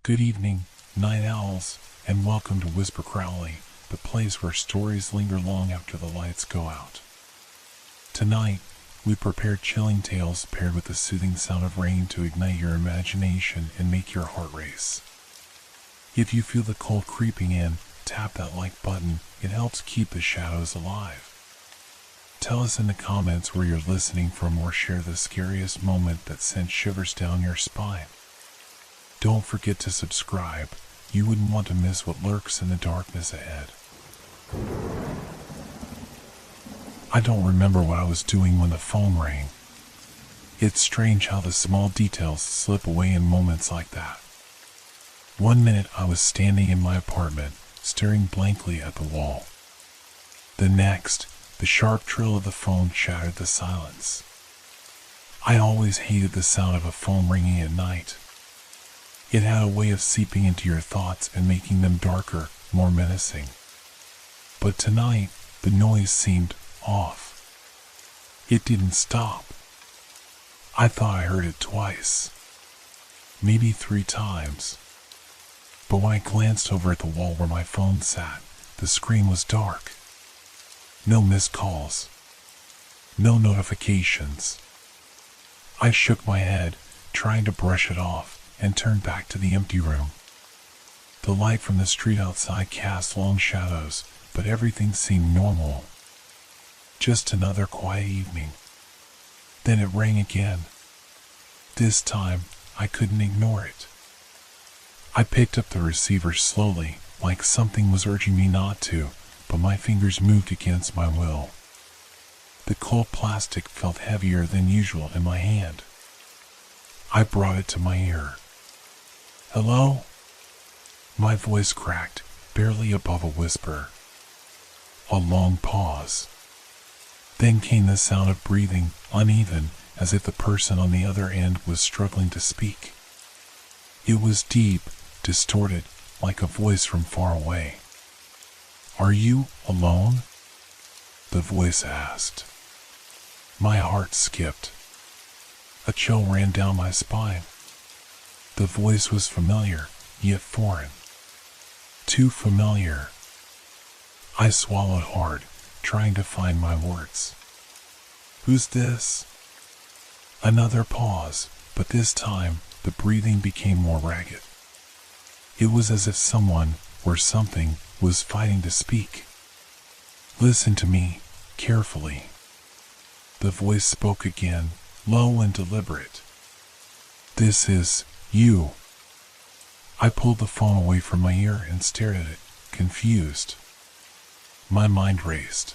Good evening, night owls, and welcome to Whisper Crowley, the place where stories linger long after the lights go out. Tonight, we prepared chilling tales paired with the soothing sound of rain to ignite your imagination and make your heart race. If you feel the cold creeping in, tap that like button. It helps keep the shadows alive. Tell us in the comments where you're listening from or share the scariest moment that sent shivers down your spine. Don't forget to subscribe. You wouldn't want to miss what lurks in the darkness ahead. I don't remember what I was doing when the phone rang. It's strange how the small details slip away in moments like that. One minute I was standing in my apartment, staring blankly at the wall. The next, the sharp trill of the phone shattered the silence. I always hated the sound of a phone ringing at night. It had a way of seeping into your thoughts and making them darker, more menacing. But tonight, the noise seemed off. It didn't stop. I thought I heard it twice, maybe 3 times. But when I glanced over at the wall where my phone sat, the screen was dark. No missed calls. No notifications. I shook my head, trying to brush it off, and turned back to the empty room. The light from the street outside cast long shadows, but everything seemed normal. Just another quiet evening. Then it rang again. This time, I couldn't ignore it. I picked up the receiver slowly, like something was urging me not to, but my fingers moved against my will. The cold plastic felt heavier than usual in my hand. I brought it to my ear. "Hello?" My voice cracked, barely above a whisper. A long pause. Then came the sound of breathing, uneven, as if the person on the other end was struggling to speak. It was deep, distorted, like a voice from far away. "Are you alone?" the voice asked. My heart skipped. A chill ran down my spine. The voice was familiar, yet foreign. Too familiar. I swallowed hard, trying to find my words. "Who's this?" Another pause, but this time the breathing became more ragged. It was as if someone, or something, was fighting to speak. "Listen to me, carefully." The voice spoke again, low and deliberate. "This is you." I pulled the phone away from my ear and stared at it, confused. My mind raced.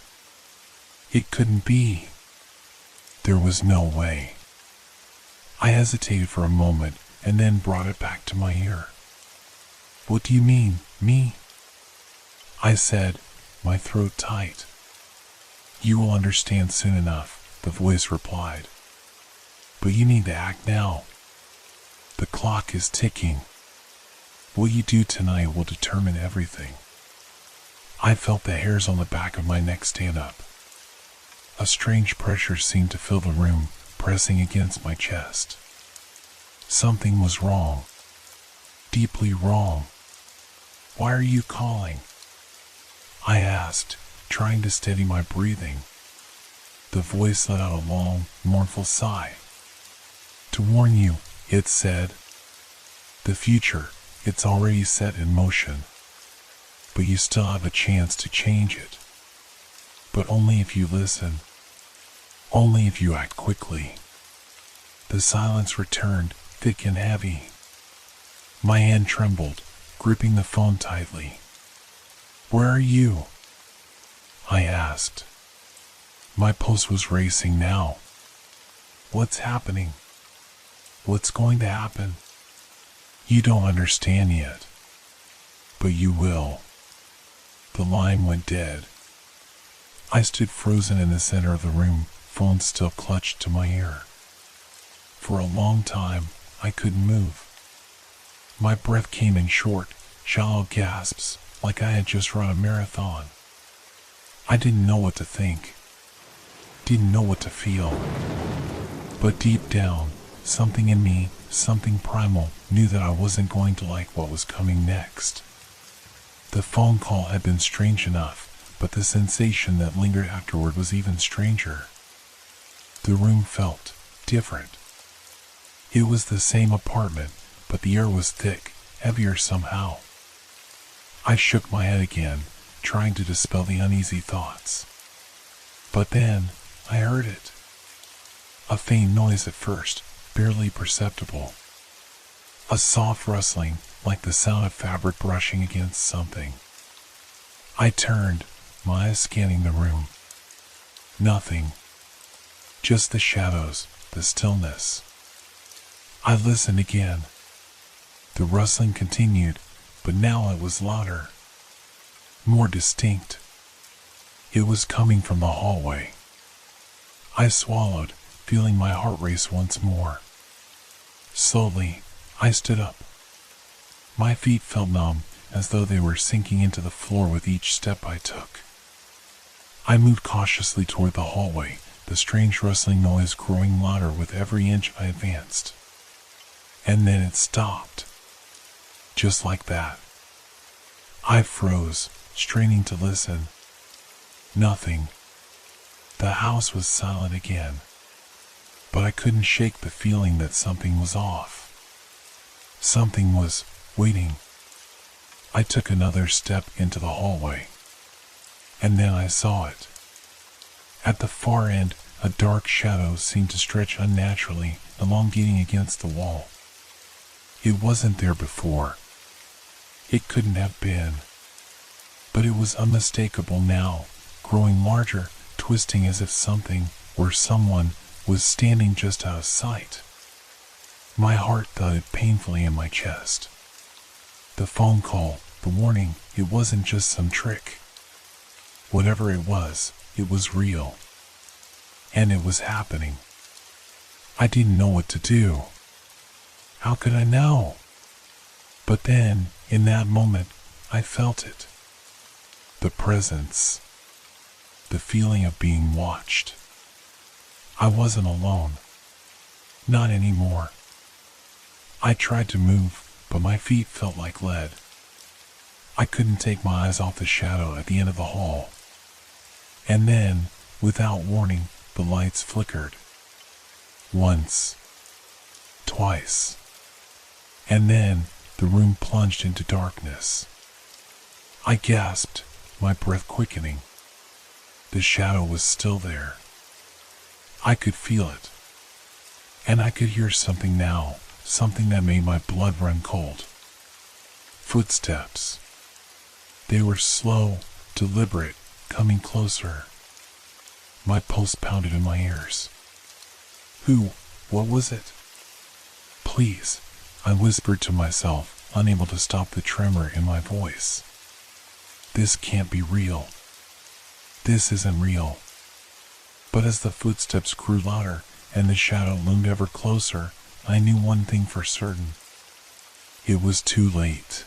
It couldn't be. There was no way. I hesitated for a moment and then brought it back to my ear. "What do you mean, me?" I said, my throat tight. "You will understand soon enough," the voice replied. "But you need to act now. The clock is ticking. What you do tonight will determine everything." I felt the hairs on the back of my neck stand up. A strange pressure seemed to fill the room, pressing against my chest. Something was wrong. Deeply wrong. "Why are you calling?" I asked, trying to steady my breathing. The voice let out a long, mournful sigh. "To warn you," it said. "The future, it's already set in motion. But you still have a chance to change it. But only if you listen. Only if you act quickly." The silence returned, thick and heavy. My hand trembled, gripping the phone tightly. "Where are you?" I asked. My pulse was racing now. "What's happening? What's going to happen?" "You don't understand yet. But you will." The line went dead. I stood frozen in the center of the room, phone still clutched to my ear. For a long time, I couldn't move. My breath came in short, shallow gasps, like I had just run a marathon. I didn't know what to think. Didn't know what to feel. But deep down, something in me something primal knew that I wasn't going to like what was coming next. The phone call had been strange enough, but the sensation that lingered afterward was even stranger. The room felt different. It was the same apartment, but the air was thick, heavier somehow. I shook my head again, trying to dispel the uneasy thoughts. But then, I heard it. A faint noise at first, barely perceptible. A soft rustling, like the sound of fabric brushing against something. I turned, my eyes scanning the room. Nothing. Just the shadows, the stillness. I listened again. The rustling continued, but now it was louder. More distinct. It was coming from the hallway. I swallowed, feeling my heart race once more. Slowly, I stood up. My feet felt numb, as though they were sinking into the floor with each step I took. I moved cautiously toward the hallway, the strange rustling noise growing louder with every inch I advanced. And then it stopped. Just like that. I froze, straining to listen. Nothing. The house was silent again. But I couldn't shake the feeling that something was off. Something was waiting. I took another step into the hallway. And then I saw it. At the far end, a dark shadow seemed to stretch unnaturally, elongating against the wall. It wasn't there before. It couldn't have been. But it was unmistakable now, growing larger, twisting as if something, or someone, was standing just out of sight. My heart thudded painfully in my chest. The phone call, the warning, it wasn't just some trick. Whatever it was real. And it was happening. I didn't know what to do. How could I know? But then, in that moment, I felt it. The presence. The feeling of being watched. I wasn't alone. Not anymore. I tried to move, but my feet felt like lead. I couldn't take my eyes off the shadow at the end of the hall. And then, without warning, the lights flickered. Once. Twice. And then, the room plunged into darkness. I gasped, my breath quickening. The shadow was still there. I could feel it. And I could hear something now, something that made my blood run cold. Footsteps. They were slow, deliberate, coming closer. My pulse pounded in my ears. Who? What was it? Please, I whispered to myself, unable to stop the tremor in my voice. This can't be real. This isn't real. But as the footsteps grew louder and the shadow loomed ever closer, I knew one thing for certain. It was too late.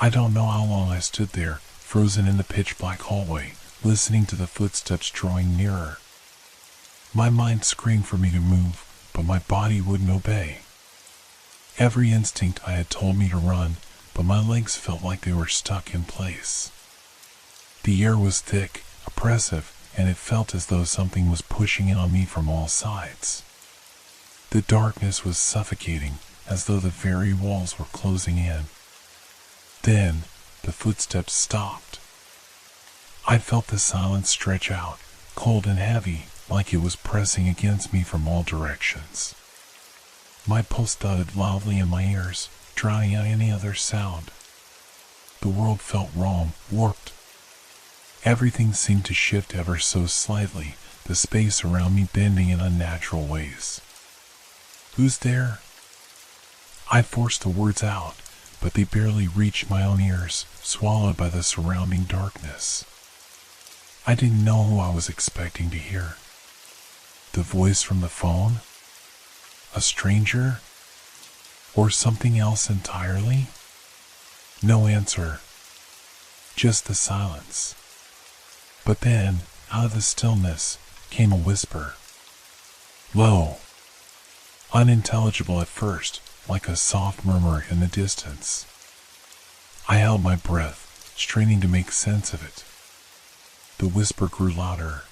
I don't know how long I stood there, frozen in the pitch-black hallway, listening to the footsteps drawing nearer. My mind screamed for me to move, but my body wouldn't obey. Every instinct I had told me to run, but my legs felt like they were stuck in place. The air was thick, oppressive, and it felt as though something was pushing in on me from all sides. The darkness was suffocating, as though the very walls were closing in. Then, the footsteps stopped. I felt the silence stretch out, cold and heavy, like it was pressing against me from all directions. My pulse thudded loudly in my ears, drowning out any other sound. The world felt wrong, warped. Everything seemed to shift ever so slightly, the space around me bending in unnatural ways. Who's there? I forced the words out, but they barely reached my own ears, swallowed by the surrounding darkness. I didn't know who I was expecting to hear. The voice from the phone? A stranger? Or something else entirely? No answer. Just the silence. But then, out of the stillness, came a whisper. Low. unintelligible at first, like a soft murmur in the distance. I held my breath, straining to make sense of it. The whisper grew louder,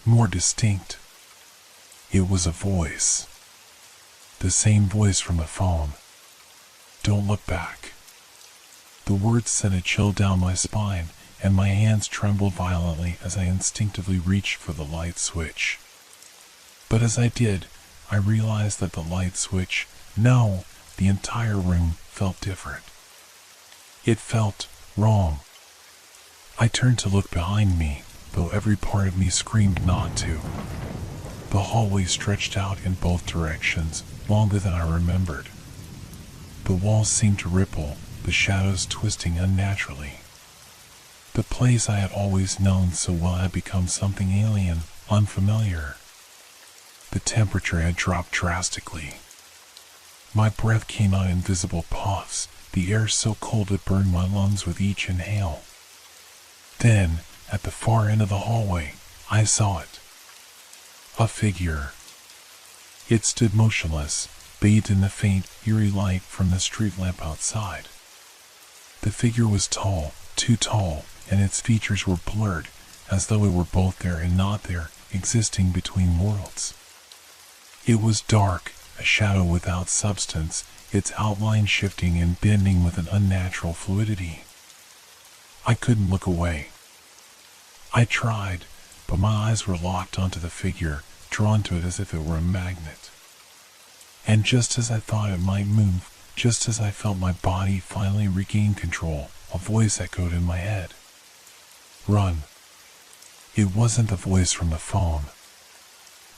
more distinct. It was a voice. The same voice from the phone. "Don't look back." The words sent a chill down my spine, and my hands trembled violently as I instinctively reached for the light switch. But as I did, I realized that the light switch, no, the entire room felt different. It felt wrong. I turned to look behind me, though every part of me screamed not to. The hallway stretched out in both directions, longer than I remembered. The walls seemed to ripple, the shadows twisting unnaturally. The place I had always known so well had become something alien, unfamiliar. The temperature had dropped drastically. My breath came out in invisible puffs, the air so cold it burned my lungs with each inhale. Then, at the far end of the hallway, I saw it. A figure. It stood motionless, bathed in the faint, eerie light from the street lamp outside. The figure was tall, too tall, and its features were blurred, as though it were both there and not there, existing between worlds. It was dark, a shadow without substance, its outline shifting and bending with an unnatural fluidity. I couldn't look away. I tried, but my eyes were locked onto the figure, drawn to it as if it were a magnet. And just as I thought it might move, just as I felt my body finally regain control, a voice echoed in my head. "Run." It wasn't the voice from the phone.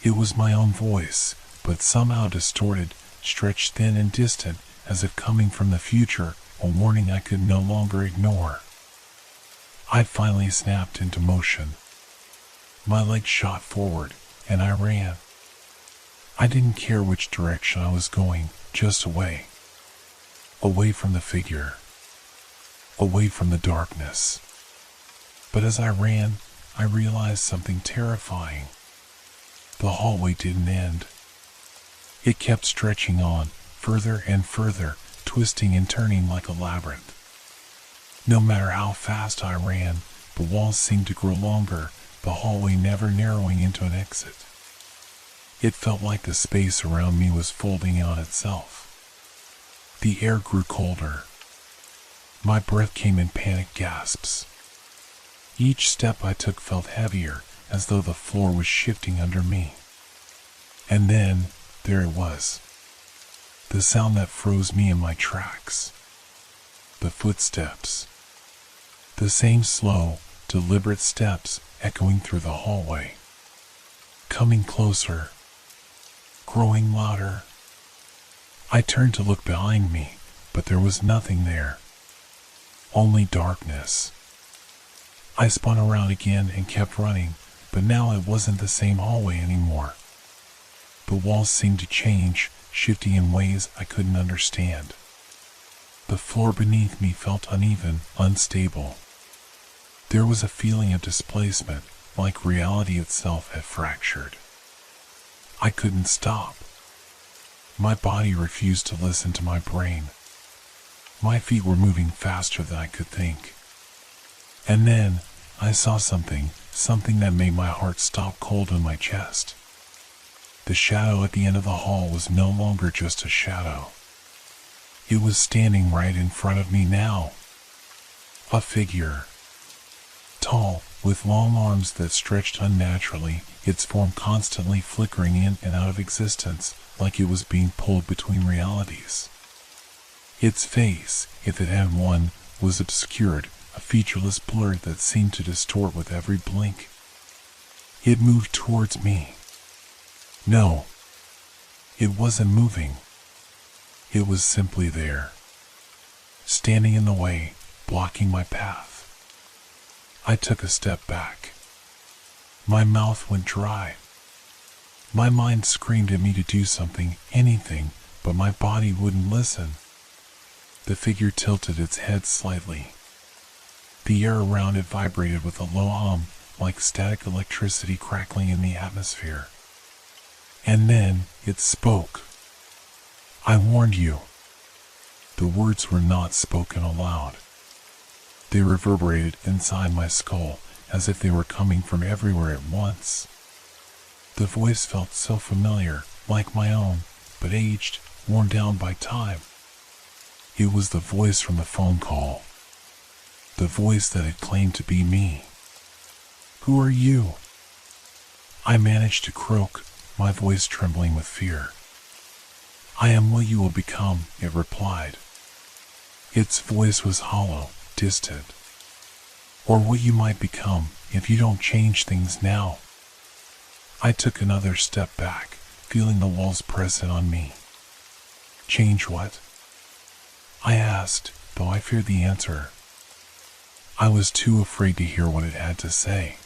It was my own voice, but somehow distorted, stretched thin and distant, as if coming from the future, a warning I could no longer ignore. I finally snapped into motion. My legs shot forward, and I ran. I didn't care which direction I was going, just away. Away from the figure. Away from the darkness. But as I ran, I realized something terrifying. The hallway didn't end. It kept stretching on, further and further, twisting and turning like a labyrinth. No matter how fast I ran, the walls seemed to grow longer, the hallway never narrowing into an exit. It felt like the space around me was folding on itself. The air grew colder. My breath came in panic gasps. Each step I took felt heavier, as though the floor was shifting under me. And then, there it was. The sound that froze me in my tracks. The footsteps. The same slow, deliberate steps echoing through the hallway. Coming closer. Growing louder. I turned to look behind me, but there was nothing there. Only darkness. I spun around again and kept running, but now it wasn't the same hallway anymore. The walls seemed to change, shifting in ways I couldn't understand. The floor beneath me felt uneven, unstable. There was a feeling of displacement, like reality itself had fractured. I couldn't stop. My body refused to listen to my brain. My feet were moving faster than I could think. And then, I saw something that made my heart stop cold in my chest. The shadow at the end of the hall was no longer just a shadow. It was standing right in front of me now. A figure. Tall, with long arms that stretched unnaturally, its form constantly flickering in and out of existence, like it was being pulled between realities. Its face, if it had one, was obscured, a featureless blur that seemed to distort with every blink. It moved towards me. No, it wasn't moving. It was simply there, standing in the way, blocking my path. I took a step back. My mouth went dry. My mind screamed at me to do something, anything, but my body wouldn't listen. The figure tilted its head slightly. The air around it vibrated with a low hum, like static electricity crackling in the atmosphere. And then it spoke. I warned you. The words were not spoken aloud. They reverberated inside my skull as if they were coming from everywhere at once. The voice felt so familiar, like my own, but aged, worn down by time. It was the voice from the phone call. The voice that had claimed to be me. Who are you? I managed to croak, my voice trembling with fear. I am what you will become, it replied. Its voice was hollow, distant. Or what you might become if you don't change things now. I took another step back, feeling the walls press in on me. Change what? I asked, though I feared the answer. I was too afraid to hear what it had to say.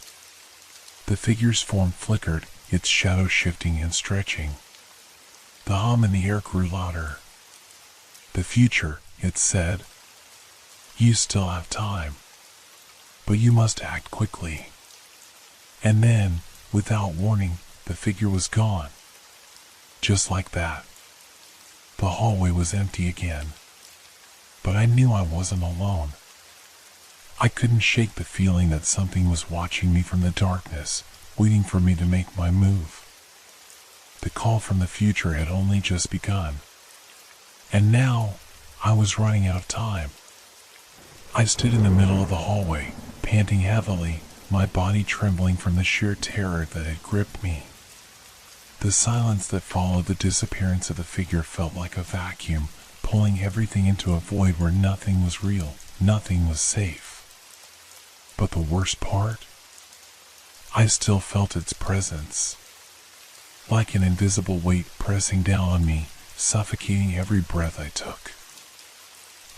The figure's form flickered, its shadow shifting and stretching. The hum in the air grew louder. The future, it said. You still have time. But you must act quickly. And then, without warning, the figure was gone. Just like that. The hallway was empty again. But I knew I wasn't alone. I couldn't shake the feeling that something was watching me from the darkness, waiting for me to make my move. The call from the future had only just begun. And now, I was running out of time. I stood in the middle of the hallway, panting heavily, my body trembling from the sheer terror that had gripped me. The silence that followed the disappearance of the figure felt like a vacuum, pulling everything into a void where nothing was real, nothing was safe. But the worst part? I still felt its presence. Like an invisible weight pressing down on me, suffocating every breath I took.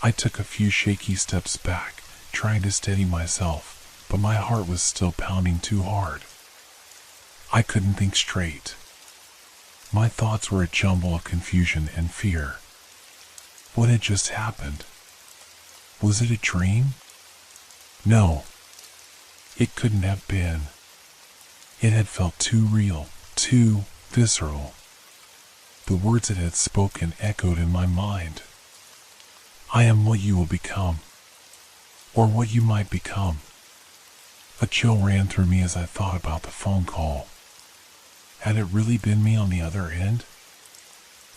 I took a few shaky steps back, trying to steady myself, but my heart was still pounding too hard. I couldn't think straight. My thoughts were a jumble of confusion and fear. What had just happened? Was it a dream? No. It couldn't have been. It had felt too real, too visceral. The words it had spoken echoed in my mind. I am what you will become. Or what you might become. A chill ran through me as I thought about the phone call. Had it really been me on the other end?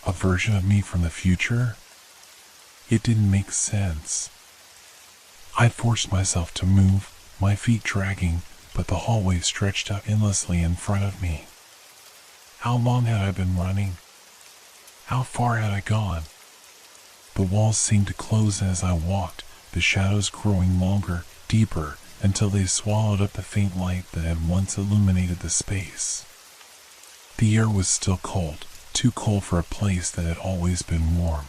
A version of me from the future? It didn't make sense. I forced myself to move, my feet dragging, but the hallway stretched out endlessly in front of me. How long had I been running? How far had I gone? The walls seemed to close as I walked, the shadows growing longer, deeper, until they swallowed up the faint light that had once illuminated the space. The air was still cold, too cold for a place that had always been warm.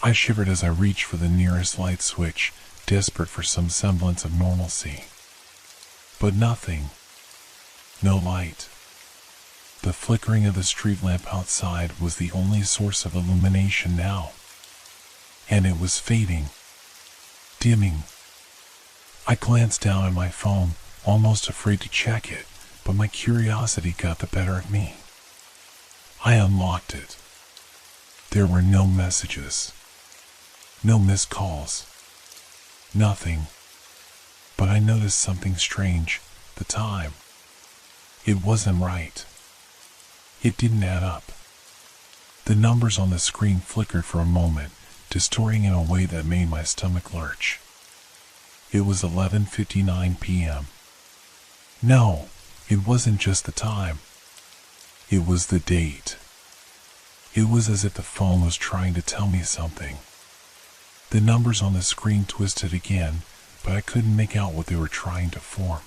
I shivered as I reached for the nearest light switch, desperate for some semblance of normalcy. But nothing. No light. The flickering of the street lamp outside was the only source of illumination now. And it was fading. Dimming. I glanced down at my phone, almost afraid to check it, but my curiosity got the better of me. I unlocked it. There were no messages. No missed calls. Nothing. But I noticed something strange. The time. It wasn't right. It didn't add up. The numbers on the screen flickered for a moment, distorting in a way that made my stomach lurch. It was 11:59 p.m. No, it wasn't just the time. It was the date. It was as if the phone was trying to tell me something. The numbers on the screen twisted again, but I couldn't make out what they were trying to form.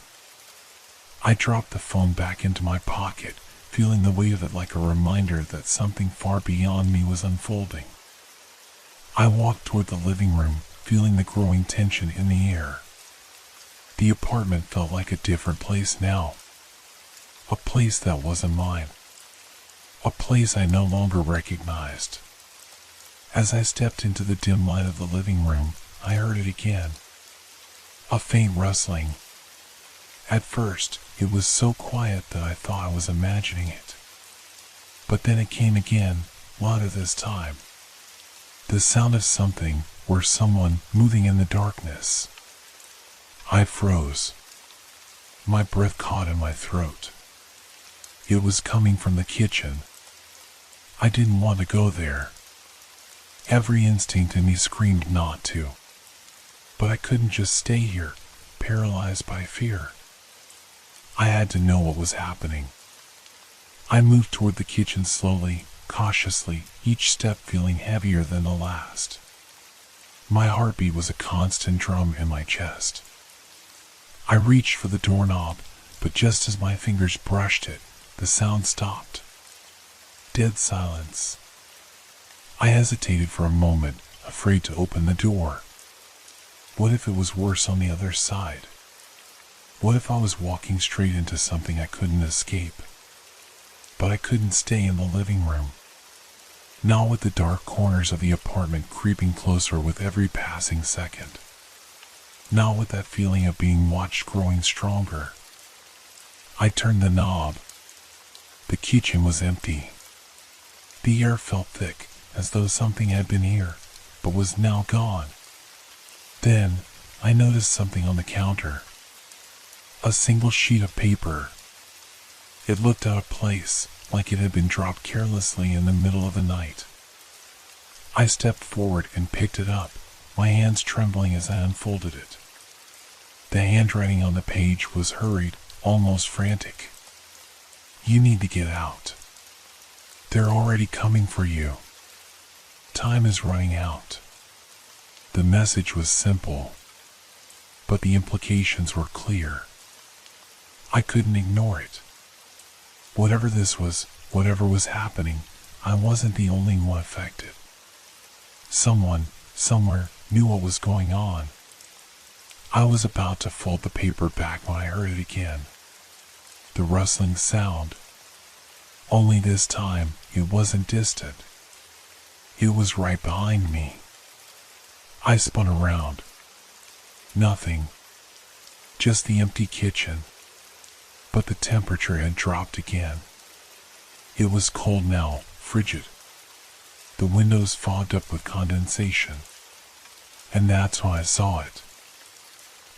I dropped the phone back into my pocket, feeling the weight of it like a reminder that something far beyond me was unfolding. I walked toward the living room, feeling the growing tension in the air. The apartment felt like a different place now. A place that wasn't mine. A place I no longer recognized. As I stepped into the dim light of the living room, I heard it again. A faint rustling. At first, it was so quiet that I thought I was imagining it. But then it came again, louder this time. The sound of something or someone moving in the darkness. I froze. My breath caught in my throat. It was coming from the kitchen. I didn't want to go there. Every instinct in me screamed not to. But I couldn't just stay here, paralyzed by fear. I had to know what was happening. I moved toward the kitchen slowly, cautiously, each step feeling heavier than the last. My heartbeat was a constant drum in my chest. I reached for the doorknob, but just as my fingers brushed it, the sound stopped. Dead silence. I hesitated for a moment, afraid to open the door. What if it was worse on the other side? What if I was walking straight into something I couldn't escape? But I couldn't stay in the living room. Not with the dark corners of the apartment creeping closer with every passing second. Not with that feeling of being watched growing stronger. I turned the knob. The kitchen was empty. The air felt thick, as though something had been here, but was now gone. Then, I noticed something on the counter. A single sheet of paper. It looked out of place, like it had been dropped carelessly in the middle of the night. I stepped forward and picked it up, my hands trembling as I unfolded it. The handwriting on the page was hurried, almost frantic. You need to get out. They're already coming for you. Time is running out. The message was simple, but the implications were clear. I couldn't ignore it. Whatever this was, whatever was happening, I wasn't the only one affected. Someone, somewhere, knew what was going on. I was about to fold the paper back when I heard it again. The rustling sound. Only this time, it wasn't distant. It was right behind me. I spun around. Nothing. Just the empty kitchen. But the temperature had dropped again. It was cold now, frigid. The windows fogged up with condensation. And that's when I saw it.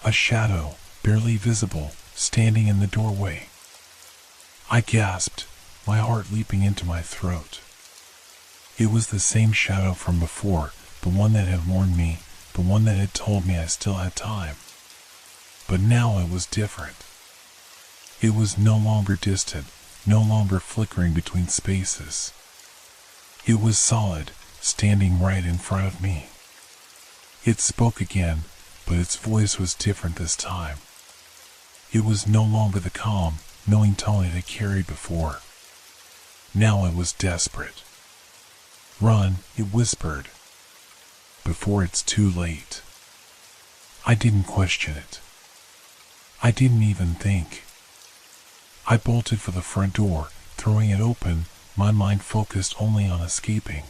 A shadow, barely visible, standing in the doorway. I gasped, my heart leaping into my throat. It was the same shadow from before, the one that had warned me, the one that had told me I still had time. But now it was different. It was no longer distant, no longer flickering between spaces. It was solid, standing right in front of me. It spoke again, but its voice was different this time. It was no longer the calm, knowing tone it had carried before. Now it was desperate. Run, it whispered. Before it's too late. I didn't question it. I didn't even think. I bolted for the front door, throwing it open, my mind focused only on escaping.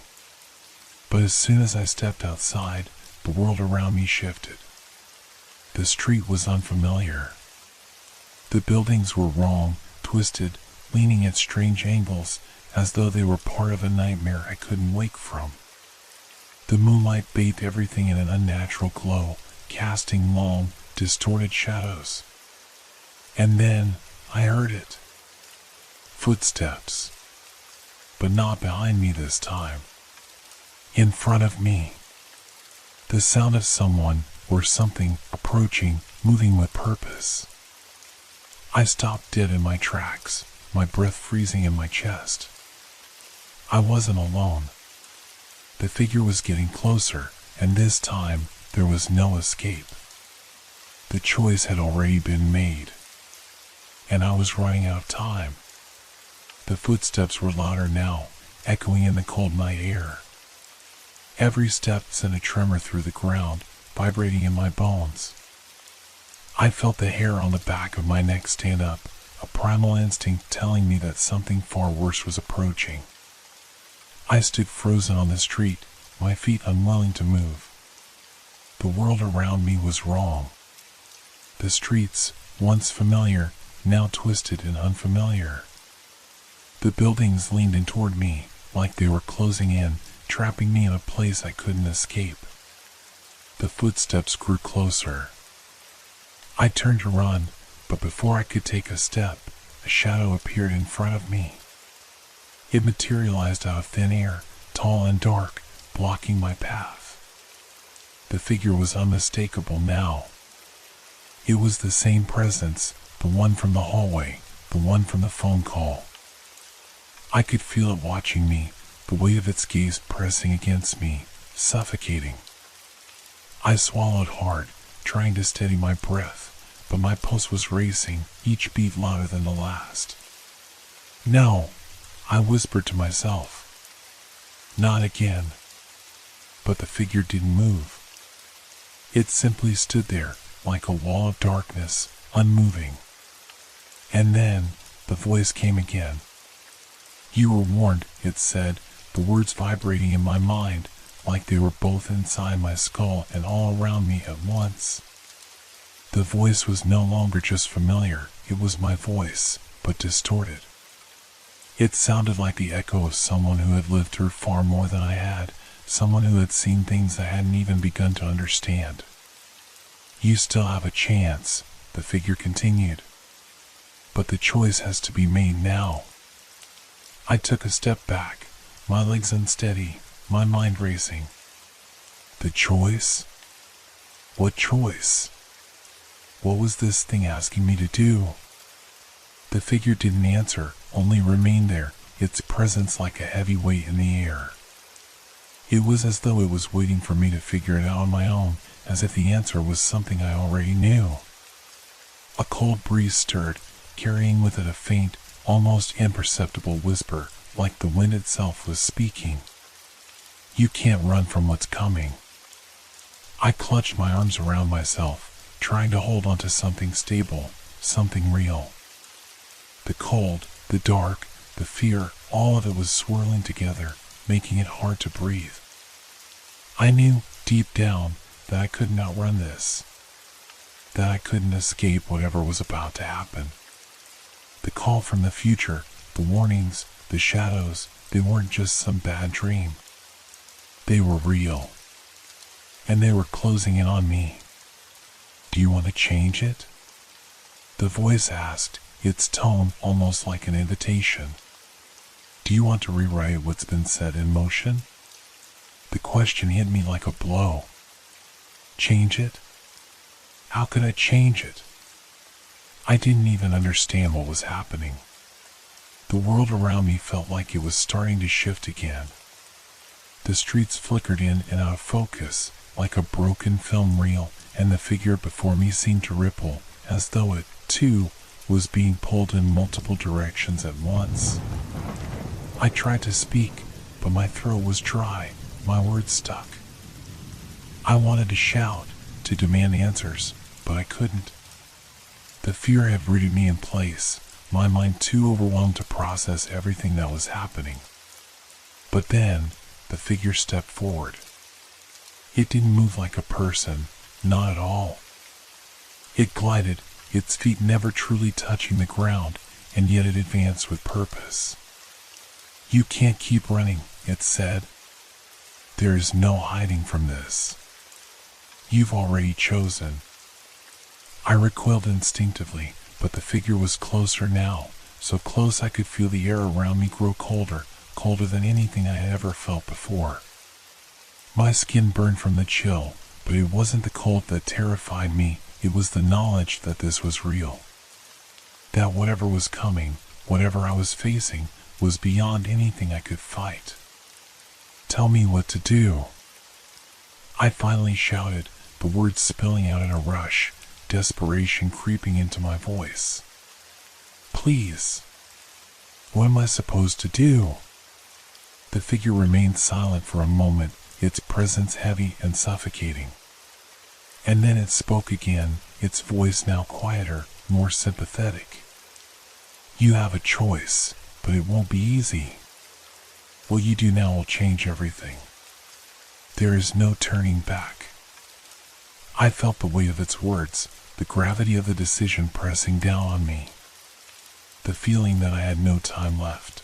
But as soon as I stepped outside, the world around me shifted. The street was unfamiliar. The buildings were wrong, twisted, leaning at strange angles, as though they were part of a nightmare I couldn't wake from. The moonlight bathed everything in an unnatural glow, casting long, distorted shadows. And then, I heard it. Footsteps. But not behind me this time. In front of me. The sound of someone, or something, approaching, moving with purpose. I stopped dead in my tracks, my breath freezing in my chest. I wasn't alone. The figure was getting closer, and this time, there was no escape. The choice had already been made. And I was running out of time. The footsteps were louder now, echoing in the cold night air. Every step sent a tremor through the ground, vibrating in my bones. I felt the hair on the back of my neck stand up, a primal instinct telling me that something far worse was approaching. I stood frozen on the street, my feet unwilling to move. The world around me was wrong. The streets, once familiar, now twisted and unfamiliar. The buildings leaned in toward me, like they were closing in, trapping me in a place I couldn't escape. The footsteps grew closer. I turned to run, but before I could take a step, a shadow appeared in front of me. It materialized out of thin air, tall and dark, blocking my path. The figure was unmistakable now. It was the same presence, the one from the hallway, the one from the phone call. I could feel it watching me, the weight of its gaze pressing against me, suffocating. I swallowed hard, trying to steady my breath, but my pulse was racing, each beat louder than the last. No, I whispered to myself. Not again. But the figure didn't move. It simply stood there, like a wall of darkness, unmoving. And then, the voice came again. "You were warned," it said, the words vibrating in my mind, like they were both inside my skull and all around me at once. The voice was no longer just familiar, it was my voice, but distorted. It sounded like the echo of someone who had lived through far more than I had, someone who had seen things I hadn't even begun to understand. "You still have a chance," the figure continued. "But the choice has to be made now." I took a step back, my legs unsteady, my mind racing. The choice? What choice? What was this thing asking me to do? The figure didn't answer, only remained there, its presence like a heavy weight in the air. It was as though it was waiting for me to figure it out on my own, as if the answer was something I already knew. A cold breeze stirred, carrying with it a faint, almost imperceptible whisper, like the wind itself was speaking. "You can't run from what's coming." I clutched my arms around myself, trying to hold onto something stable, something real. The cold, the dark, the fear, all of it was swirling together, making it hard to breathe. I knew, deep down, that I couldn't outrun this, that I couldn't escape whatever was about to happen. The call from the future, the warnings, the shadows, they weren't just some bad dream. They were real. And they were closing in on me. "Do you want to change it?" The voice asked, its tone almost like an invitation. "Do you want to rewrite what's been set in motion?" The question hit me like a blow. Change it? How could I change it? I didn't even understand what was happening. The world around me felt like it was starting to shift again. The streets flickered in and out of focus, like a broken film reel, and the figure before me seemed to ripple, as though it, too, was being pulled in multiple directions at once. I tried to speak, but my throat was dry, my words stuck. I wanted to shout, to demand answers, but I couldn't. The fear had rooted me in place, my mind too overwhelmed to process everything that was happening. But then, the figure stepped forward. It didn't move like a person, not at all. It glided, its feet never truly touching the ground, and yet it advanced with purpose. "You can't keep running," it said. "There is no hiding from this. You've already chosen." I recoiled instinctively, but the figure was closer now, so close I could feel the air around me grow colder, colder than anything I had ever felt before. My skin burned from the chill, but it wasn't the cold that terrified me, it was the knowledge that this was real. That whatever was coming, whatever I was facing, was beyond anything I could fight. "Tell me what to do," I finally shouted, the words spilling out in a rush, desperation creeping into my voice. "Please. What am I supposed to do?" The figure remained silent for a moment, its presence heavy and suffocating. And then it spoke again, its voice now quieter, more sympathetic. "You have a choice, but it won't be easy. What you do now will change everything. There is no turning back." I felt the weight of its words, the gravity of the decision pressing down on me. The feeling that I had no time left.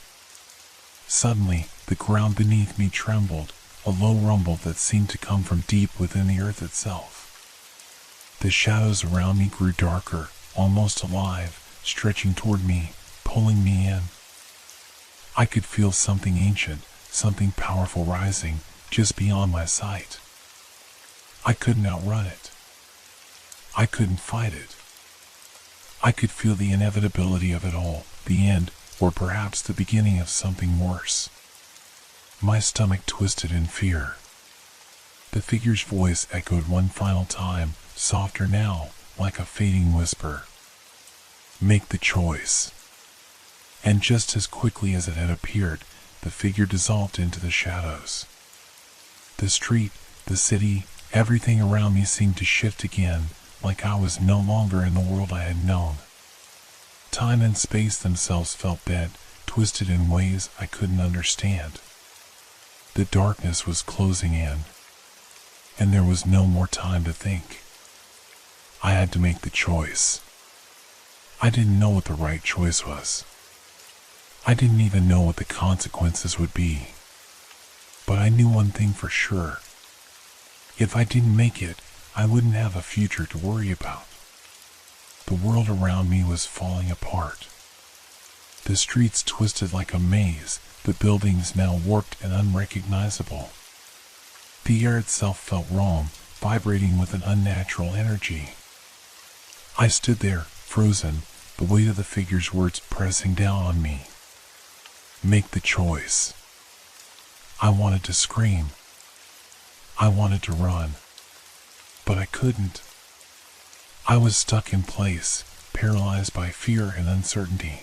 Suddenly, the ground beneath me trembled, a low rumble that seemed to come from deep within the earth itself. The shadows around me grew darker, almost alive, stretching toward me, pulling me in. I could feel something ancient, something powerful rising, just beyond my sight. I couldn't outrun it. I couldn't fight it. I could feel the inevitability of it all, the end, or perhaps the beginning of something worse. My stomach twisted in fear. The figure's voice echoed one final time, softer now, like a fading whisper. Make the choice. And just as quickly as it had appeared, the figure dissolved into the shadows. The street, the city, everything around me seemed to shift again, like I was no longer in the world I had known. Time and space themselves felt bent, twisted in ways I couldn't understand. The darkness was closing in, and there was no more time to think. I had to make the choice. I didn't know what the right choice was. I didn't even know what the consequences would be. But I knew one thing for sure. If I didn't make it, I wouldn't have a future to worry about. The world around me was falling apart. The streets twisted like a maze, the buildings now warped and unrecognizable. The air itself felt wrong, vibrating with an unnatural energy. I stood there, frozen, the weight of the figure's words pressing down on me. Make the choice. I wanted to scream. I wanted to run. But I couldn't. I was stuck in place, paralyzed by fear and uncertainty.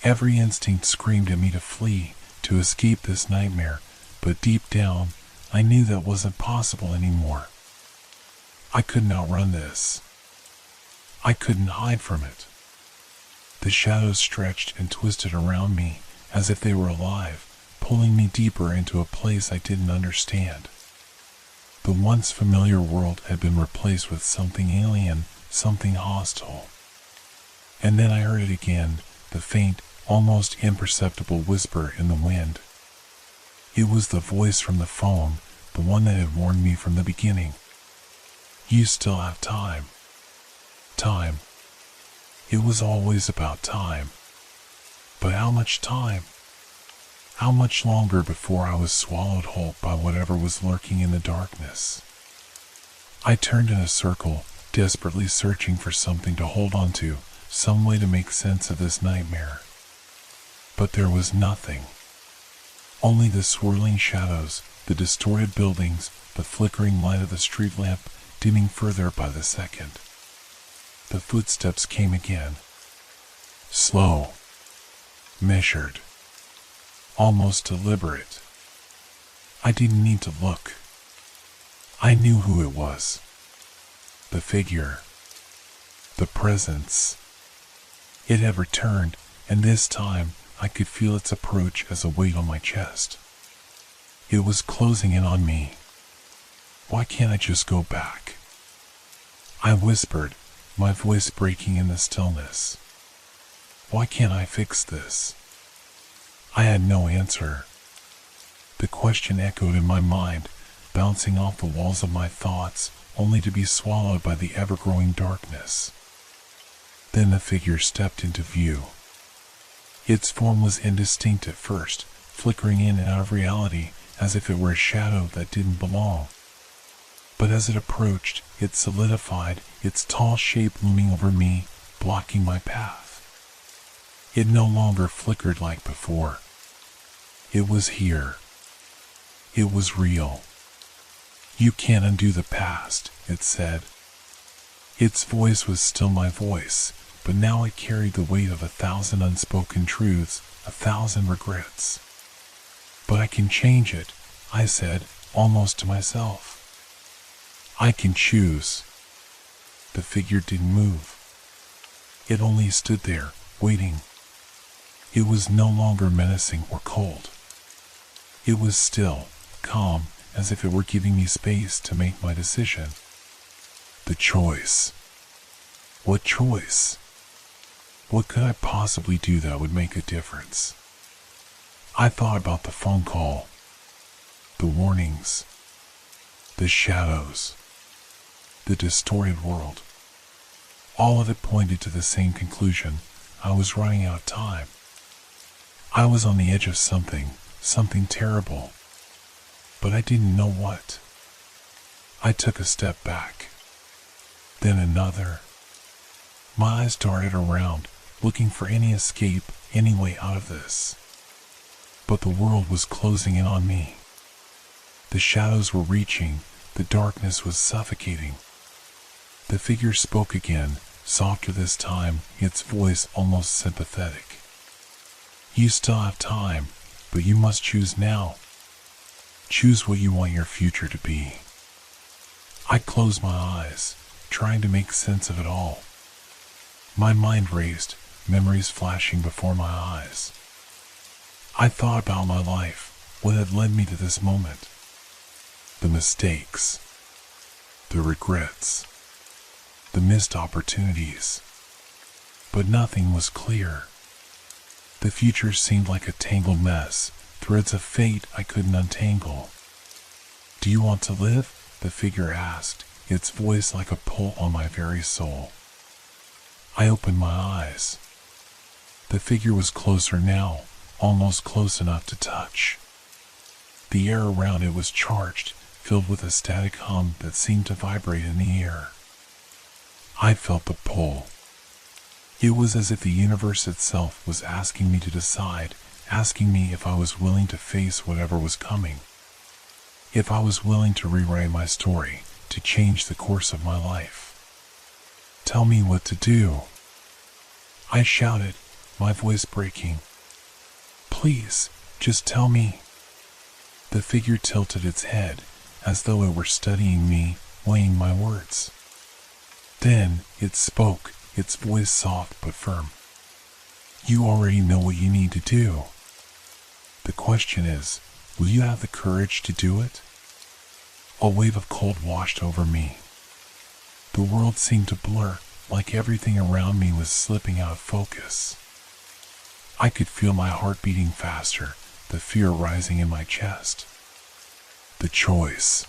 Every instinct screamed at me to flee, to escape this nightmare, but deep down, I knew that wasn't possible anymore. I couldn't outrun this. I couldn't hide from it. The shadows stretched and twisted around me, as if they were alive, pulling me deeper into a place I didn't understand. The once familiar world had been replaced with something alien, something hostile. And then I heard it again, the faint, almost imperceptible whisper in the wind. It was the voice from the phone, the one that had warned me from the beginning. You still have time. Time. It was always about time. But how much time? How much longer before I was swallowed whole by whatever was lurking in the darkness? I turned in a circle, desperately searching for something to hold on to, some way to make sense of this nightmare. But there was nothing. Only the swirling shadows, the distorted buildings, the flickering light of the street lamp dimming further by the second. The footsteps came again. Slow. Measured. Almost deliberate. I didn't need to look. I knew who it was. The figure. The presence. It had returned, and this time I could feel its approach as a weight on my chest. It was closing in on me. Why can't I just go back? I whispered, my voice breaking in the stillness. Why can't I fix this? I had no answer. The question echoed in my mind, bouncing off the walls of my thoughts, only to be swallowed by the ever-growing darkness. Then the figure stepped into view. Its form was indistinct at first, flickering in and out of reality as if it were a shadow that didn't belong. But as it approached, it solidified, its tall shape looming over me, blocking my path. It no longer flickered like before. It was here. It was real. You can't undo the past, it said. Its voice was still my voice, but now it carried the weight of 1,000 unspoken truths, 1,000 regrets. But I can change it, I said, almost to myself. I can choose. The figure didn't move. It only stood there, waiting. It was no longer menacing or cold. It was still, calm, as if it were giving me space to make my decision. The choice. What choice? What could I possibly do that would make a difference? I thought about the phone call, the warnings, the shadows, the distorted world. All of it pointed to the same conclusion. I was running out of time. I was on the edge of something terrible, but I didn't know what. I took a step back, then another. My eyes darted around, looking for any escape, any way out of this. But the world was closing in on me. The shadows were reaching, the darkness was suffocating. The figure spoke again, softer this time, its voice almost sympathetic. You still have time, but you must choose now. Choose what you want your future to be. I closed my eyes, trying to make sense of it all. My mind raced, memories flashing before my eyes. I thought about my life, what had led me to this moment. The mistakes, the regrets, the missed opportunities. But nothing was clear. The future seemed like a tangled mess, threads of fate I couldn't untangle. Do you want to live? The figure asked, its voice like a pull on my very soul. I opened my eyes. The figure was closer now, almost close enough to touch. The air around it was charged, filled with a static hum that seemed to vibrate in the air. I felt the pull. It was as if the universe itself was asking me to decide, asking me if I was willing to face whatever was coming. If I was willing to rewrite my story, to change the course of my life. Tell me what to do. I shouted, my voice breaking. Please, just tell me. The figure tilted its head, as though it were studying me, weighing my words. Then it spoke, its voice soft but firm. You already know what you need to do. The question is, will you have the courage to do it? A wave of cold washed over me. The world seemed to blur, like everything around me was slipping out of focus. I could feel my heart beating faster, the fear rising in my chest. The choice.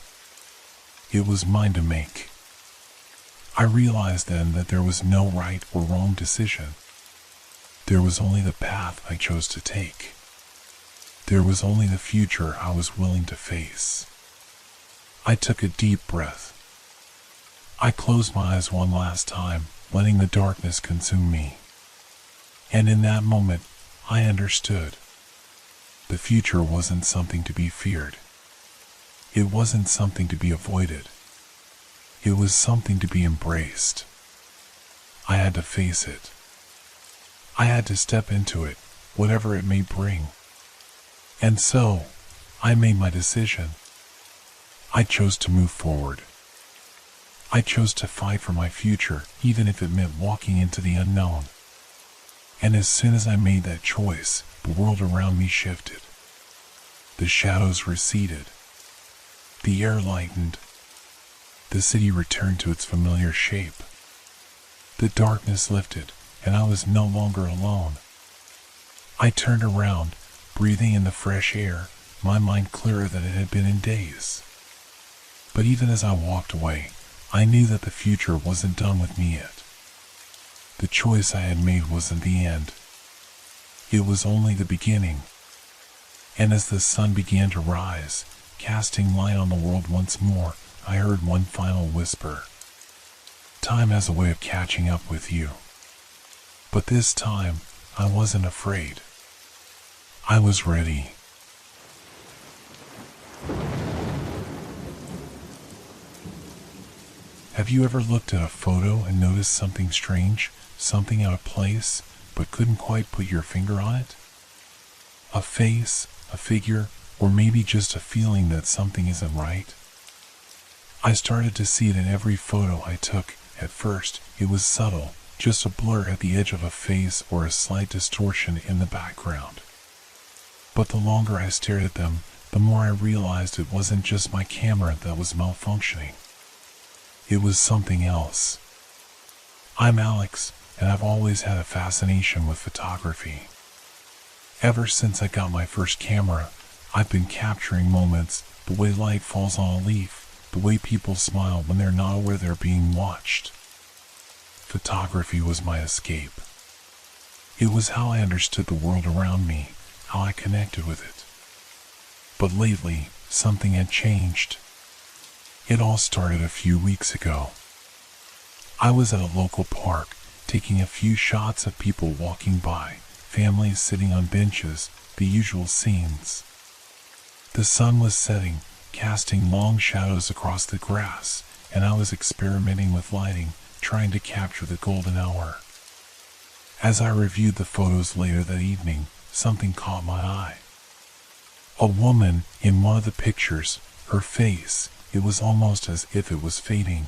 It was mine to make. I realized then that there was no right or wrong decision. There was only the path I chose to take. There was only the future I was willing to face. I took a deep breath. I closed my eyes one last time, letting the darkness consume me. And in that moment, I understood. The future wasn't something to be feared. It wasn't something to be avoided. It was something to be embraced. I had to face it. I had to step into it, whatever it may bring. And so, I made my decision. I chose to move forward. I chose to fight for my future, even if it meant walking into the unknown. And as soon as I made that choice, the world around me shifted. The shadows receded. The air lightened. The city returned to its familiar shape. The darkness lifted, and I was no longer alone. I turned around, breathing in the fresh air, my mind clearer than it had been in days. But even as I walked away, I knew that the future wasn't done with me yet. The choice I had made wasn't the end. It was only the beginning. And as the sun began to rise, casting light on the world once more, I heard one final whisper. Time has a way of catching up with you. But this time, I wasn't afraid. I was ready. Have you ever looked at a photo and noticed something strange, something out of place, but couldn't quite put your finger on it? A face, a figure, or maybe just a feeling that something isn't right? I started to see it in every photo I took. At first, it was subtle, just a blur at the edge of a face or a slight distortion in the background. But the longer I stared at them, the more I realized it wasn't just my camera that was malfunctioning. It was something else. I'm Alex, and I've always had a fascination with photography. Ever since I got my first camera, I've been capturing moments, the way light falls on a leaf, the way people smile when they're not aware they're being watched. Photography was my escape. It was how I understood the world around me, how I connected with it. But lately, something had changed. It all started a few weeks ago. I was at a local park, taking a few shots of people walking by, families sitting on benches, the usual scenes. The sun was setting, casting long shadows across the grass, and I was experimenting with lighting, trying to capture the golden hour. As I reviewed the photos later that evening, something caught my eye. A woman in one of the pictures, her face, it was almost as if it was fading.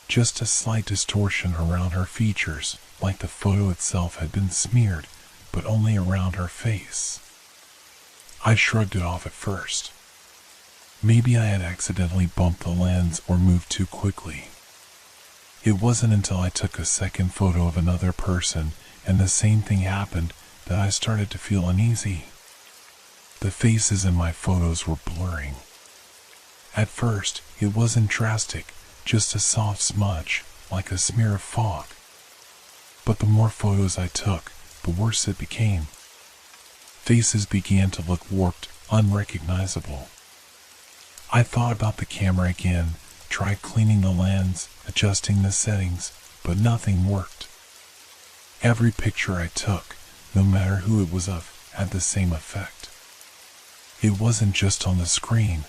Just a slight distortion around her features, like the photo itself had been smeared, but only around her face. I shrugged it off at first. Maybe I had accidentally bumped the lens or moved too quickly. It wasn't until I took a second photo of another person and the same thing happened that I started to feel uneasy. The faces in my photos were blurring. At first, it wasn't drastic, just a soft smudge, like a smear of fog. But the more photos I took, the worse it became. Faces began to look warped, unrecognizable. I thought about the camera again, tried cleaning the lens, adjusting the settings, but nothing worked. Every picture I took, no matter who it was of, had the same effect. It wasn't just on the screen.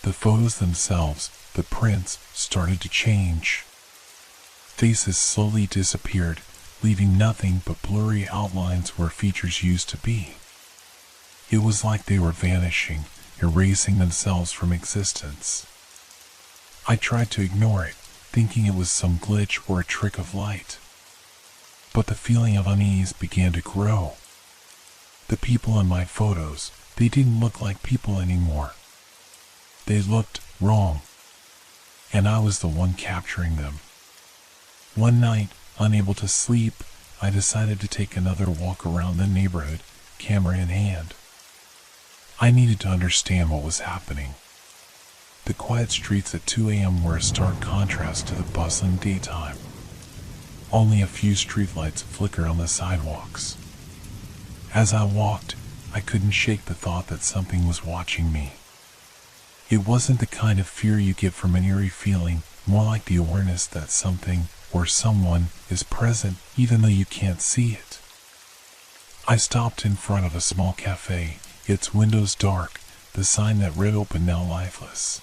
The photos themselves, the prints, started to change. Faces slowly disappeared, leaving nothing but blurry outlines where features used to be. It was like they were vanishing, erasing themselves from existence. I tried to ignore it, thinking it was some glitch or a trick of light. But the feeling of unease began to grow. The people in my photos, they didn't look like people anymore. They looked wrong. And I was the one capturing them. One night, unable to sleep, I decided to take another walk around the neighborhood, camera in hand. I needed to understand what was happening. The quiet streets at 2 a.m. were a stark contrast to the bustling daytime. Only a few streetlights flickered on the sidewalks. As I walked, I couldn't shake the thought that something was watching me. It wasn't the kind of fear you get from an eerie feeling, more like the awareness that something or someone is present even though you can't see it. I stopped in front of a small cafe, its windows dark, the sign that read open now lifeless.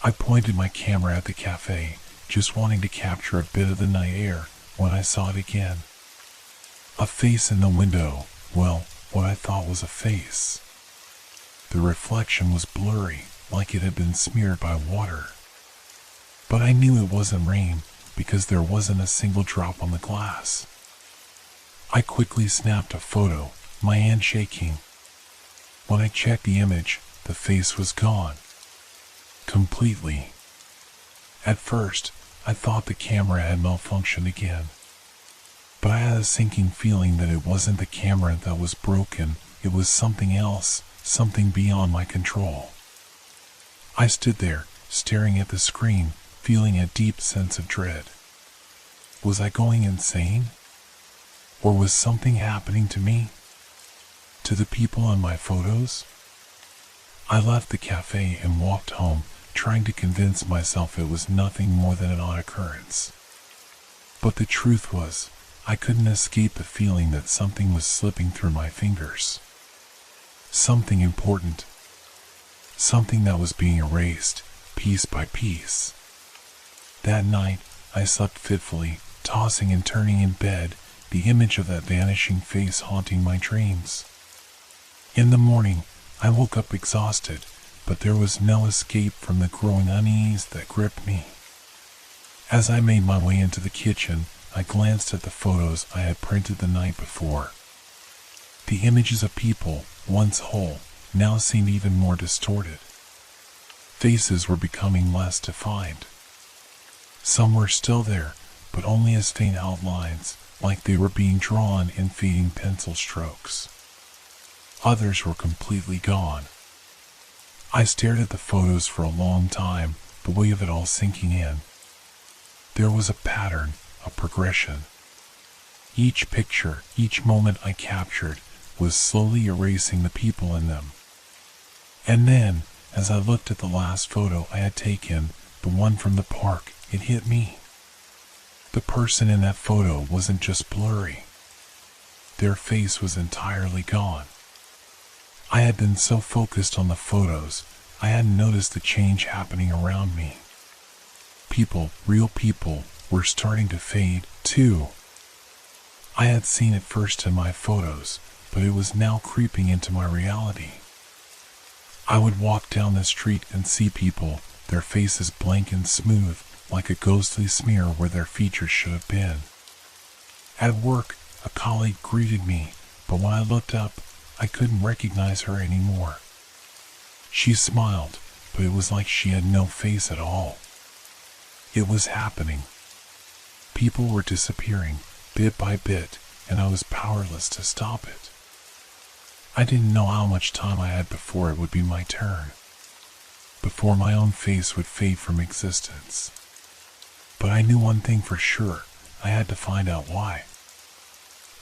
I pointed my camera at the cafe, just wanting to capture a bit of the night air, when I saw it again. A face in the window, well, what I thought was a face. The reflection was blurry, like it had been smeared by water. But I knew it wasn't rain, because there wasn't a single drop on the glass. I quickly snapped a photo, my hand shaking. When I checked the image, the face was gone. Completely. At first, I thought the camera had malfunctioned again. But I had a sinking feeling that it wasn't the camera that was broken, it was something else, something beyond my control. I stood there, staring at the screen, feeling a deep sense of dread. Was I going insane? Or was something happening to me? To the people in my photos? I left the cafe and walked home, trying to convince myself it was nothing more than an odd occurrence. But the truth was, I couldn't escape the feeling that something was slipping through my fingers. Something important. Something that was being erased, piece by piece. That night, I slept fitfully, tossing and turning in bed, the image of that vanishing face haunting my dreams. In the morning, I woke up exhausted, but there was no escape from the growing unease that gripped me. As I made my way into the kitchen, I glanced at the photos I had printed the night before. The images of people, once whole, now seemed even more distorted. Faces were becoming less defined. Some were still there, but only as faint outlines, like they were being drawn in fading pencil strokes. Others were completely gone. I stared at the photos for a long time, the weight of it all sinking in. There was a pattern, a progression. Each picture, each moment I captured, was slowly erasing the people in them. And then, as I looked at the last photo I had taken, the one from the park, it hit me. The person in that photo wasn't just blurry. Their face was entirely gone. I had been so focused on the photos, I hadn't noticed the change happening around me. People, real people, were starting to fade, too. I had seen it first in my photos, but it was now creeping into my reality. I would walk down the street and see people, their faces blank and smooth, like a ghostly smear where their features should have been. At work, a colleague greeted me, but when I looked up, I couldn't recognize her anymore. She smiled, but it was like she had no face at all. It was happening. People were disappearing, bit by bit, and I was powerless to stop it. I didn't know how much time I had before it would be my turn, before my own face would fade from existence. But I knew one thing for sure, I had to find out why.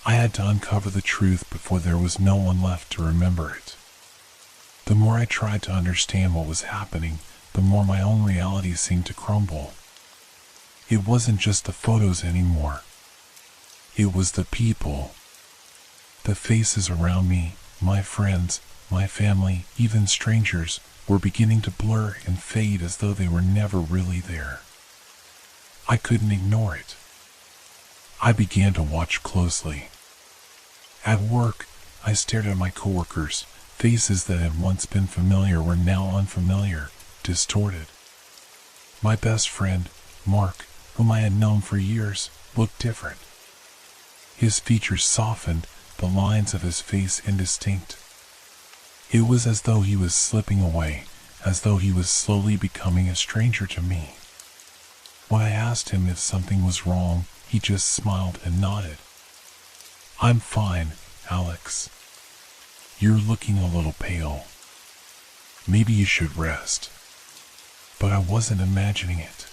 I had to uncover the truth before there was no one left to remember it. The more I tried to understand what was happening, the more my own reality seemed to crumble. It wasn't just the photos anymore. It was the people. The faces around me, my friends, my family, even strangers, were beginning to blur and fade as though they were never really there. I couldn't ignore it. I began to watch closely. At work, I stared at my coworkers. Faces that had once been familiar were now unfamiliar, distorted. My best friend, Mark, whom I had known for years, looked different. His features softened, the lines of his face indistinct. It was as though he was slipping away, as though he was slowly becoming a stranger to me. When I asked him if something was wrong, he just smiled and nodded. "I'm fine, Alex. You're looking a little pale. Maybe you should rest." But I wasn't imagining it.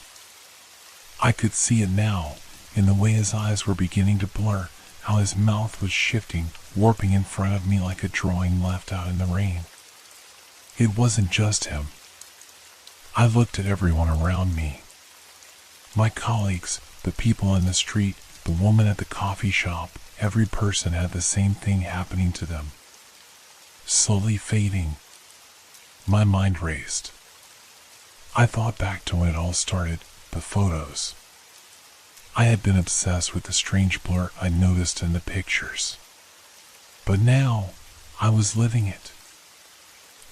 I could see it now, in the way his eyes were beginning to blur, how his mouth was shifting, warping in front of me like a drawing left out in the rain. It wasn't just him. I looked at everyone around me. My colleagues, the people in the street, the woman at the coffee shop, every person had the same thing happening to them. Slowly fading. My mind raced. I thought back to when it all started, the photos. I had been obsessed with the strange blur I noticed in the pictures. But now, I was living it.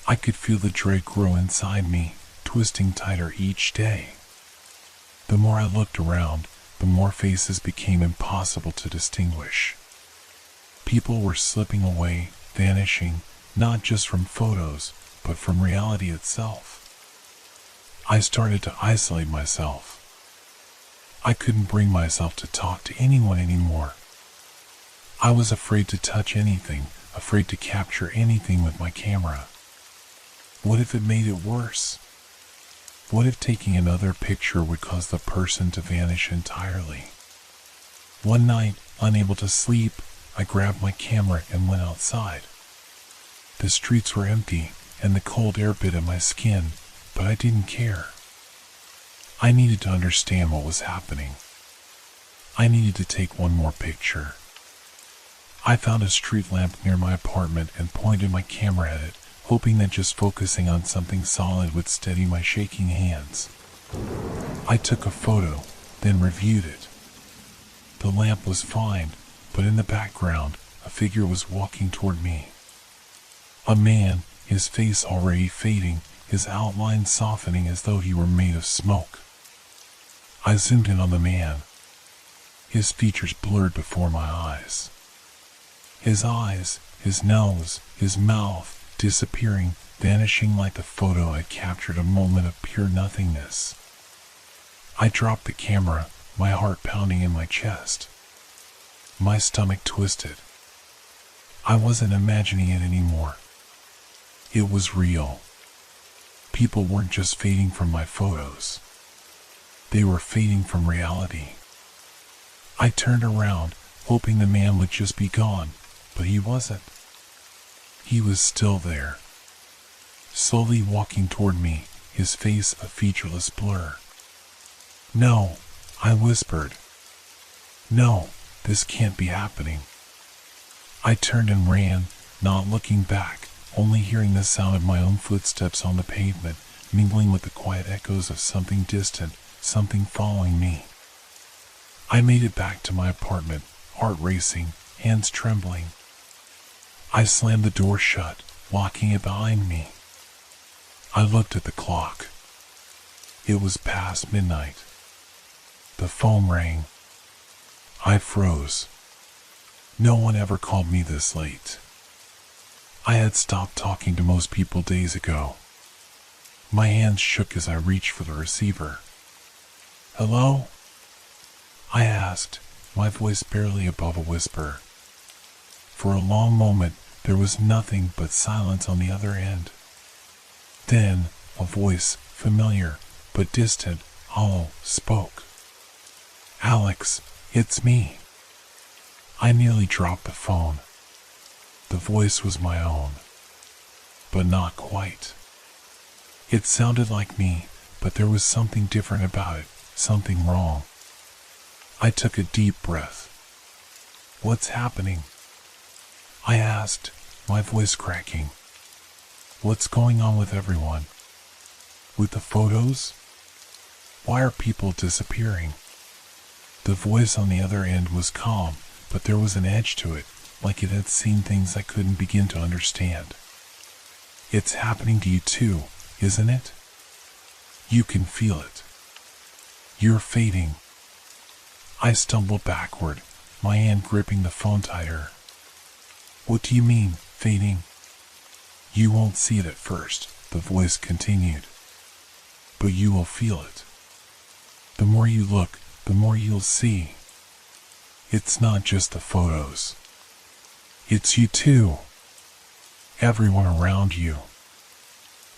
I could feel the dread grow inside me, twisting tighter each day. The more I looked around, the more faces became impossible to distinguish. People were slipping away, vanishing, not just from photos, but from reality itself. I started to isolate myself. I couldn't bring myself to talk to anyone anymore. I was afraid to touch anything, afraid to capture anything with my camera. What if it made it worse? What if taking another picture would cause the person to vanish entirely? One night, unable to sleep, I grabbed my camera and went outside. The streets were empty, and the cold air bit at my skin, but I didn't care. I needed to understand what was happening. I needed to take one more picture. I found a street lamp near my apartment and pointed my camera at it, hoping that just focusing on something solid would steady my shaking hands. I took a photo, then reviewed it. The lamp was fine, but in the background, a figure was walking toward me. A man, his face already fading, his outline softening as though he were made of smoke. I zoomed in on the man. His features blurred before my eyes. His eyes, his nose, his mouth, disappearing, vanishing like the photo I'd captured a moment of pure nothingness. I dropped the camera, my heart pounding in my chest. My stomach twisted. I wasn't imagining it anymore. It was real. People weren't just fading from my photos. They were fading from reality. I turned around, hoping the man would just be gone, but he wasn't. He was still there, slowly walking toward me, his face a featureless blur. "No," I whispered. "No, this can't be happening." I turned and ran, not looking back, only hearing the sound of my own footsteps on the pavement, mingling with the quiet echoes of something distant, something following me. I made it back to my apartment, heart racing, hands trembling. I slammed the door shut, locking it behind me. I looked at the clock. It was past midnight. The phone rang. I froze. No one ever called me this late. I had stopped talking to most people days ago. My hands shook as I reached for the receiver. "Hello?" I asked, my voice barely above a whisper. For a long moment, there was nothing but silence on the other end. Then, a voice, familiar but distant, hollow, spoke. "Alex, it's me." I nearly dropped the phone. The voice was my own, but not quite. It sounded like me, but there was something different about it, something wrong. I took a deep breath. "What's happening?" I asked, my voice cracking. "What's going on with everyone? With the photos? Why are people disappearing?" The voice on the other end was calm, but there was an edge to it, like it had seen things I couldn't begin to understand. "It's happening to you too, isn't it? You can feel it. You're fading." I stumbled backward, my hand gripping the phone tighter. "What do you mean, fading?" "You won't see it at first," the voice continued, "but you will feel it. The more you look, the more you'll see. It's not just the photos. It's you too. Everyone around you.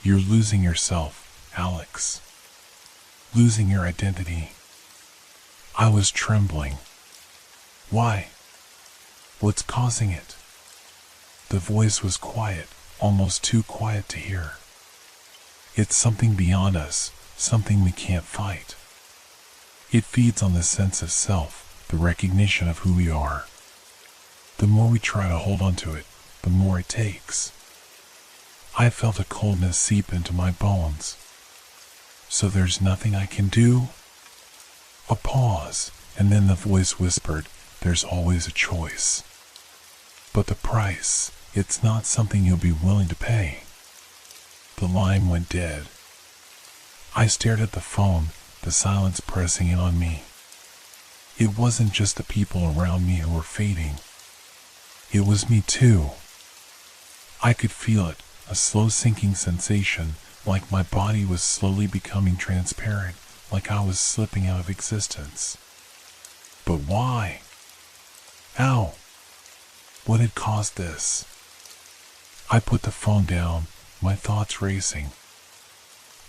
You're losing yourself, Alex. Losing your identity." I was trembling. "Why? What's causing it?" The voice was quiet, almost too quiet to hear. "It's something beyond us, something we can't fight. It feeds on the sense of self, the recognition of who we are. The more we try to hold on to it, the more it takes." I felt a coldness seep into my bones. "So there's nothing I can do?" A pause, and then the voice whispered, "There's always a choice. But the price, it's not something you'll be willing to pay." The line went dead. I stared at the phone, the silence pressing in on me. It wasn't just the people around me who were fading. It was me too. I could feel it, a slow sinking sensation, like my body was slowly becoming transparent, like I was slipping out of existence. But why? How? What had caused this? I put the phone down, my thoughts racing.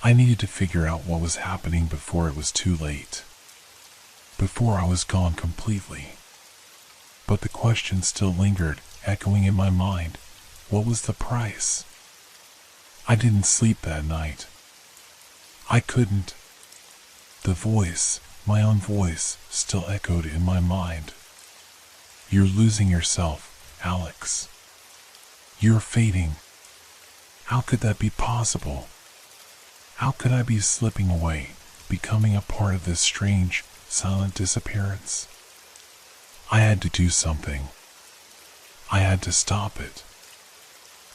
I needed to figure out what was happening before it was too late. Before I was gone completely. But the question still lingered, echoing in my mind. What was the price? I didn't sleep that night. I couldn't. The voice, my own voice, still echoed in my mind. "You're losing yourself, Alex. You're fading. How could that be possible? How could I be slipping away, becoming a part of this strange, silent disappearance?" I had to do something. I had to stop it.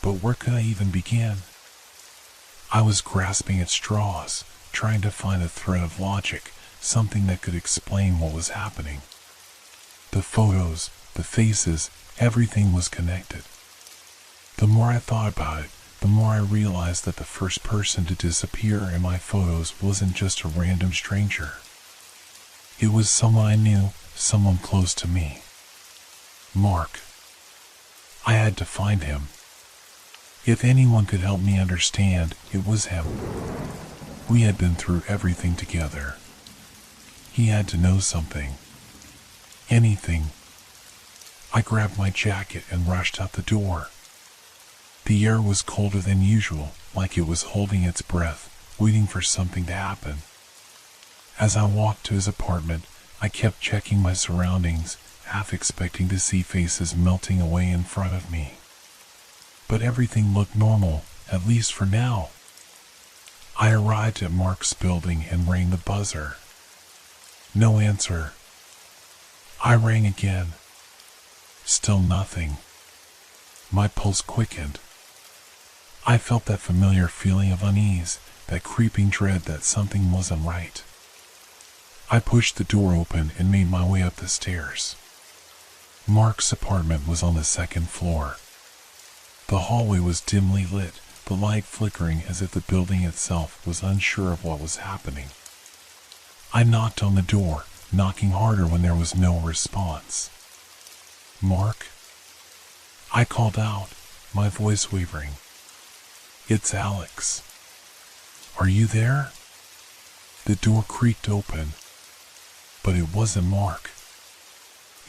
But where could I even begin? I was grasping at straws, trying to find a thread of logic, something that could explain what was happening. The photos, the faces, everything was connected. The more I thought about it, the more I realized that the first person to disappear in my photos wasn't just a random stranger. It was someone I knew, someone close to me. Mark. I had to find him. If anyone could help me understand, it was him. We had been through everything together. He had to know something. Anything. I grabbed my jacket and rushed out the door. The air was colder than usual, like it was holding its breath, waiting for something to happen. As I walked to his apartment, I kept checking my surroundings, half expecting to see faces melting away in front of me. But everything looked normal, at least for now. I arrived at Mark's building and rang the buzzer. No answer. I rang again. Still nothing. My pulse quickened. I felt that familiar feeling of unease, that creeping dread that something wasn't right. I pushed the door open and made my way up the stairs. Mark's apartment was on the second floor. The hallway was dimly lit, the light flickering as if the building itself was unsure of what was happening. I knocked on the door, knocking harder when there was no response. "Mark?" I called out, my voice wavering. "It's Alex. Are you there?" The door creaked open, but it wasn't Mark.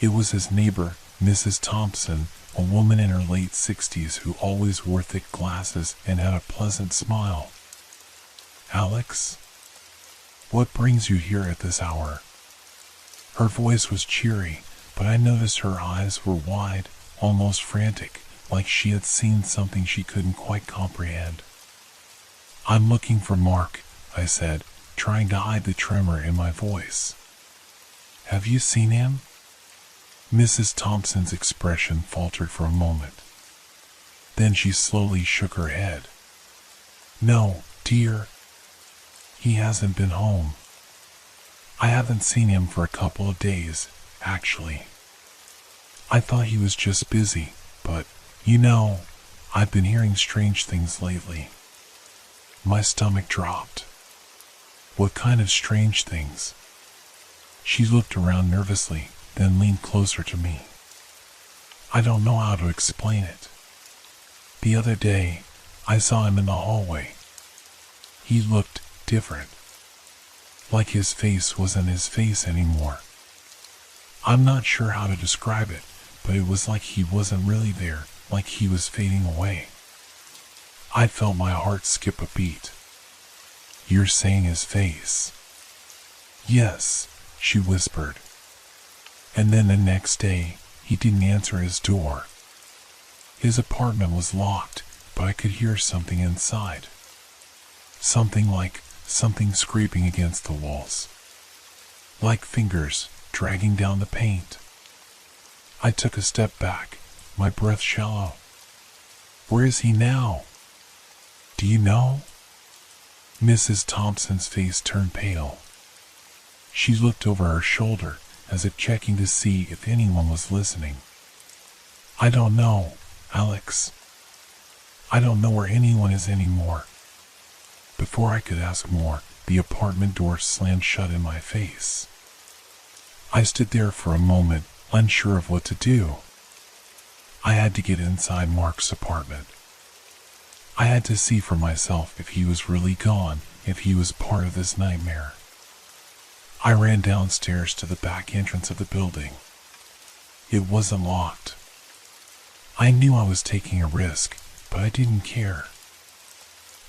It was his neighbor, Mrs. Thompson, a woman in her late 60s who always wore thick glasses and had a pleasant smile. "Alex? What brings you here at this hour?" Her voice was cheery, but I noticed her eyes were wide, almost frantic, like she had seen something she couldn't quite comprehend. "I'm looking for Mark," I said, trying to hide the tremor in my voice. "Have you seen him?" Mrs. Thompson's expression faltered for a moment. Then she slowly shook her head. "No, dear. He hasn't been home. I haven't seen him for a couple of days, actually. I thought he was just busy, but, I've been hearing strange things lately." My stomach dropped. "What kind of strange things?" She looked around nervously, then leaned closer to me. "I don't know how to explain it. The other day, I saw him in the hallway. He looked different. Like his face wasn't his face anymore. I'm not sure how to describe it, but it was like he wasn't really there, like he was fading away." I felt my heart skip a beat. "You're saying his face?" "Yes," she whispered. And then the next day, he didn't answer his door. His apartment was locked, but I could hear something inside. Something scraping against the walls. Like fingers dragging down the paint. I took a step back, my breath shallow. "Where is he now? Do you know?" Mrs. Thompson's face turned pale. She looked over her shoulder, as if checking to see if anyone was listening. "I don't know, Alex. I don't know where anyone is anymore." Before I could ask more, the apartment door slammed shut in my face. I stood there for a moment, unsure of what to do. I had to get inside Mark's apartment. I had to see for myself if he was really gone, if he was part of this nightmare. I ran downstairs to the back entrance of the building. It wasn't locked. I knew I was taking a risk, but I didn't care.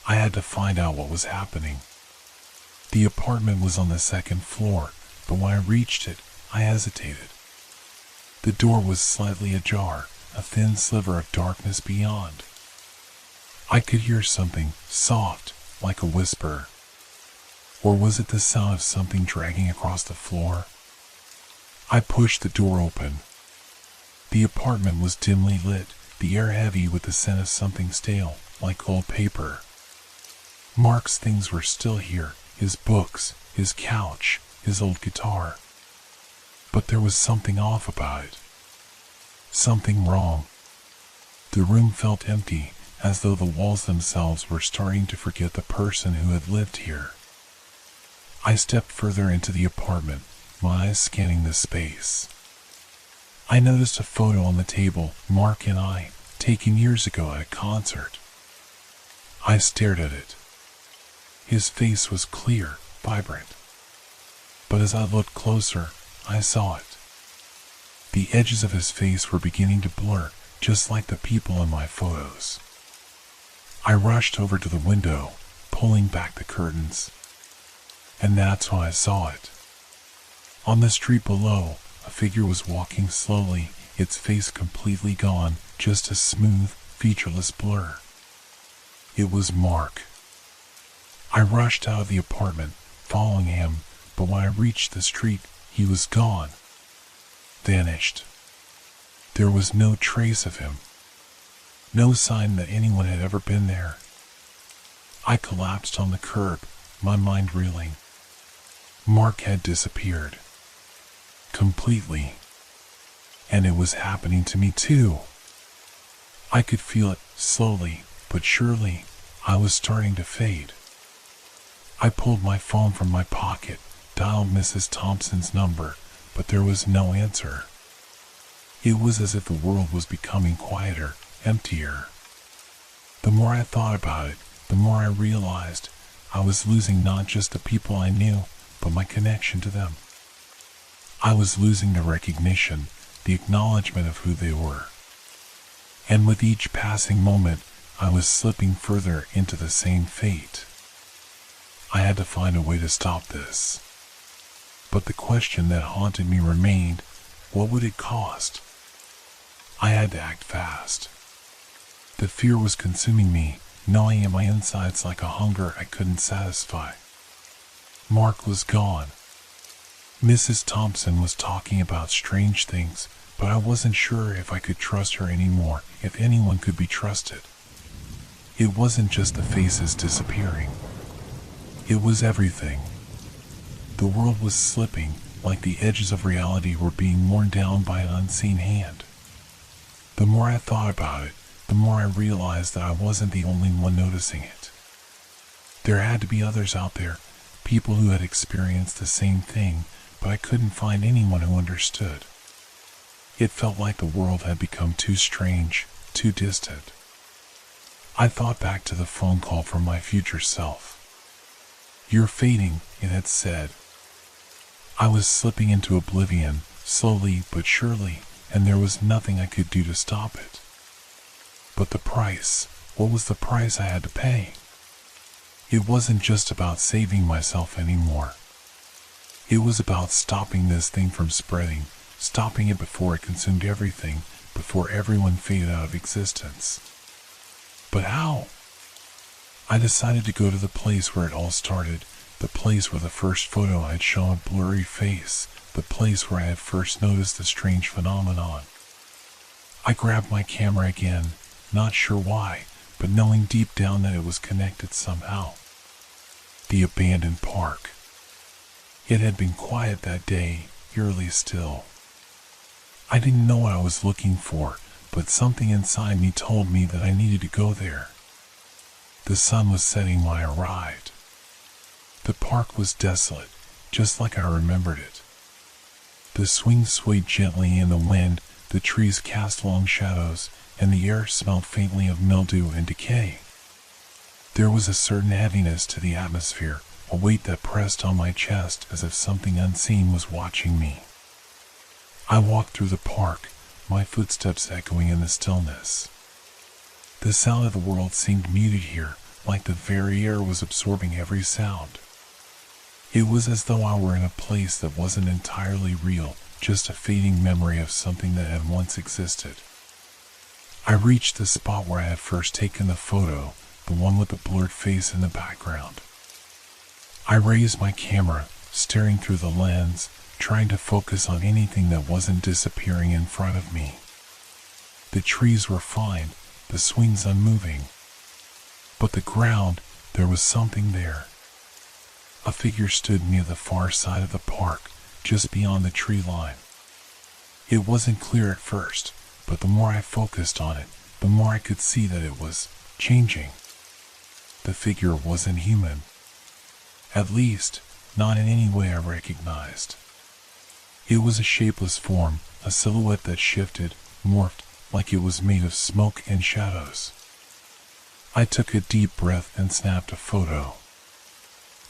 I had to find out what was happening. The apartment was on the second floor, but when I reached it, I hesitated. The door was slightly ajar, a thin sliver of darkness beyond. I could hear something soft, like a whisper. Or was it the sound of something dragging across the floor? I pushed the door open. The apartment was dimly lit, the air heavy with the scent of something stale, like old paper. Mark's things were still here, his books, his couch, his old guitar. But there was something off about it. Something wrong. The room felt empty, as though the walls themselves were starting to forget the person who had lived here. I stepped further into the apartment, my eyes scanning the space. I noticed a photo on the table Mark and I taken years ago at a concert. I stared at it. His face was clear, vibrant. But as I looked closer, I saw it. The edges of his face were beginning to blur, just like the people in my photos. I rushed over to the window, pulling back the curtains. And that's when I saw it. On the street below, a figure was walking slowly, its face completely gone, just a smooth, featureless blur. It was Mark. I rushed out of the apartment, following him, but when I reached the street, he was gone. Vanished. There was no trace of him. No sign that anyone had ever been there. I collapsed on the curb, my mind reeling. Mark had disappeared. Completely. And it was happening to me too. I could feel it, slowly, but surely, I was starting to fade. I pulled my phone from my pocket, dialed Mrs. Thompson's number, but there was no answer. It was as if the world was becoming quieter, emptier. The more I thought about it, the more I realized I was losing not just the people I knew, but my connection to them. I was losing the recognition, the acknowledgement of who they were. And with each passing moment, I was slipping further into the same fate. I had to find a way to stop this. But the question that haunted me remained, what would it cost? I had to act fast. The fear was consuming me, gnawing at my insides like a hunger I couldn't satisfy. Mark was gone. Mrs. Thompson was talking about strange things, but I wasn't sure if I could trust her anymore, if anyone could be trusted. It wasn't just the faces disappearing. It was everything. The world was slipping, like the edges of reality were being worn down by an unseen hand. The more I thought about it, the more I realized that I wasn't the only one noticing it. There had to be others out there, people who had experienced the same thing, but I couldn't find anyone who understood. It felt like the world had become too strange, too distant. I thought back to the phone call from my future self. "You're fading," it had said. I was slipping into oblivion, slowly but surely, and there was nothing I could do to stop it. But the price, what was the price I had to pay? It wasn't just about saving myself anymore. It was about stopping this thing from spreading, stopping it before it consumed everything, before everyone faded out of existence. But how? I decided to go to the place where it all started, the place where the first photo I had shown a blurry face, the place where I had first noticed the strange phenomenon. I grabbed my camera again, not sure why, but knowing deep down that it was connected somehow. The abandoned park. It had been quiet that day, eerily still. I didn't know what I was looking for, but something inside me told me that I needed to go there. The sun was setting when I arrived. The park was desolate, just like I remembered it. The swings swayed gently in the wind, the trees cast long shadows, and the air smelled faintly of mildew and decay. There was a certain heaviness to the atmosphere, a weight that pressed on my chest as if something unseen was watching me. I walked through the park, my footsteps echoing in the stillness. The sound of the world seemed muted here, like the very air was absorbing every sound. It was as though I were in a place that wasn't entirely real, just a fading memory of something that had once existed. I reached the spot where I had first taken the photo, the one with the blurred face in the background. I raised my camera, staring through the lens, trying to focus on anything that wasn't disappearing in front of me. The trees were fine, the swings unmoving. But the ground, there was something there. A figure stood near the far side of the park, just beyond the tree line. It wasn't clear at first, but the more I focused on it, the more I could see that it was changing. The figure wasn't human. At least, not in any way I recognized. It was a shapeless form, a silhouette that shifted, morphed, like it was made of smoke and shadows. I took a deep breath and snapped a photo.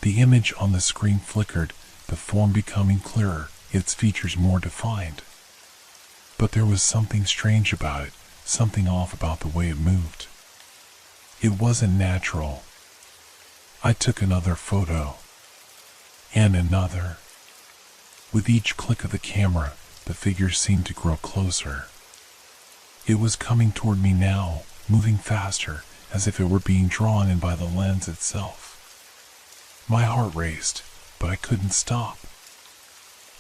The image on the screen flickered, the form becoming clearer, its features more defined. But there was something strange about it, something off about the way it moved. It wasn't natural. I took another photo. And another. With each click of the camera, the figure seemed to grow closer. It was coming toward me now, moving faster, as if it were being drawn in by the lens itself. My heart raced, but I couldn't stop.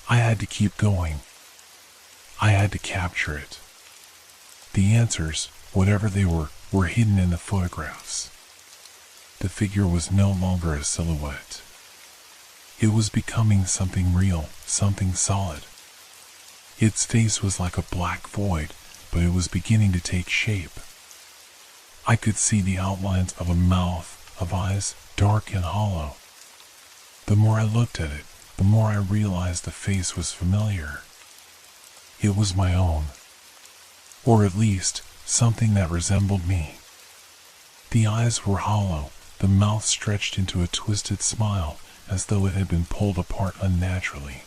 I had to keep going. I had to capture it. The answers, whatever they were hidden in the photographs. The figure was no longer a silhouette. It was becoming something real, something solid. Its face was like a black void, but it was beginning to take shape. I could see the outlines of a mouth, of eyes, dark and hollow. The more I looked at it, the more I realized the face was familiar. It was my own. Or at least, something that resembled me. The eyes were hollow, the mouth stretched into a twisted smile, as though it had been pulled apart unnaturally.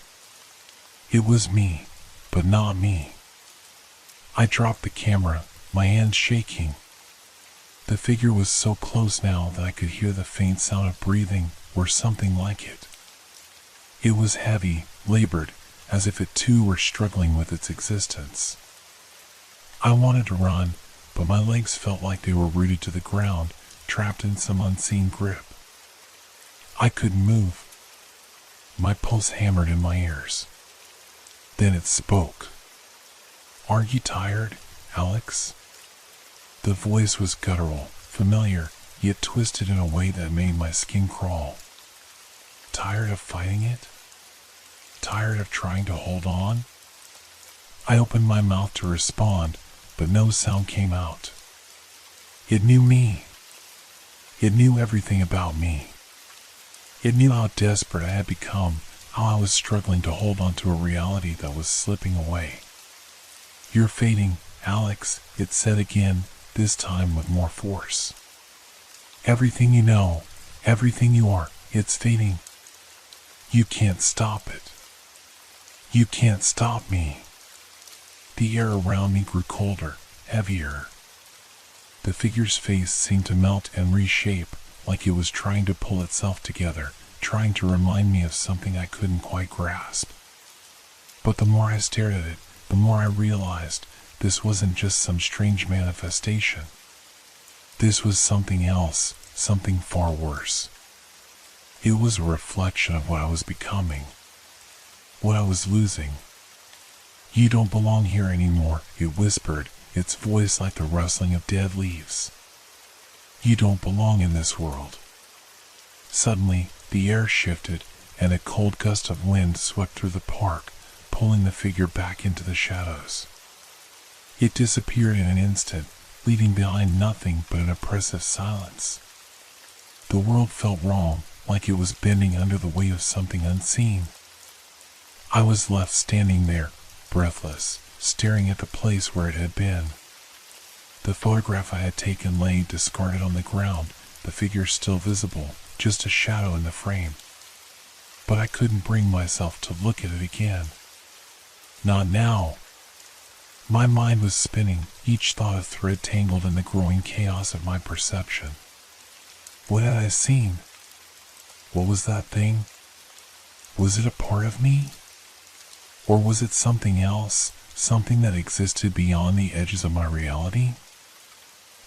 It was me, but not me. I dropped the camera, my hands shaking. The figure was so close now that I could hear the faint sound of breathing, or something like it. It was heavy, labored, as if it too were struggling with its existence. I wanted to run, but my legs felt like they were rooted to the ground, trapped in some unseen grip. I couldn't move. My pulse hammered in my ears. Then it spoke. "Aren't you tired, Alex?" The voice was guttural, familiar, yet twisted in a way that made my skin crawl. Tired of fighting it? Tired of trying to hold on? I opened my mouth to respond, but no sound came out. It knew me. It knew everything about me. It knew how desperate I had become, how I was struggling to hold on to a reality that was slipping away. "You're fading, Alex," it said again, this time with more force. "Everything you know, everything you are, it's fading. You can't stop it. You can't stop me." The air around me grew colder, heavier. The figure's face seemed to melt and reshape, like it was trying to pull itself together, trying to remind me of something I couldn't quite grasp. But the more I stared at it, the more I realized this wasn't just some strange manifestation. This was something else, something far worse. It was a reflection of what I was becoming, what I was losing. "You don't belong here anymore," it whispered, its voice like the rustling of dead leaves. "You don't belong in this world." Suddenly, the air shifted, and a cold gust of wind swept through the park, pulling the figure back into the shadows. It disappeared in an instant, leaving behind nothing but an oppressive silence. The world felt wrong, like it was bending under the weight of something unseen. I was left standing there, breathless, staring at the place where it had been. The photograph I had taken lay discarded on the ground, the figure still visible, just a shadow in the frame. But I couldn't bring myself to look at it again. Not now. My mind was spinning, each thought a thread tangled in the growing chaos of my perception. What had I seen? What was that thing? Was it a part of me? Or was it something else, something that existed beyond the edges of my reality?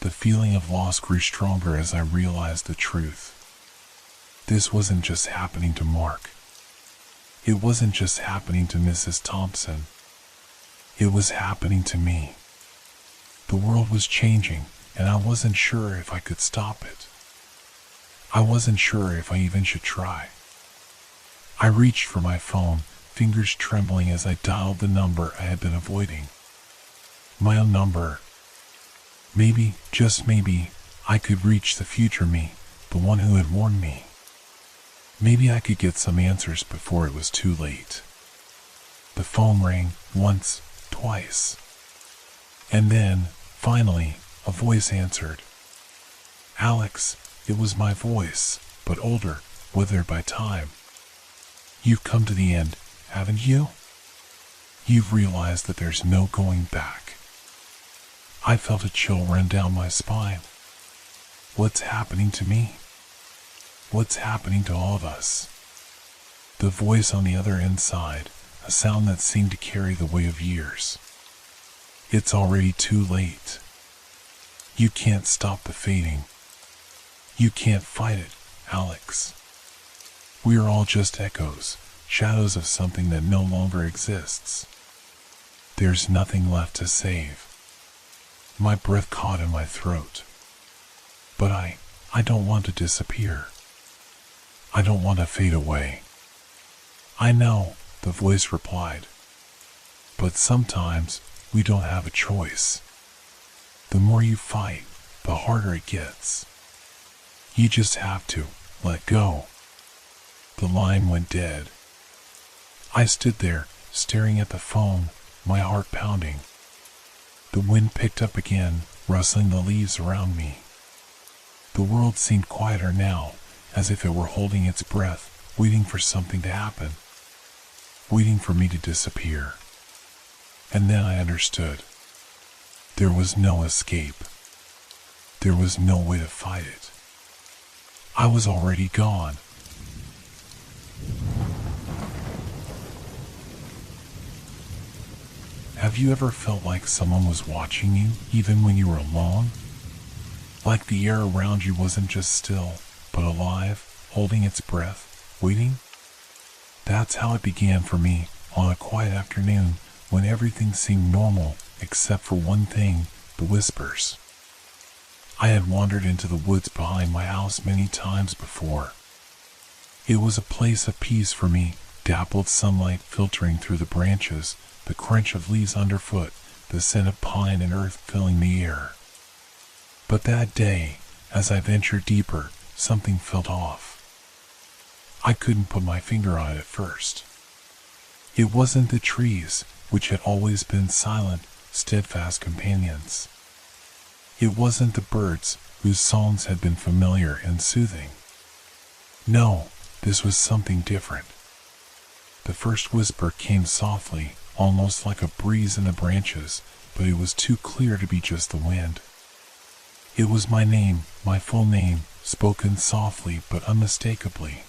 The feeling of loss grew stronger as I realized the truth. This wasn't just happening to Mark. It wasn't just happening to Mrs. Thompson. It was happening to me. The world was changing, and I wasn't sure if I could stop it. I wasn't sure if I even should try. I reached for my phone, fingers trembling as I dialed the number I had been avoiding. My own number. Maybe, just maybe, I could reach the future me, the one who had warned me. Maybe I could get some answers before it was too late. The phone rang once, twice. And then, finally, a voice answered. Alex, it was my voice, but older, withered by time. You've come to the end, haven't you? You've realized that there's no going back. I felt a chill run down my spine. What's happening to me? What's happening to all of us? The voice on the other end sighed, a sound that seemed to carry the weight of years. It's already too late. You can't stop the fading. You can't fight it, Alex. We are all just echoes, shadows of something that no longer exists. There's nothing left to save. My breath caught in my throat. But I don't want to disappear. I don't want to fade away. I know, the voice replied. But sometimes we don't have a choice. The more you fight, the harder it gets. You just have to let go. The line went dead. I stood there, staring at the phone, my heart pounding. The wind picked up again, rustling the leaves around me. The world seemed quieter now, as if it were holding its breath, waiting for something to happen. Waiting for me to disappear. And then I understood. There was no escape. There was no way to fight it. I was already gone. Have you ever felt like someone was watching you, even when you were alone? Like the air around you wasn't just still, but alive, holding its breath, waiting? That's how it began for me, on a quiet afternoon, when everything seemed normal, except for one thing, the whispers. I had wandered into the woods behind my house many times before. It was a place of peace for me, dappled sunlight filtering through the branches, the crunch of leaves underfoot, the scent of pine and earth filling the air. But that day, as I ventured deeper, something felt off. I couldn't put my finger on it at first. It wasn't the trees, which had always been silent, steadfast companions. It wasn't the birds, whose songs had been familiar and soothing. No, this was something different. The first whisper came softly, almost like a breeze in the branches, but it was too clear to be just the wind. It was my name, my full name, spoken softly but unmistakably.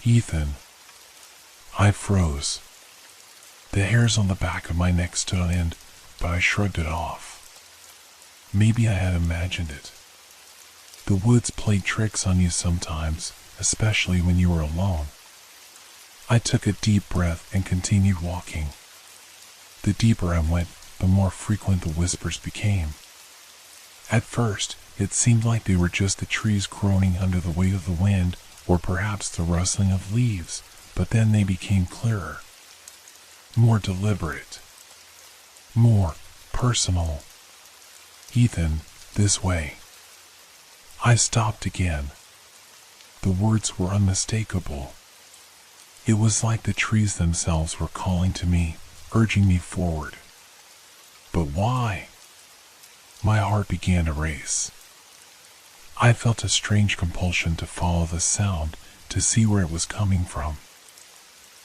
Ethan. I froze. The hairs on the back of my neck stood on end, but I shrugged it off. Maybe I had imagined it. The woods played tricks on you sometimes, especially when you were alone. I took a deep breath and continued walking. The deeper I went, the more frequent the whispers became. At first, it seemed like they were just the trees groaning under the weight of the wind, or perhaps the rustling of leaves, but then they became clearer, more deliberate, more personal. Ethan, this way. I stopped again. The words were unmistakable. It was like the trees themselves were calling to me, urging me forward. But why? My heart began to race. I felt a strange compulsion to follow the sound, to see where it was coming from.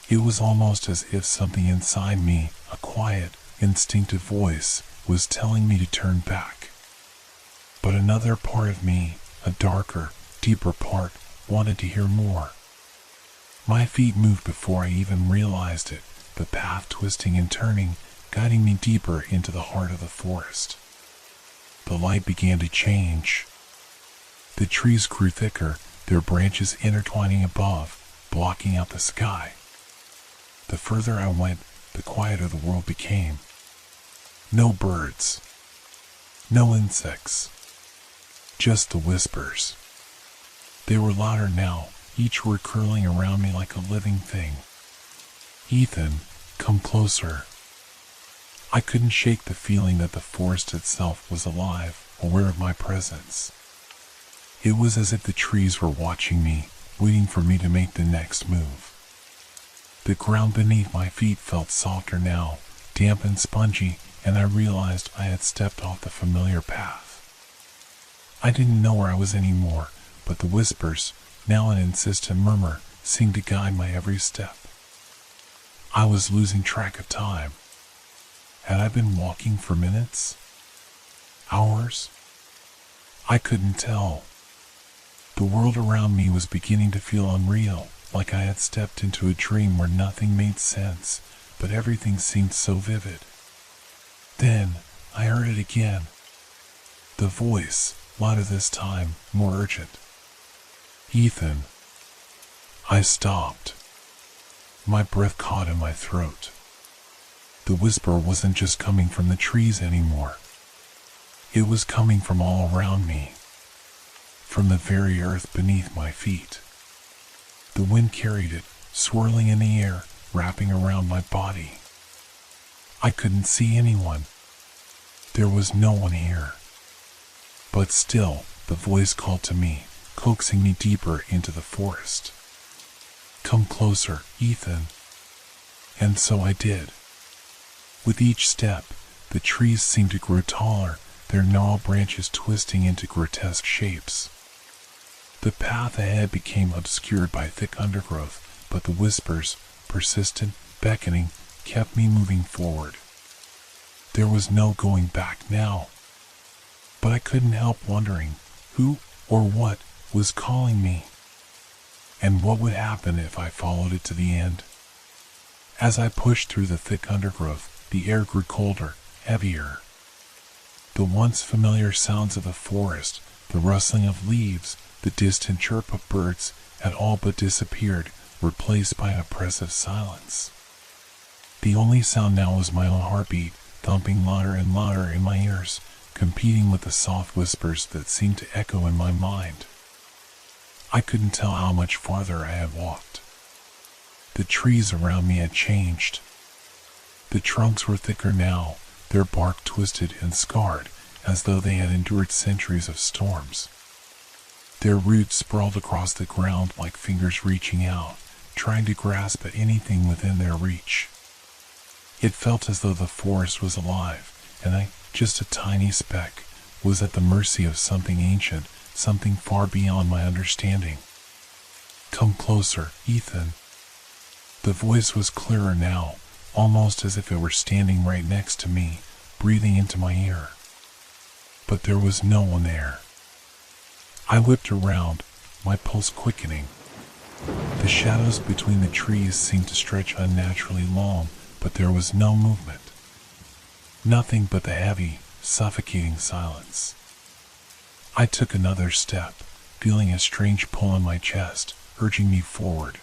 It was almost as if something inside me, a quiet, instinctive voice, was telling me to turn back. But another part of me, a darker, deeper part, wanted to hear more. My feet moved before I even realized it, the path twisting and turning, guiding me deeper into the heart of the forest. The light began to change. The trees grew thicker, their branches intertwining above, blocking out the sky. The further I went, the quieter the world became. No birds. No insects. Just the whispers. They were louder now, each word curling around me like a living thing. Ethan, come closer. I couldn't shake the feeling that the forest itself was alive, aware of my presence. It was as if the trees were watching me, waiting for me to make the next move. The ground beneath my feet felt softer now, damp and spongy, and I realized I had stepped off the familiar path. I didn't know where I was anymore, but the whispers, now an insistent murmur, seemed to guide my every step. I was losing track of time. Had I been walking for minutes? Hours? I couldn't tell. The world around me was beginning to feel unreal, like I had stepped into a dream where nothing made sense, but everything seemed so vivid. Then, I heard it again. The voice, louder this time, more urgent. Ethan. I stopped. My breath caught in my throat. The whisper wasn't just coming from the trees anymore. It was coming from all around me. From the very earth beneath my feet. The wind carried it, swirling in the air, wrapping around my body. I couldn't see anyone. There was no one here. But still, the voice called to me, coaxing me deeper into the forest. Come closer, Ethan. And so I did. With each step, the trees seemed to grow taller, their gnarled branches twisting into grotesque shapes. The path ahead became obscured by thick undergrowth, but the whispers, persistent, beckoning, kept me moving forward. There was no going back now. But I couldn't help wondering who or what was calling me, and what would happen if I followed it to the end. As I pushed through the thick undergrowth, the air grew colder, heavier. The once familiar sounds of the forest, the rustling of leaves, the distant chirp of birds, had all but disappeared, replaced by an oppressive silence. The only sound now was my own heartbeat, thumping louder and louder in my ears, competing with the soft whispers that seemed to echo in my mind. I couldn't tell how much farther I had walked. The trees around me had changed. The trunks were thicker now, their bark twisted and scarred, as though they had endured centuries of storms. Their roots sprawled across the ground like fingers reaching out, trying to grasp at anything within their reach. It felt as though the forest was alive, and I, just a tiny speck, was at the mercy of something ancient, something far beyond my understanding. Come closer, Ethan. The voice was clearer now, almost as if it were standing right next to me, breathing into my ear. But there was no one there. I whipped around, my pulse quickening. The shadows between the trees seemed to stretch unnaturally long, but there was no movement. Nothing but the heavy, suffocating silence. I took another step, feeling a strange pull in my chest, urging me forward.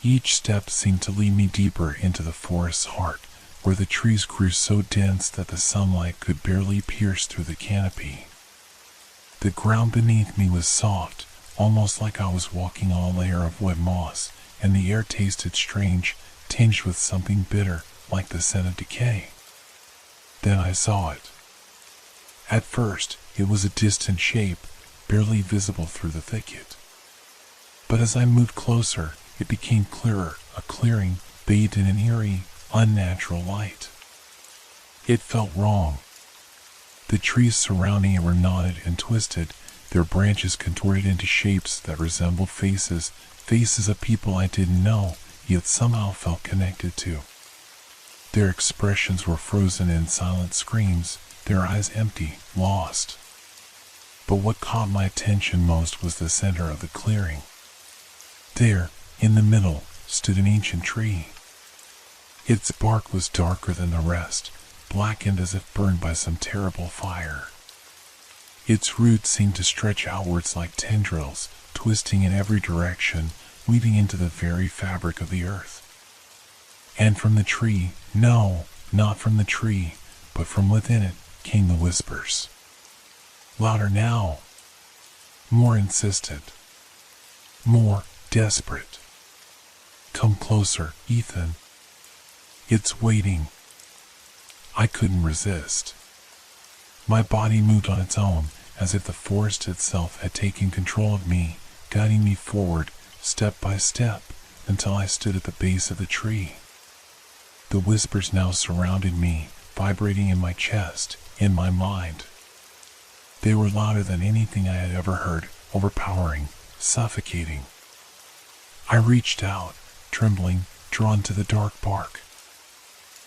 Each step seemed to lead me deeper into the forest's heart, where the trees grew so dense that the sunlight could barely pierce through the canopy. The ground beneath me was soft, almost like I was walking on a layer of wet moss, and the air tasted strange, tinged with something bitter, like the scent of decay. Then I saw it. At first, it was a distant shape, barely visible through the thicket. But as I moved closer, it became clearer, a clearing bathed in an eerie, unnatural light. It felt wrong. The trees surrounding it were knotted and twisted, their branches contorted into shapes that resembled faces, faces of people I didn't know, yet somehow felt connected to. Their expressions were frozen in silent screams, their eyes empty, lost. But what caught my attention most was the center of the clearing. There, in the middle, stood an ancient tree. Its bark was darker than the rest, blackened as if burned by some terrible fire. Its roots seemed to stretch outwards like tendrils, twisting in every direction, weaving into the very fabric of the earth. And from the tree, no, not from the tree, but from within it, came the whispers. Louder now. More insistent. More desperate. Come closer, Ethan. It's waiting. I couldn't resist. My body moved on its own, as if the forest itself had taken control of me, guiding me forward, step by step, until I stood at the base of the tree. The whispers now surrounded me, vibrating in my chest, in my mind. They were louder than anything I had ever heard, overpowering, suffocating. I reached out, trembling, drawn to the dark bark.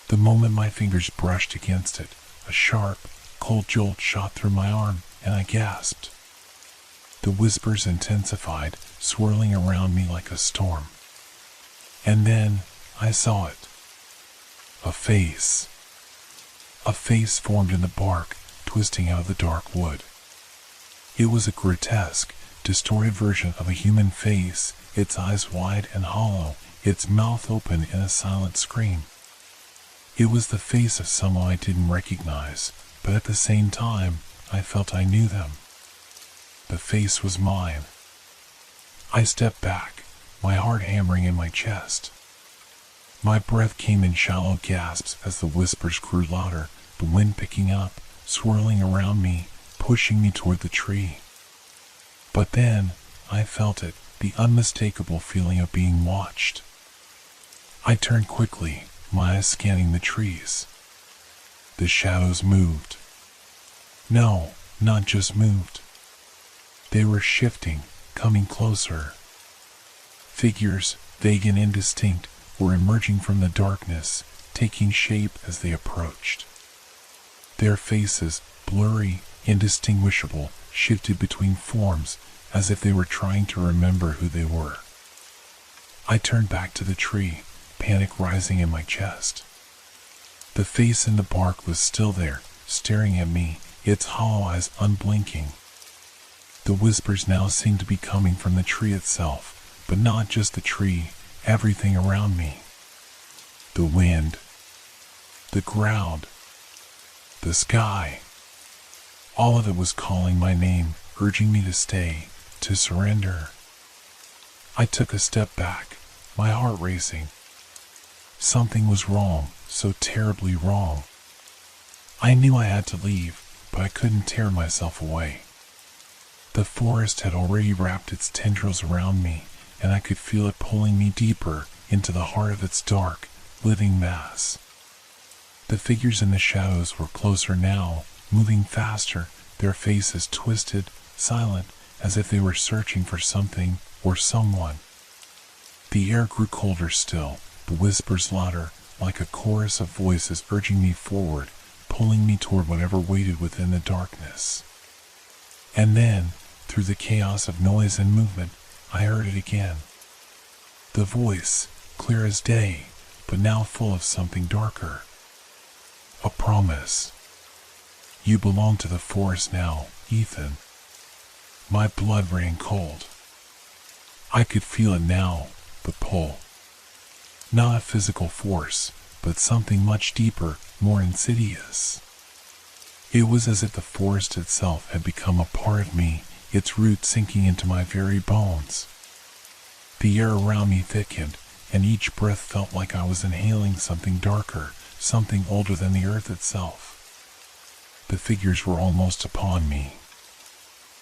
The moment my fingers brushed against it, a sharp, cold jolt shot through my arm, and I gasped. The whispers intensified, swirling around me like a storm. And then, I saw it. A face. A face formed in the bark, twisting out of the dark wood. It was a grotesque, distorted version of a human face, its eyes wide and hollow, its mouth open in a silent scream. It was the face of someone I didn't recognize, but at the same time, I felt I knew them. The face was mine. I stepped back, my heart hammering in my chest. My breath came in shallow gasps as the whispers grew louder, the wind picking up, swirling around me, pushing me toward the tree. But then, I felt it, the unmistakable feeling of being watched. I turned quickly, my eyes scanning the trees. The shadows moved. No, not just moved. They were shifting, coming closer. Figures, vague and indistinct, were emerging from the darkness, taking shape as they approached. Their faces, blurry, indistinguishable, shifted between forms, as if they were trying to remember who they were. I turned back to the tree, panic rising in my chest. The face in the bark was still there, staring at me, its hollow eyes unblinking. The whispers now seemed to be coming from the tree itself, but not just the tree, everything around me. The wind, the ground, the sky. All of it was calling my name, urging me to stay, to surrender. I took a step back, my heart racing. Something was wrong, so terribly wrong. I knew I had to leave, but I couldn't tear myself away. The forest had already wrapped its tendrils around me, and I could feel it pulling me deeper into the heart of its dark, living mass. The figures in the shadows were closer now, moving faster, their faces twisted, silent, as if they were searching for something or someone. The air grew colder still, the whispers louder, like a chorus of voices urging me forward, pulling me toward whatever waited within the darkness. And then, through the chaos of noise and movement, I heard it again. The voice, clear as day, but now full of something darker. A promise. You belong to the forest now, Ethan. My blood ran cold. I could feel it now, the pull. Not a physical force, but something much deeper, more insidious. It was as if the forest itself had become a part of me, its roots sinking into my very bones. The air around me thickened, and each breath felt like I was inhaling something darker, something older than the earth itself. The figures were almost upon me.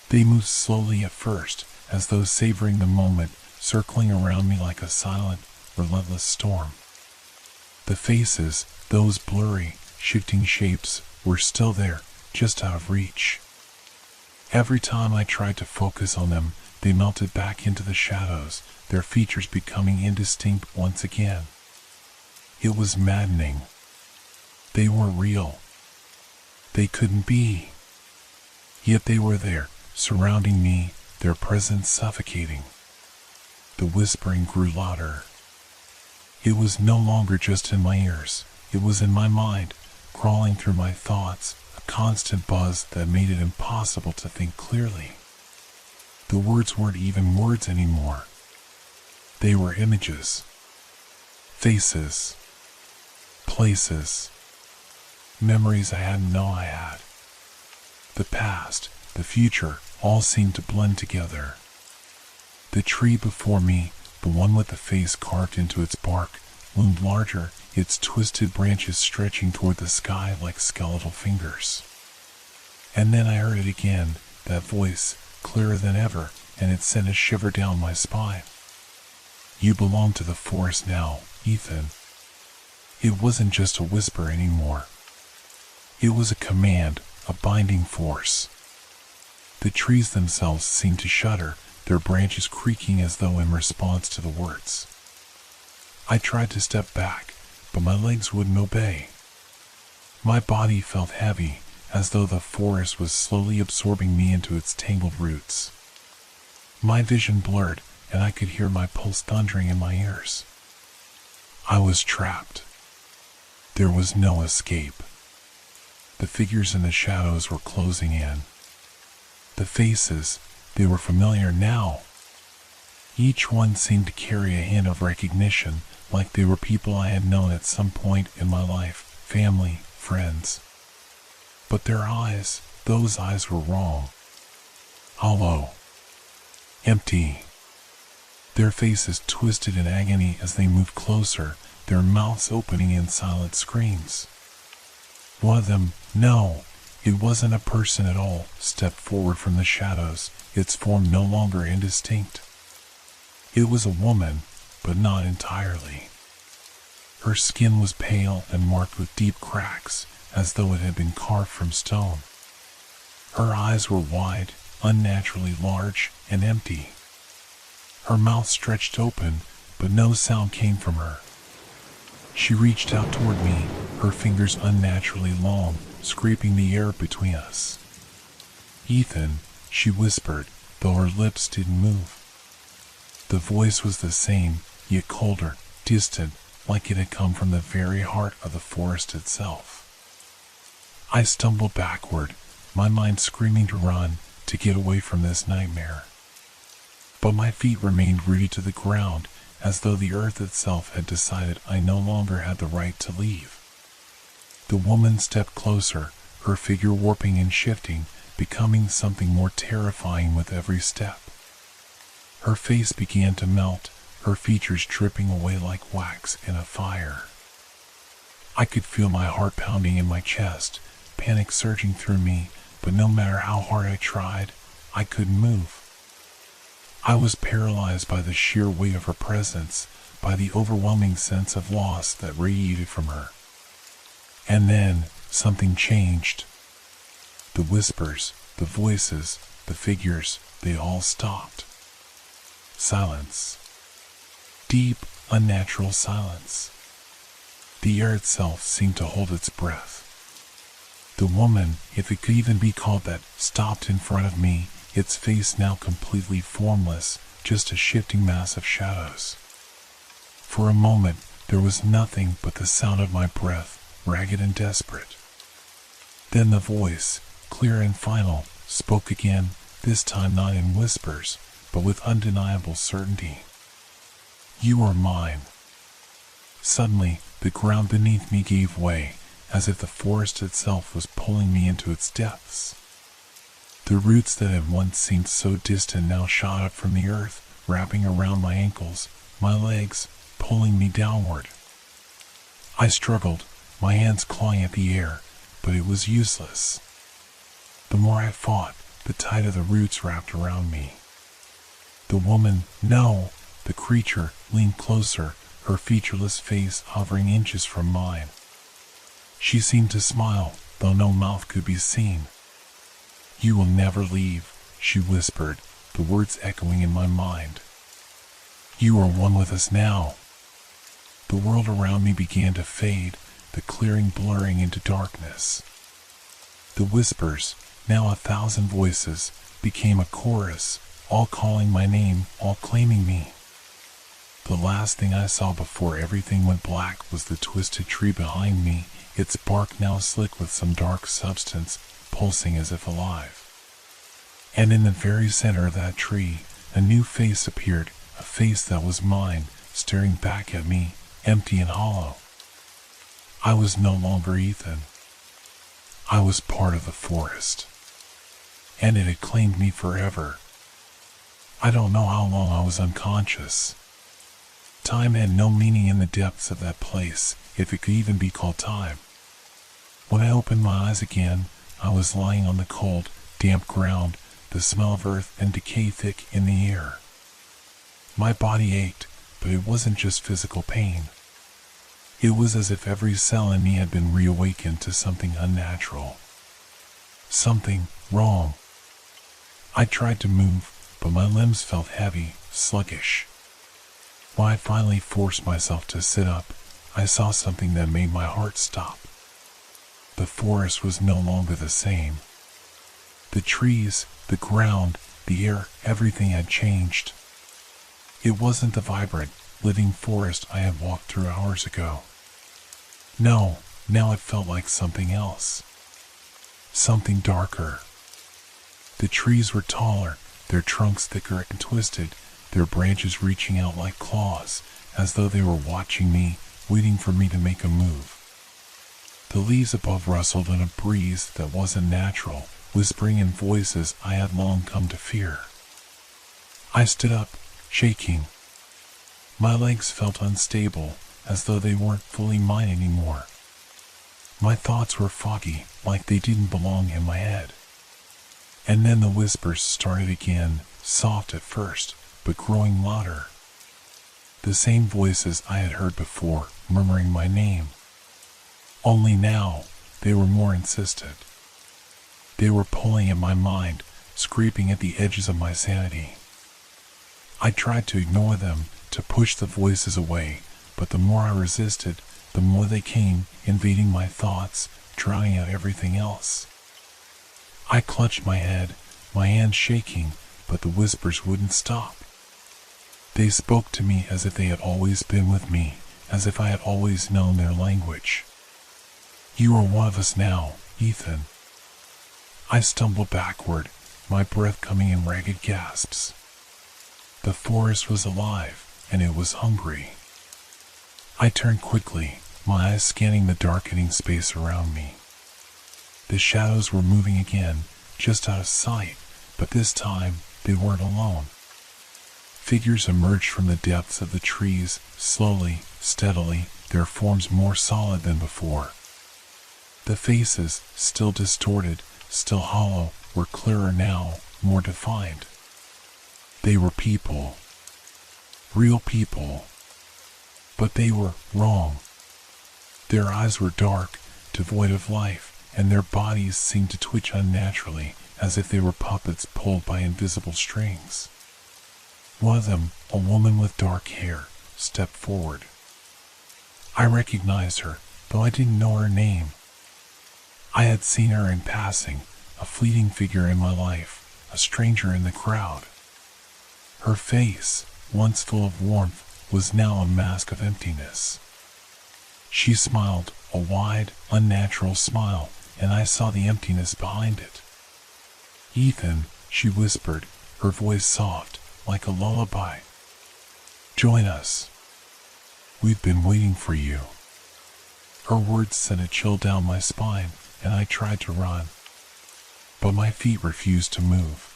They moved slowly at first, as though savoring the moment, circling around me like a silent, relentless storm. The faces, those blurry, shifting shapes, were still there, just out of reach. Every time I tried to focus on them, they melted back into the shadows, their features becoming indistinct once again. It was maddening. They weren't real. They couldn't be. Yet they were there, surrounding me, their presence suffocating. The whispering grew louder. It was no longer just in my ears, it was in my mind, crawling through my thoughts, a constant buzz that made it impossible to think clearly. The words weren't even words anymore. They were images, faces, places, memories I hadn't known I had. The past, the future, all seemed to blend together. The tree before me, the one with the face carved into its bark, loomed larger, its twisted branches stretching toward the sky like skeletal fingers. And then I heard it again, that voice, clearer than ever, and it sent a shiver down my spine. You belong to the forest now, Ethan. It wasn't just a whisper anymore. It was a command, a binding force. The trees themselves seemed to shudder, their branches creaking as though in response to the words. I tried to step back, but my legs wouldn't obey. My body felt heavy, as though the forest was slowly absorbing me into its tangled roots. My vision blurred, and I could hear my pulse thundering in my ears. I was trapped. There was no escape. The figures in the shadows were closing in. The faces, they were familiar now. Each one seemed to carry a hint of recognition, like they were people I had known at some point in my life, family, friends. But their eyes, those eyes were wrong. Hollow. Empty. Their faces twisted in agony as they moved closer, their mouths opening in silent screams. One of them, no, it wasn't a person at all, stepped forward from the shadows, its form no longer indistinct. It was a woman, but not entirely. Her skin was pale and marked with deep cracks, as though it had been carved from stone. Her eyes were wide, unnaturally large, and empty. Her mouth stretched open, but no sound came from her. She reached out toward me, her fingers unnaturally long, scraping the air between us. Ethan, she whispered, though her lips didn't move. The voice was the same, yet colder, distant, like it had come from the very heart of the forest itself. I stumbled backward, my mind screaming to run, to get away from this nightmare. But my feet remained rooted to the ground, as though the earth itself had decided I no longer had the right to leave. The woman stepped closer, her figure warping and shifting, becoming something more terrifying with every step. Her face began to melt, her features dripping away like wax in a fire. I could feel my heart pounding in my chest, panic surging through me, but no matter how hard I tried, I couldn't move. I was paralyzed by the sheer weight of her presence, by the overwhelming sense of loss that radiated from her. And then, something changed. The whispers, the voices, the figures, they all stopped. Silence. Deep, unnatural silence. The air itself seemed to hold its breath. The woman, if it could even be called that, stopped in front of me, its face now completely formless, just a shifting mass of shadows. For a moment, there was nothing but the sound of my breath, ragged and desperate. Then the voice, clear and final, spoke again, this time not in whispers, but with undeniable certainty. You are mine. Suddenly, the ground beneath me gave way, as if the forest itself was pulling me into its depths. The roots that had once seemed so distant now shot up from the earth, wrapping around my ankles, my legs, pulling me downward. I struggled, my hands clawing at the air, but it was useless. The more I fought, the tighter the roots wrapped around me. The woman, no, the creature, leaned closer, her featureless face hovering inches from mine. She seemed to smile, though no mouth could be seen. You will never leave, she whispered, the words echoing in my mind. You are one with us now. The world around me began to fade, the clearing blurring into darkness. The whispers, now 1,000 voices, became a chorus, all calling my name, all claiming me. The last thing I saw before everything went black was the twisted tree behind me, its bark now slick with some dark substance, pulsing as if alive. And in the very center of that tree, a new face appeared, a face that was mine, staring back at me, empty and hollow. I was no longer Ethan. I was part of the forest. And it had claimed me forever. I don't know how long I was unconscious. Time had no meaning in the depths of that place, if it could even be called time. When I opened my eyes again, I was lying on the cold, damp ground, the smell of earth and decay thick in the air. My body ached, but it wasn't just physical pain. It was as if every cell in me had been reawakened to something unnatural. Something wrong. I tried to move, but my limbs felt heavy, sluggish. When I finally forced myself to sit up, I saw something that made my heart stop. The forest was no longer the same. The trees, the ground, the air, everything had changed. It wasn't the vibrant, living forest I had walked through hours ago. No, now it felt like something else. Something darker. The trees were taller, their trunks thicker and twisted, their branches reaching out like claws, as though they were watching me, waiting for me to make a move. The leaves above rustled in a breeze that wasn't natural, whispering in voices I had long come to fear. I stood up, shaking. My legs felt unstable, as though they weren't fully mine anymore. My thoughts were foggy, like they didn't belong in my head. And then the whispers started again, soft at first, but growing louder. The same voices I had heard before, murmuring my name. Only now, they were more insistent. They were pulling at my mind, scraping at the edges of my sanity. I tried to ignore them, to push the voices away, but the more I resisted, the more they came, invading my thoughts, drowning out everything else. I clutched my head, my hands shaking, but the whispers wouldn't stop. They spoke to me as if they had always been with me, as if I had always known their language. You are one of us now, Ethan. I stumbled backward, my breath coming in ragged gasps. The forest was alive, and it was hungry. I turned quickly, my eyes scanning the darkening space around me. The shadows were moving again, just out of sight, but this time they weren't alone. Figures emerged from the depths of the trees, slowly, steadily, their forms more solid than before. The faces, still distorted, still hollow, were clearer now, more defined. They were people. Real people. But they were wrong. Their eyes were dark, devoid of life, and their bodies seemed to twitch unnaturally, as if they were puppets pulled by invisible strings. One of them, a woman with dark hair, stepped forward. I recognized her, though I didn't know her name. I had seen her in passing, a fleeting figure in my life, a stranger in the crowd. Her face, once full of warmth, was now a mask of emptiness. She smiled, a wide, unnatural smile, and I saw the emptiness behind it. Ethan, she whispered, her voice soft, like a lullaby. Join us. We've been waiting for you. Her words sent a chill down my spine, and I tried to run. But my feet refused to move.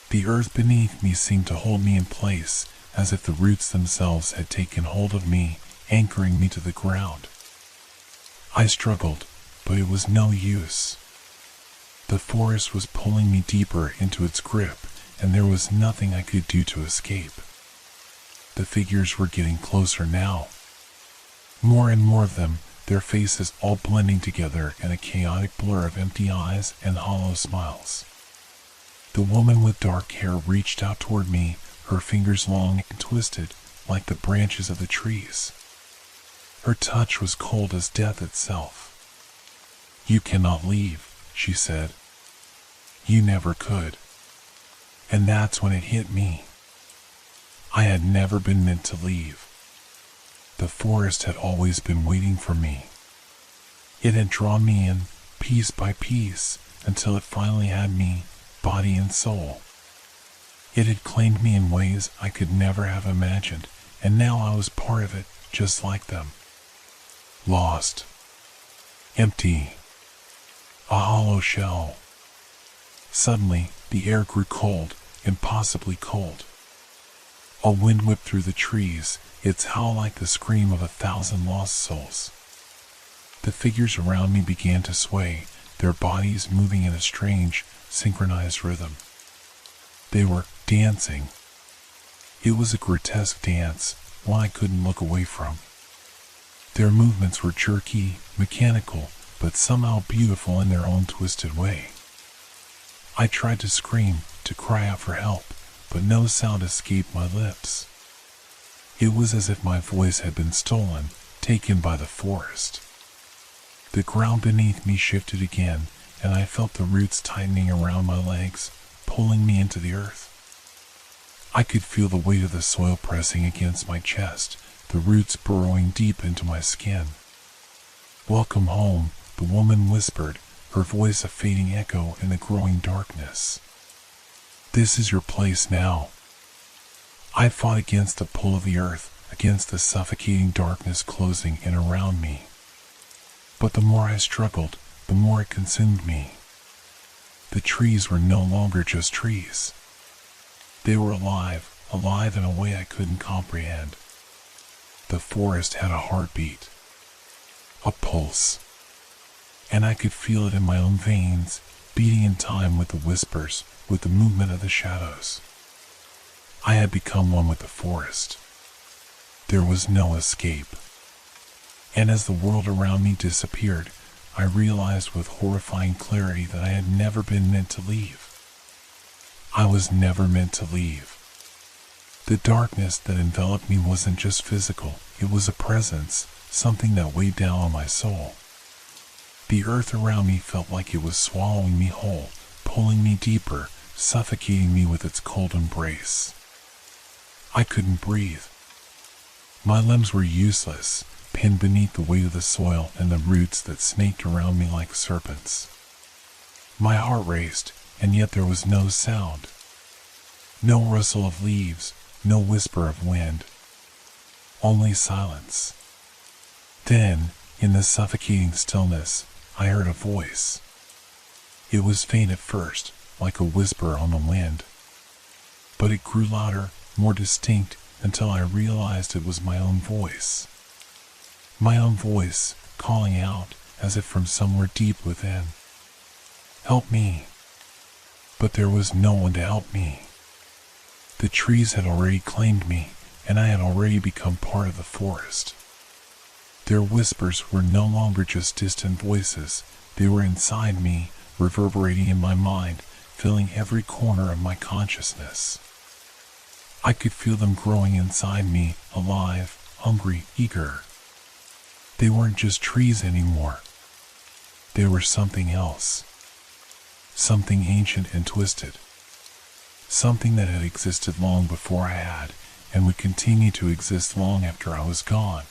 The earth beneath me seemed to hold me in place, as if the roots themselves had taken hold of me, anchoring me to the ground. I struggled, but it was no use. The forest was pulling me deeper into its grip, and there was nothing I could do to escape. The figures were getting closer now. More and more of them, their faces all blending together in a chaotic blur of empty eyes and hollow smiles. The woman with dark hair reached out toward me, her fingers long and twisted, like the branches of the trees. Her touch was cold as death itself. You cannot leave, she said. You never could. And that's when it hit me. I had never been meant to leave. The forest had always been waiting for me. It had drawn me in, piece by piece, until it finally had me, body and soul. It had claimed me in ways I could never have imagined, and now I was part of it, just like them. Lost. Empty. A hollow shell. Suddenly, the air grew cold, impossibly cold. A wind whipped through the trees, its howl like the scream of 1,000 lost souls. The figures around me began to sway, their bodies moving in a strange, synchronized rhythm. They were dancing. It was a grotesque dance, one I couldn't look away from. Their movements were jerky, mechanical, but somehow beautiful in their own twisted way. I tried to scream, to cry out for help, but no sound escaped my lips. It was as if my voice had been stolen, taken by the forest. The ground beneath me shifted again, and I felt the roots tightening around my legs, pulling me into the earth. I could feel the weight of the soil pressing against my chest, the roots burrowing deep into my skin. "Welcome home," the woman whispered, her voice a fading echo in the growing darkness. "This is your place now." I fought against the pull of the earth, against the suffocating darkness closing in around me. But the more I struggled, the more it consumed me. The trees were no longer just trees. They were alive, alive in a way I couldn't comprehend. The forest had a heartbeat, a pulse, and I could feel it in my own veins, beating in time with the whispers, with the movement of the shadows. I had become one with the forest. There was no escape. And as the world around me disappeared, I realized with horrifying clarity that I had never been meant to leave. I was never meant to leave. The darkness that enveloped me wasn't just physical, it was a presence, something that weighed down on my soul. The earth around me felt like it was swallowing me whole, pulling me deeper, suffocating me with its cold embrace. I couldn't breathe. My limbs were useless, pinned beneath the weight of the soil and the roots that snaked around me like serpents. My heart raced, and yet there was no sound. No rustle of leaves, no whisper of wind. Only silence. Then, in the suffocating stillness, I heard a voice. It was faint at first, like a whisper on the wind. But it grew louder, more distinct, until I realized it was my own voice. My own voice, calling out, as if from somewhere deep within. "Help me." But there was no one to help me. The trees had already claimed me, and I had already become part of the forest. Their whispers were no longer just distant voices, they were inside me, reverberating in my mind, filling every corner of my consciousness. I could feel them growing inside me, alive, hungry, eager. They weren't just trees anymore. They were something else. Something ancient and twisted. Something that had existed long before I had, and would continue to exist long after I was gone.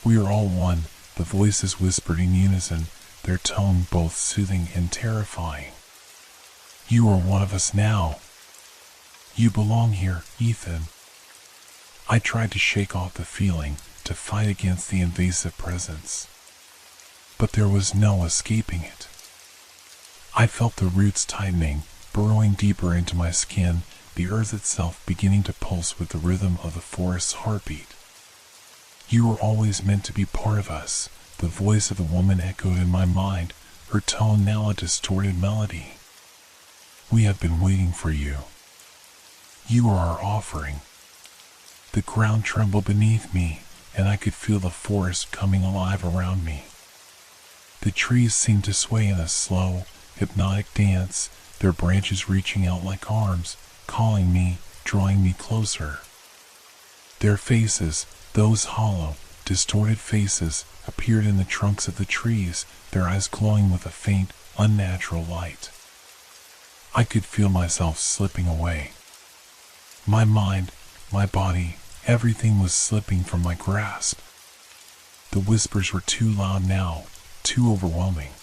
We are all one, the voices whispered in unison, their tone both soothing and terrifying. "You are one of us now. You belong here, Ethan." I tried to shake off the feeling, to fight against the invasive presence. But there was no escaping it. I felt the roots tightening, burrowing deeper into my skin, the earth itself beginning to pulse with the rhythm of the forest's heartbeat. "You were always meant to be part of us," the voice of the woman echoed in my mind, her tone now a distorted melody. "We have been waiting for you. You are our offering." The ground trembled beneath me, and I could feel the forest coming alive around me. The trees seemed to sway in a slow, hypnotic dance, their branches reaching out like arms, calling me, drawing me closer. Their faces, those hollow, distorted faces, appeared in the trunks of the trees, their eyes glowing with a faint, unnatural light. I could feel myself slipping away. My mind, my body, everything was slipping from my grasp. The whispers were too loud now, too overwhelming.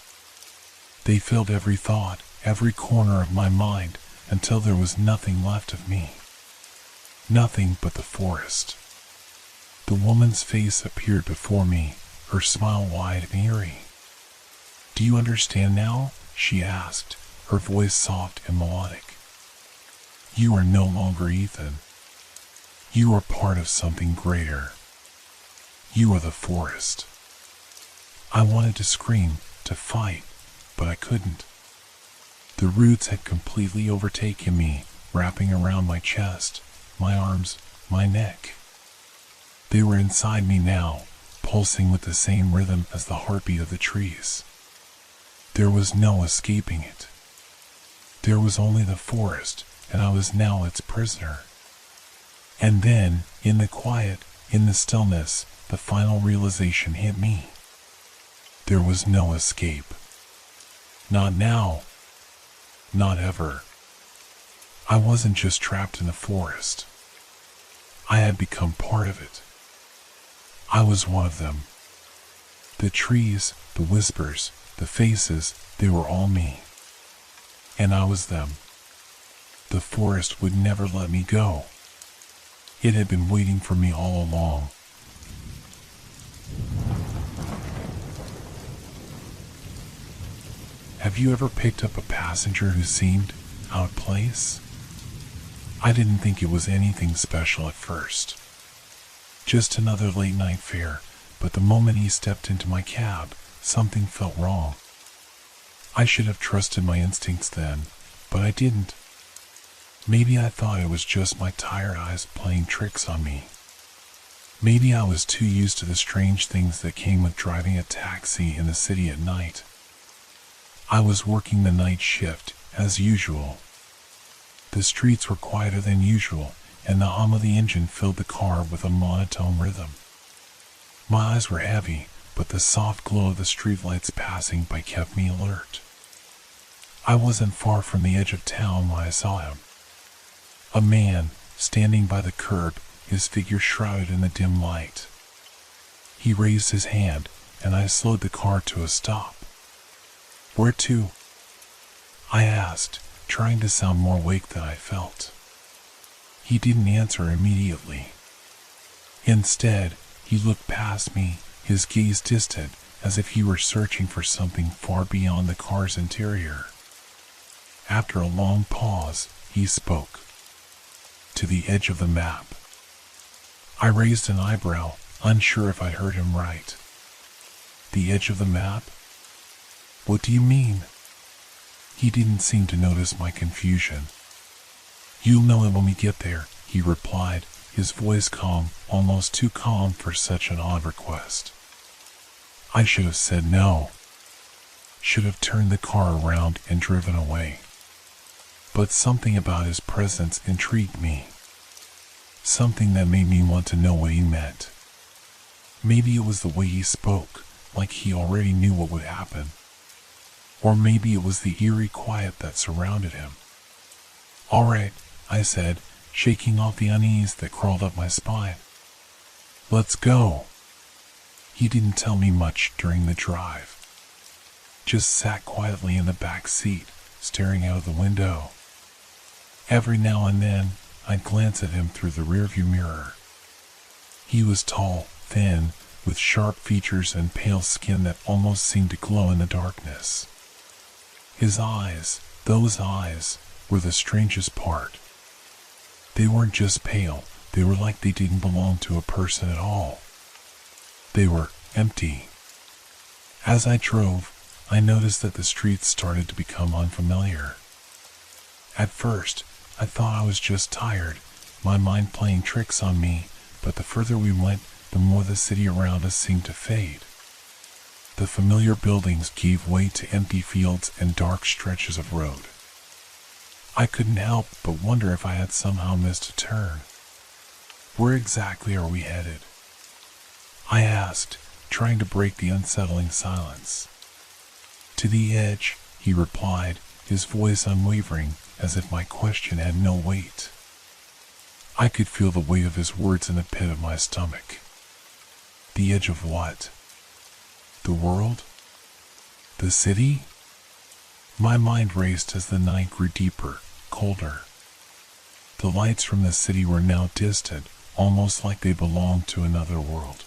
They filled every thought, every corner of my mind, until there was nothing left of me. Nothing but the forest. The woman's face appeared before me, her smile wide and eerie. "Do you understand now?" she asked, her voice soft and melodic. "You are no longer Ethan. You are part of something greater. You are the forest." I wanted to scream, to fight, but I couldn't. The roots had completely overtaken me, wrapping around my chest, my arms, my neck. They were inside me now, pulsing with the same rhythm as the heartbeat of the trees. There was no escaping it. There was only the forest, and I was now its prisoner. And then, in the quiet, in the stillness, the final realization hit me. There was no escape. Not now. Not ever. I wasn't just trapped in the forest. I had become part of it. I was one of them. The trees, the whispers, the faces, they were all me. And I was them. The forest would never let me go. It had been waiting for me all along. Have you ever picked up a passenger who seemed out of place? I didn't think it was anything special at first. Just another late night fare, but the moment he stepped into my cab, something felt wrong. I should have trusted my instincts then, but I didn't. Maybe I thought it was just my tired eyes playing tricks on me. Maybe I was too used to the strange things that came with driving a taxi in the city at night. I was working the night shift, as usual. The streets were quieter than usual, and the hum of the engine filled the car with a monotone rhythm. My eyes were heavy, but the soft glow of the streetlights passing by kept me alert. I wasn't far from the edge of town when I saw him. A man, standing by the curb, his figure shrouded in the dim light. He raised his hand, and I slowed the car to a stop. "Where to?" I asked, trying to sound more awake than I felt. He didn't answer immediately. Instead, he looked past me, his gaze distant, as if he were searching for something far beyond the car's interior. After a long pause, he spoke. "To the edge of the map." I raised an eyebrow, unsure if I'd heard him right. "The edge of the map? What do you mean?" He didn't seem to notice my confusion. "You'll know it when we get there," he replied, his voice calm, almost too calm for such an odd request. I should have said no. Should have turned the car around and driven away. But something about his presence intrigued me. Something that made me want to know what he meant. Maybe it was the way he spoke, like he already knew what would happen. Or maybe it was the eerie quiet that surrounded him. "All right," I said, shaking off the unease that crawled up my spine. "Let's go." He didn't tell me much during the drive. Just sat quietly in the back seat, staring out of the window. Every now and then, I'd glance at him through the rearview mirror. He was tall, thin, with sharp features and pale skin that almost seemed to glow in the darkness. His eyes, those eyes, were the strangest part. They weren't just pale, they were like they didn't belong to a person at all. They were empty. As I drove, I noticed that the streets started to become unfamiliar. At first, I thought I was just tired, my mind playing tricks on me, but the further we went, the more the city around us seemed to fade. The familiar buildings gave way to empty fields and dark stretches of road. I couldn't help but wonder if I had somehow missed a turn. "Where exactly are we headed?" I asked, trying to break the unsettling silence. "To the edge," he replied, his voice unwavering, as if my question had no weight. I could feel the weight of his words in the pit of my stomach. The edge of what? The world? The city? My mind raced as the night grew deeper, colder. The lights from the city were now distant, almost like they belonged to another world.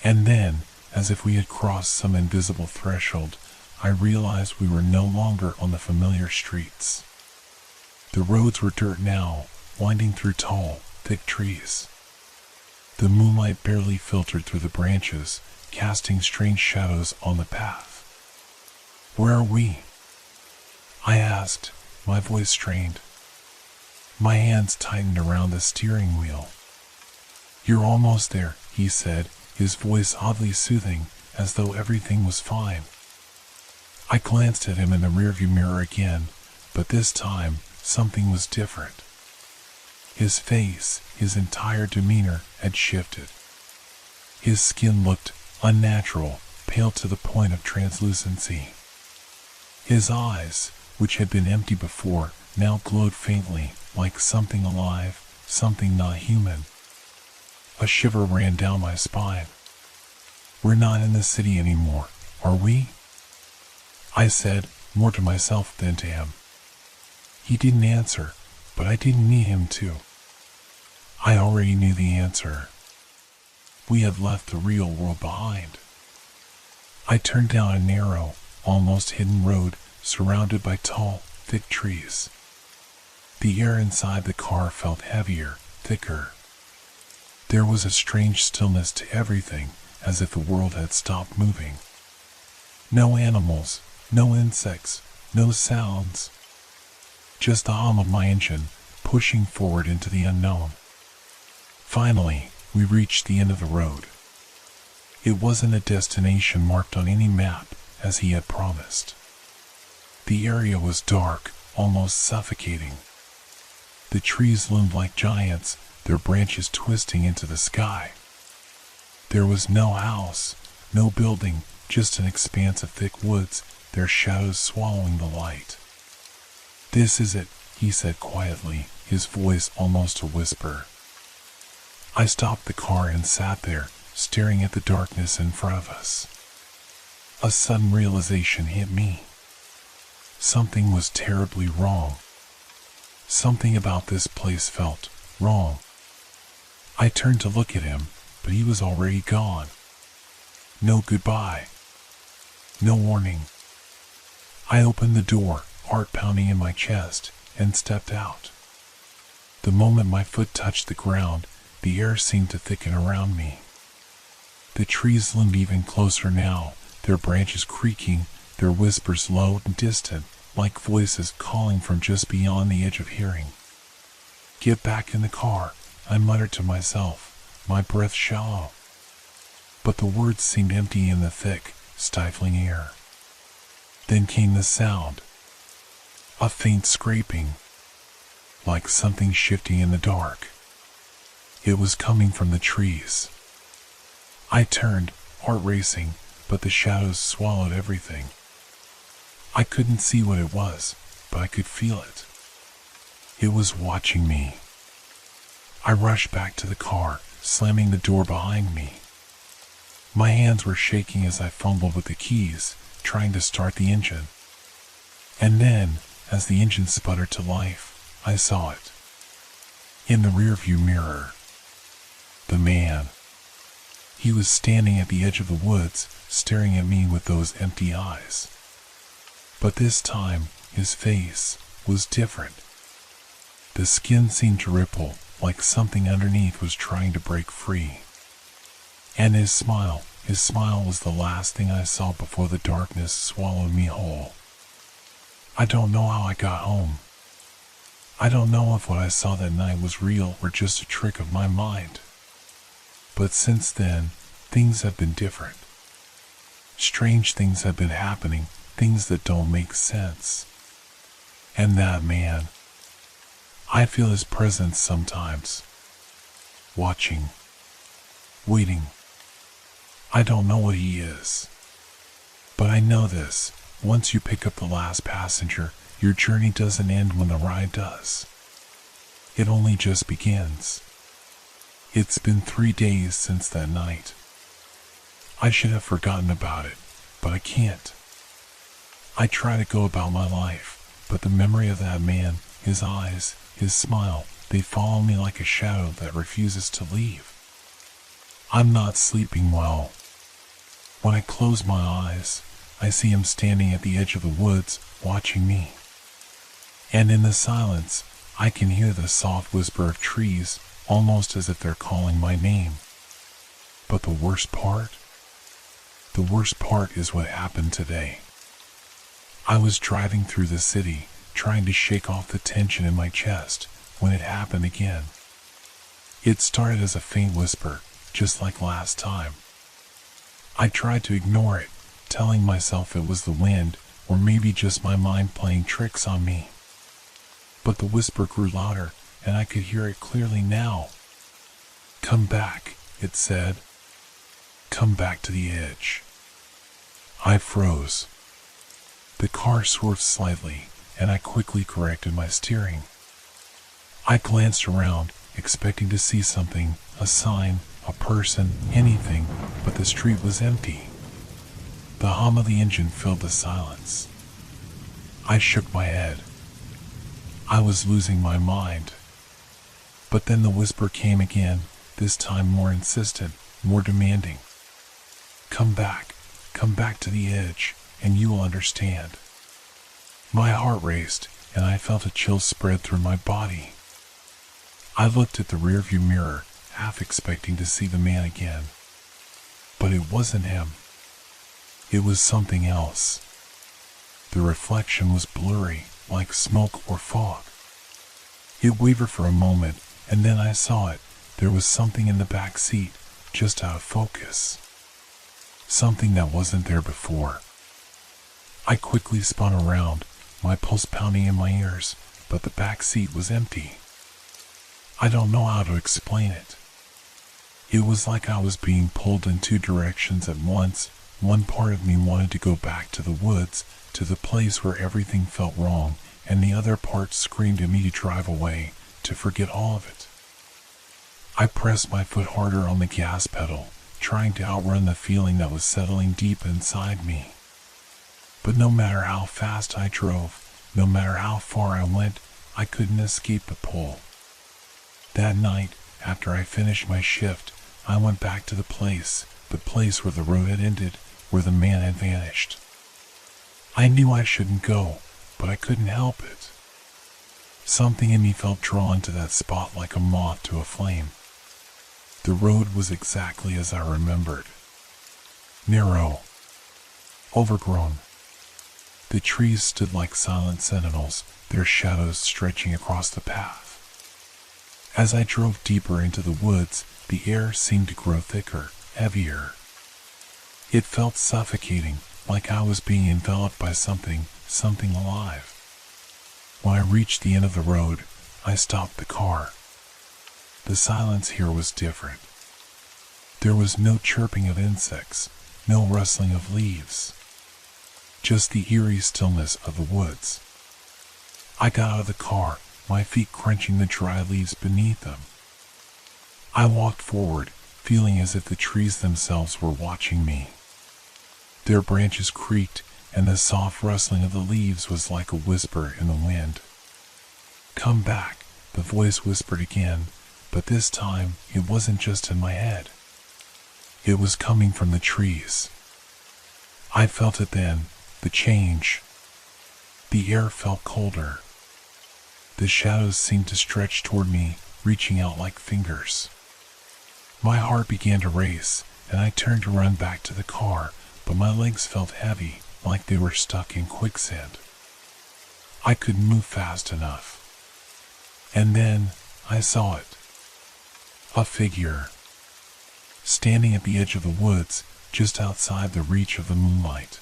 And then, as if we had crossed some invisible threshold, I realized we were no longer on the familiar streets. The roads were dirt now, winding through tall, thick trees. The moonlight barely filtered through the branches, casting strange shadows on the path. "Where are we?" I asked, my voice strained. My hands tightened around the steering wheel. "You're almost there," he said, his voice oddly soothing, as though everything was fine. I glanced at him in the rearview mirror again, but this time something was different. His face, his entire demeanor had shifted. His skin looked unnatural, pale to the point of translucency. His eyes, which had been empty before, now glowed faintly, like something alive, something not human. A shiver ran down my spine. "We're not in the city anymore, are we?" I said, more to myself than to him. He didn't answer, but I didn't need him to. I already knew the answer. We had left the real world behind. I turned down a narrow, almost hidden road surrounded by tall, thick trees. The air inside the car felt heavier, thicker. There was a strange stillness to everything, as if the world had stopped moving. No animals, no insects, no sounds. Just the hum of my engine, pushing forward into the unknown. Finally, we reached the end of the road. It wasn't a destination marked on any map, as he had promised. The area was dark, almost suffocating. The trees loomed like giants, their branches twisting into the sky. There was no house, no building, just an expanse of thick woods, their shadows swallowing the light. "This is it," he said quietly, his voice almost a whisper. I stopped the car and sat there, staring at the darkness in front of us. A sudden realization hit me. Something was terribly wrong. Something about this place felt wrong. I turned to look at him, but he was already gone. No goodbye. No warning. I opened the door, heart pounding in my chest, and stepped out. The moment my foot touched the ground, the air seemed to thicken around me. The trees loomed even closer now, their branches creaking, their whispers low and distant, like voices calling from just beyond the edge of hearing. "Get back in the car," I muttered to myself, my breath shallow. But the words seemed empty in the thick, stifling air. Then came the sound. A faint scraping, like something shifting in the dark. It was coming from the trees. I turned, heart racing, but the shadows swallowed everything. I couldn't see what it was, but I could feel it. It was watching me. I rushed back to the car, slamming the door behind me. My hands were shaking as I fumbled with the keys, trying to start the engine. And then, as the engine sputtered to life, I saw it. In the rearview mirror. The man. He was standing at the edge of the woods, staring at me with those empty eyes. But this time, his face was different. The skin seemed to ripple, like something underneath was trying to break free. And his smile was the last thing I saw before the darkness swallowed me whole. I don't know how I got home. I don't know if what I saw that night was real or just a trick of my mind. But since then, things have been different. Strange things have been happening, things that don't make sense. And that man, I feel his presence sometimes. Watching. Waiting. I don't know what he is. But I know this, once you pick up the last passenger, your journey doesn't end when the ride does. It only just begins. It's been 3 days since that night. I should have forgotten about it, but I can't. I try to go about my life, but the memory of that man, his eyes, his smile, they follow me like a shadow that refuses to leave. I'm not sleeping well. When I close my eyes, I see him standing at the edge of the woods, watching me. And in the silence, I can hear the soft whisper of trees, almost as if they're calling my name. But the worst part is what happened today. I was driving through the city, trying to shake off the tension in my chest, when it happened again. It started as a faint whisper, just like last time. I tried to ignore it, telling myself it was the wind, or maybe just my mind playing tricks on me. But the whisper grew louder, and I could hear it clearly now. "Come back," it said. "Come back to the edge." I froze. The car swerved slightly, and I quickly corrected my steering. I glanced around, expecting to see something, a sign, a person, anything, but the street was empty. The hum of the engine filled the silence. I shook my head. I was losing my mind. But then the whisper came again, this time more insistent, more demanding. Come back to the edge, and you will understand." My heart raced, and I felt a chill spread through my body. I looked at the rearview mirror, half expecting to see the man again. But it wasn't him. It was something else. The reflection was blurry, like smoke or fog. It wavered for a moment, and then I saw it. There was something in the back seat, just out of focus. Something that wasn't there before. I quickly spun around, my pulse pounding in my ears, but the back seat was empty. I don't know how to explain it. It was like I was being pulled in two directions at once. One part of me wanted to go back to the woods, to the place where everything felt wrong, and the other part screamed at me to drive away, to forget all of it. I pressed my foot harder on the gas pedal, trying to outrun the feeling that was settling deep inside me. But no matter how fast I drove, no matter how far I went, I couldn't escape the pull. That night, after I finished my shift, I went back to the place where the road had ended, where the man had vanished. I knew I shouldn't go, but I couldn't help it. Something in me felt drawn to that spot like a moth to a flame. The road was exactly as I remembered. Narrow. Overgrown. The trees stood like silent sentinels, their shadows stretching across the path. As I drove deeper into the woods, the air seemed to grow thicker, heavier. It felt suffocating, like I was being enveloped by something alive. When I reached the end of the road, I stopped the car. The silence here was different. There was no chirping of insects, no rustling of leaves. Just the eerie stillness of the woods. I got out of the car, my feet crunching the dry leaves beneath them. I walked forward, feeling as if the trees themselves were watching me. Their branches creaked, and the soft rustling of the leaves was like a whisper in the wind. "Come back," the voice whispered again, but this time it wasn't just in my head. It was coming from the trees. I felt it then, the change. The air felt colder. The shadows seemed to stretch toward me, reaching out like fingers. My heart began to race, and I turned to run back to the car, but my legs felt heavy, like they were stuck in quicksand. I couldn't move fast enough. And then I saw it. A figure. Standing at the edge of the woods, just outside the reach of the moonlight.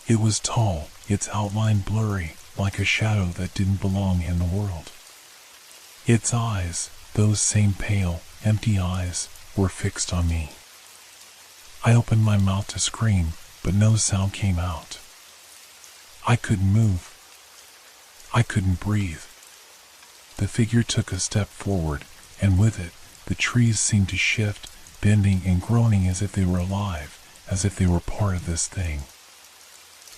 It was tall, its outline blurry, like a shadow that didn't belong in the world. Its eyes, those same pale, empty eyes, were fixed on me. I opened my mouth to scream, but no sound came out. I couldn't move. I couldn't breathe. The figure took a step forward, and with it, the trees seemed to shift, bending and groaning as if they were alive, as if they were part of this thing.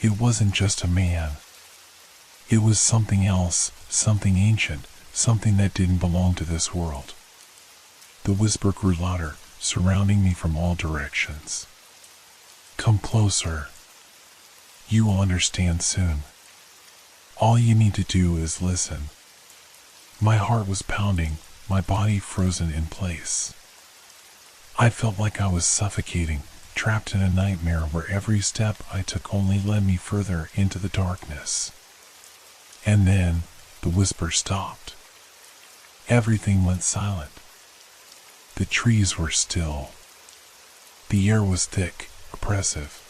It wasn't just a man. It was something else, something ancient, something that didn't belong to this world. The whisper grew louder, surrounding me from all directions. "Come closer. You will understand soon. All you need to do is listen." My heart was pounding, my body frozen in place. I felt like I was suffocating, trapped in a nightmare where every step I took only led me further into the darkness. And then, the whisper stopped. Everything went silent. The trees were still. The air was thick, oppressive.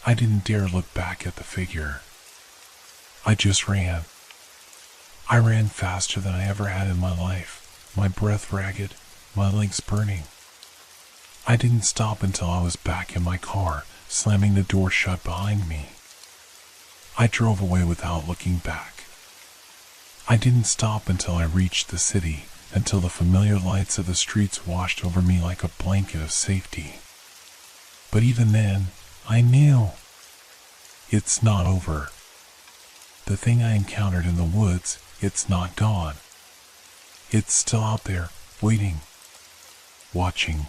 I didn't dare look back at the figure. I just ran. I ran faster than I ever had in my life, my breath ragged, my legs burning. I didn't stop until I was back in my car, slamming the door shut behind me. I drove away without looking back. I didn't stop until I reached the city, until the familiar lights of the streets washed over me like a blanket of safety. But even then, I knew. It's not over. The thing I encountered in the woods, it's not gone. It's still out there, waiting, watching.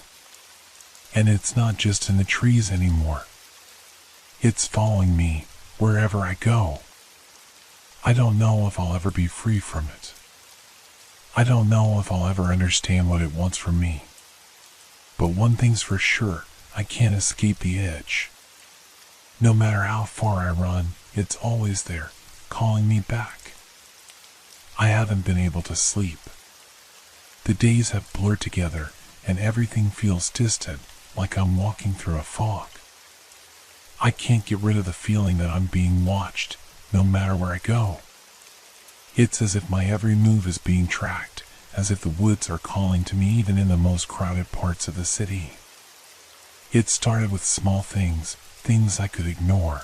And it's not just in the trees anymore. It's following me wherever I go. I don't know if I'll ever be free from it. I don't know if I'll ever understand what it wants from me. But one thing's for sure, I can't escape the itch. No matter how far I run, it's always there, calling me back. I haven't been able to sleep. The days have blurred together, and everything feels distant, like I'm walking through a fog. I can't get rid of the feeling that I'm being watched, no matter where I go. It's as if my every move is being tracked, as if the woods are calling to me even in the most crowded parts of the city. It started with small things I could ignore.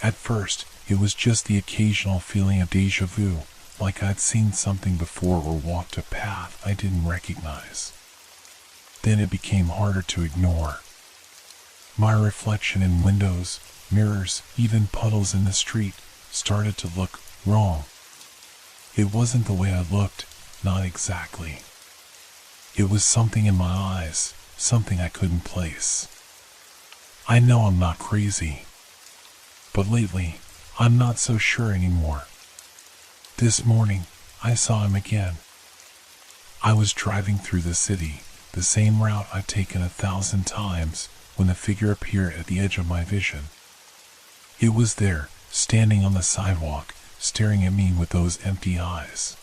At first, it was just the occasional feeling of déjà vu, like I'd seen something before or walked a path I didn't recognize. Then it became harder to ignore. My reflection in windows, mirrors, even puddles in the street started to look wrong. It wasn't the way I looked, not exactly. It was something in my eyes, something I couldn't place. I know I'm not crazy, but lately, I'm not so sure anymore. This morning, I saw him again. I was driving through the city, the same route I've taken 1,000 times, when the figure appeared at the edge of my vision. It was there, standing on the sidewalk, staring at me with those empty eyes.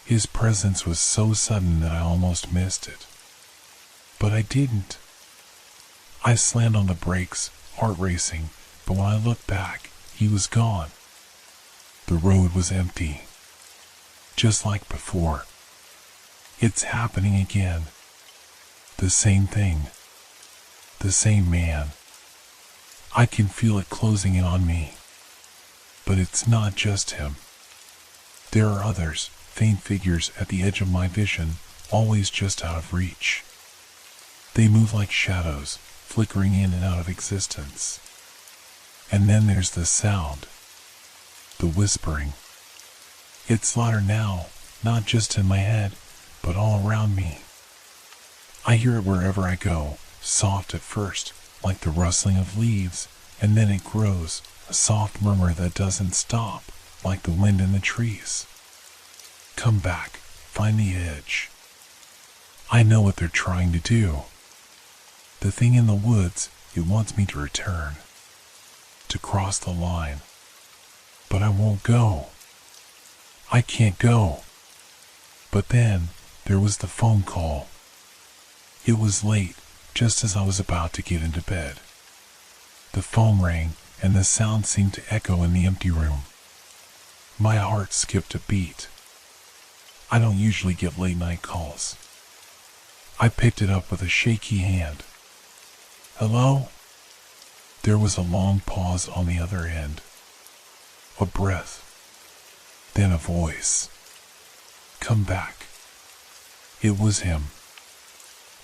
His presence was so sudden that I almost missed it. But I didn't. I slammed on the brakes, heart racing, but when I looked back, he was gone. The road was empty. Just like before. It's happening again. The same thing. The same man. I can feel it closing in on me. But it's not just him. There are others, faint figures at the edge of my vision, always just out of reach. They move like shadows, flickering in and out of existence. And then there's the sound. The whispering. It's louder now, not just in my head, but all around me. I hear it wherever I go, soft at first, like the rustling of leaves, and then it grows, a soft murmur that doesn't stop, like the wind in the trees. Come back, find the edge. I know what they're trying to do. The thing in the woods, it wants me to return. To cross the line. But I won't go. I can't go. But then, there was the phone call. It was late, just as I was about to get into bed. The phone rang, and the sound seemed to echo in the empty room. My heart skipped a beat. I don't usually get late-night calls. I picked it up with a shaky hand. Hello? There was a long pause on the other end. A breath. Then a voice. Come back. It was him.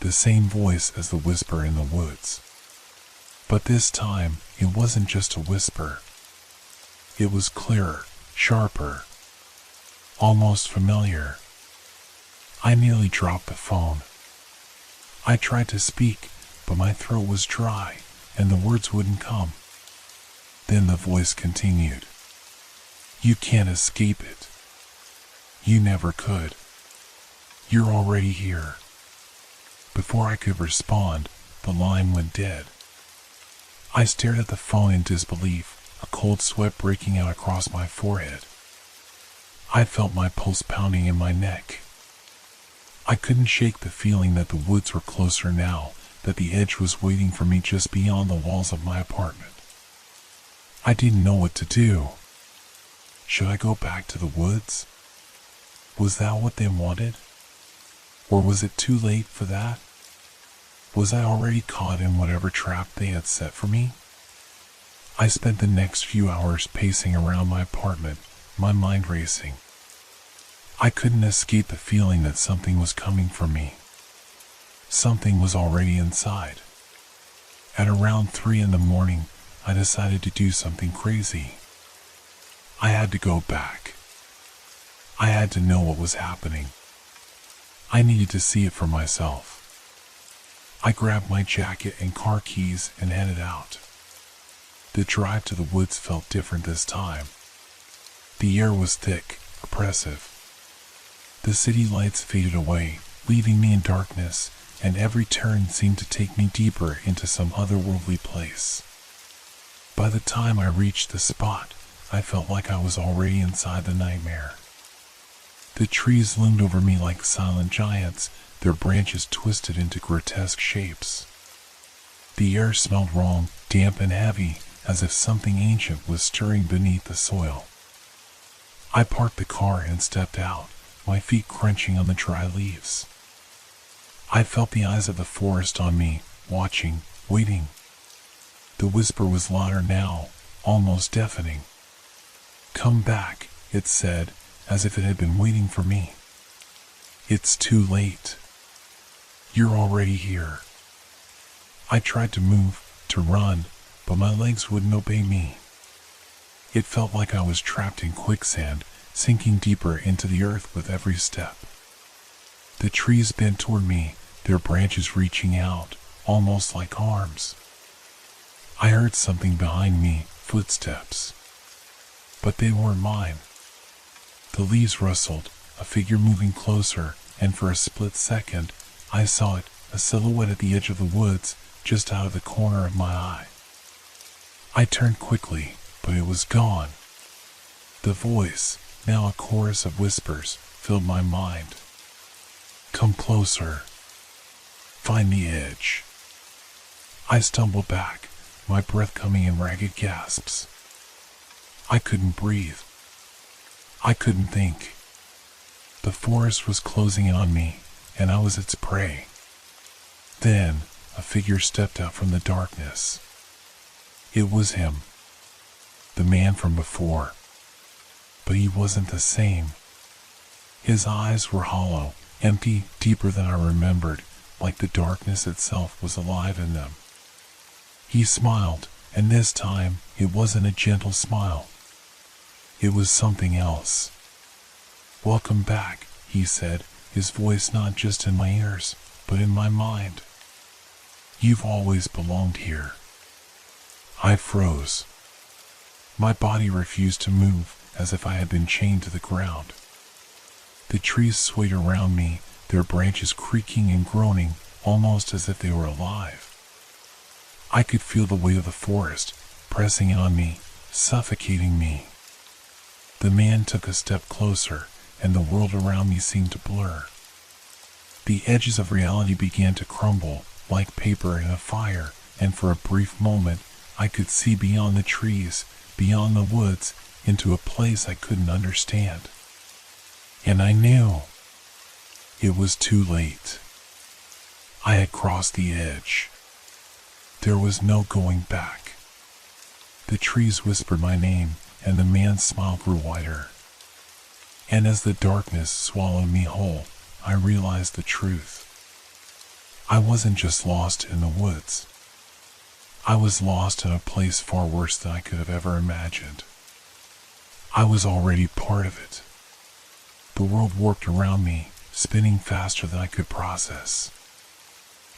The same voice as the whisper in the woods. But this time, it wasn't just a whisper. It was clearer, sharper, almost familiar. I nearly dropped the phone. I tried to speak, but my throat was dry, and the words wouldn't come. Then the voice continued. You can't escape it. You never could. You're already here. Before I could respond, the line went dead. I stared at the phone in disbelief, a cold sweat breaking out across my forehead. I felt my pulse pounding in my neck. I couldn't shake the feeling that the woods were closer now, that the edge was waiting for me just beyond the walls of my apartment. I didn't know what to do. Should I go back to the woods? Was that what they wanted? Or was it too late for that? Was I already caught in whatever trap they had set for me? I spent the next few hours pacing around my apartment, my mind racing. I couldn't escape the feeling that something was coming for me. Something was already inside. At around 3 in the morning, I decided to do something crazy. I had to go back. I had to know what was happening. I needed to see it for myself. I grabbed my jacket and car keys and headed out. The drive to the woods felt different this time. The air was thick, oppressive. The city lights faded away, leaving me in darkness, and every turn seemed to take me deeper into some otherworldly place. By the time I reached the spot, I felt like I was already inside the nightmare. The trees loomed over me like silent giants, their branches twisted into grotesque shapes. The air smelled wrong, damp and heavy, as if something ancient was stirring beneath the soil. I parked the car and stepped out, my feet crunching on the dry leaves. I felt the eyes of the forest on me, watching, waiting. The whisper was louder now, almost deafening. "Come back," it said, as if it had been waiting for me. "It's too late. You're already here." I tried to move, to run, but my legs wouldn't obey me. It felt like I was trapped in quicksand, sinking deeper into the earth with every step. The trees bent toward me, their branches reaching out, almost like arms. I heard something behind me, footsteps. But they weren't mine. The leaves rustled, a figure moving closer, and for a split second, I saw it, a silhouette at the edge of the woods, just out of the corner of my eye. I turned quickly, but it was gone. The voice, now a chorus of whispers, filled my mind. "Come closer. Find the edge." I stumbled back, my breath coming in ragged gasps. I couldn't breathe. I couldn't think. The forest was closing in on me, and I was its prey. Then, a figure stepped out from the darkness. It was him. The man from before. But he wasn't the same. His eyes were hollow, empty, deeper than I remembered, like the darkness itself was alive in them. He smiled, and this time it wasn't a gentle smile. It was something else. "Welcome back," he said, his voice not just in my ears, but in my mind. "You've always belonged here." I froze. My body refused to move, as if I had been chained to the ground. The trees swayed around me, their branches creaking and groaning, almost as if they were alive. I could feel the weight of the forest, pressing in on me, suffocating me. The man took a step closer, and the world around me seemed to blur. The edges of reality began to crumble, like paper in a fire, and for a brief moment, I could see beyond the trees, beyond the woods, into a place I couldn't understand. And I knew. It was too late. I had crossed the edge. There was no going back. The trees whispered my name, and the man's smile grew wider. And as the darkness swallowed me whole, I realized the truth. I wasn't just lost in the woods. I was lost in a place far worse than I could have ever imagined. I was already part of it. The world warped around me, spinning faster than I could process.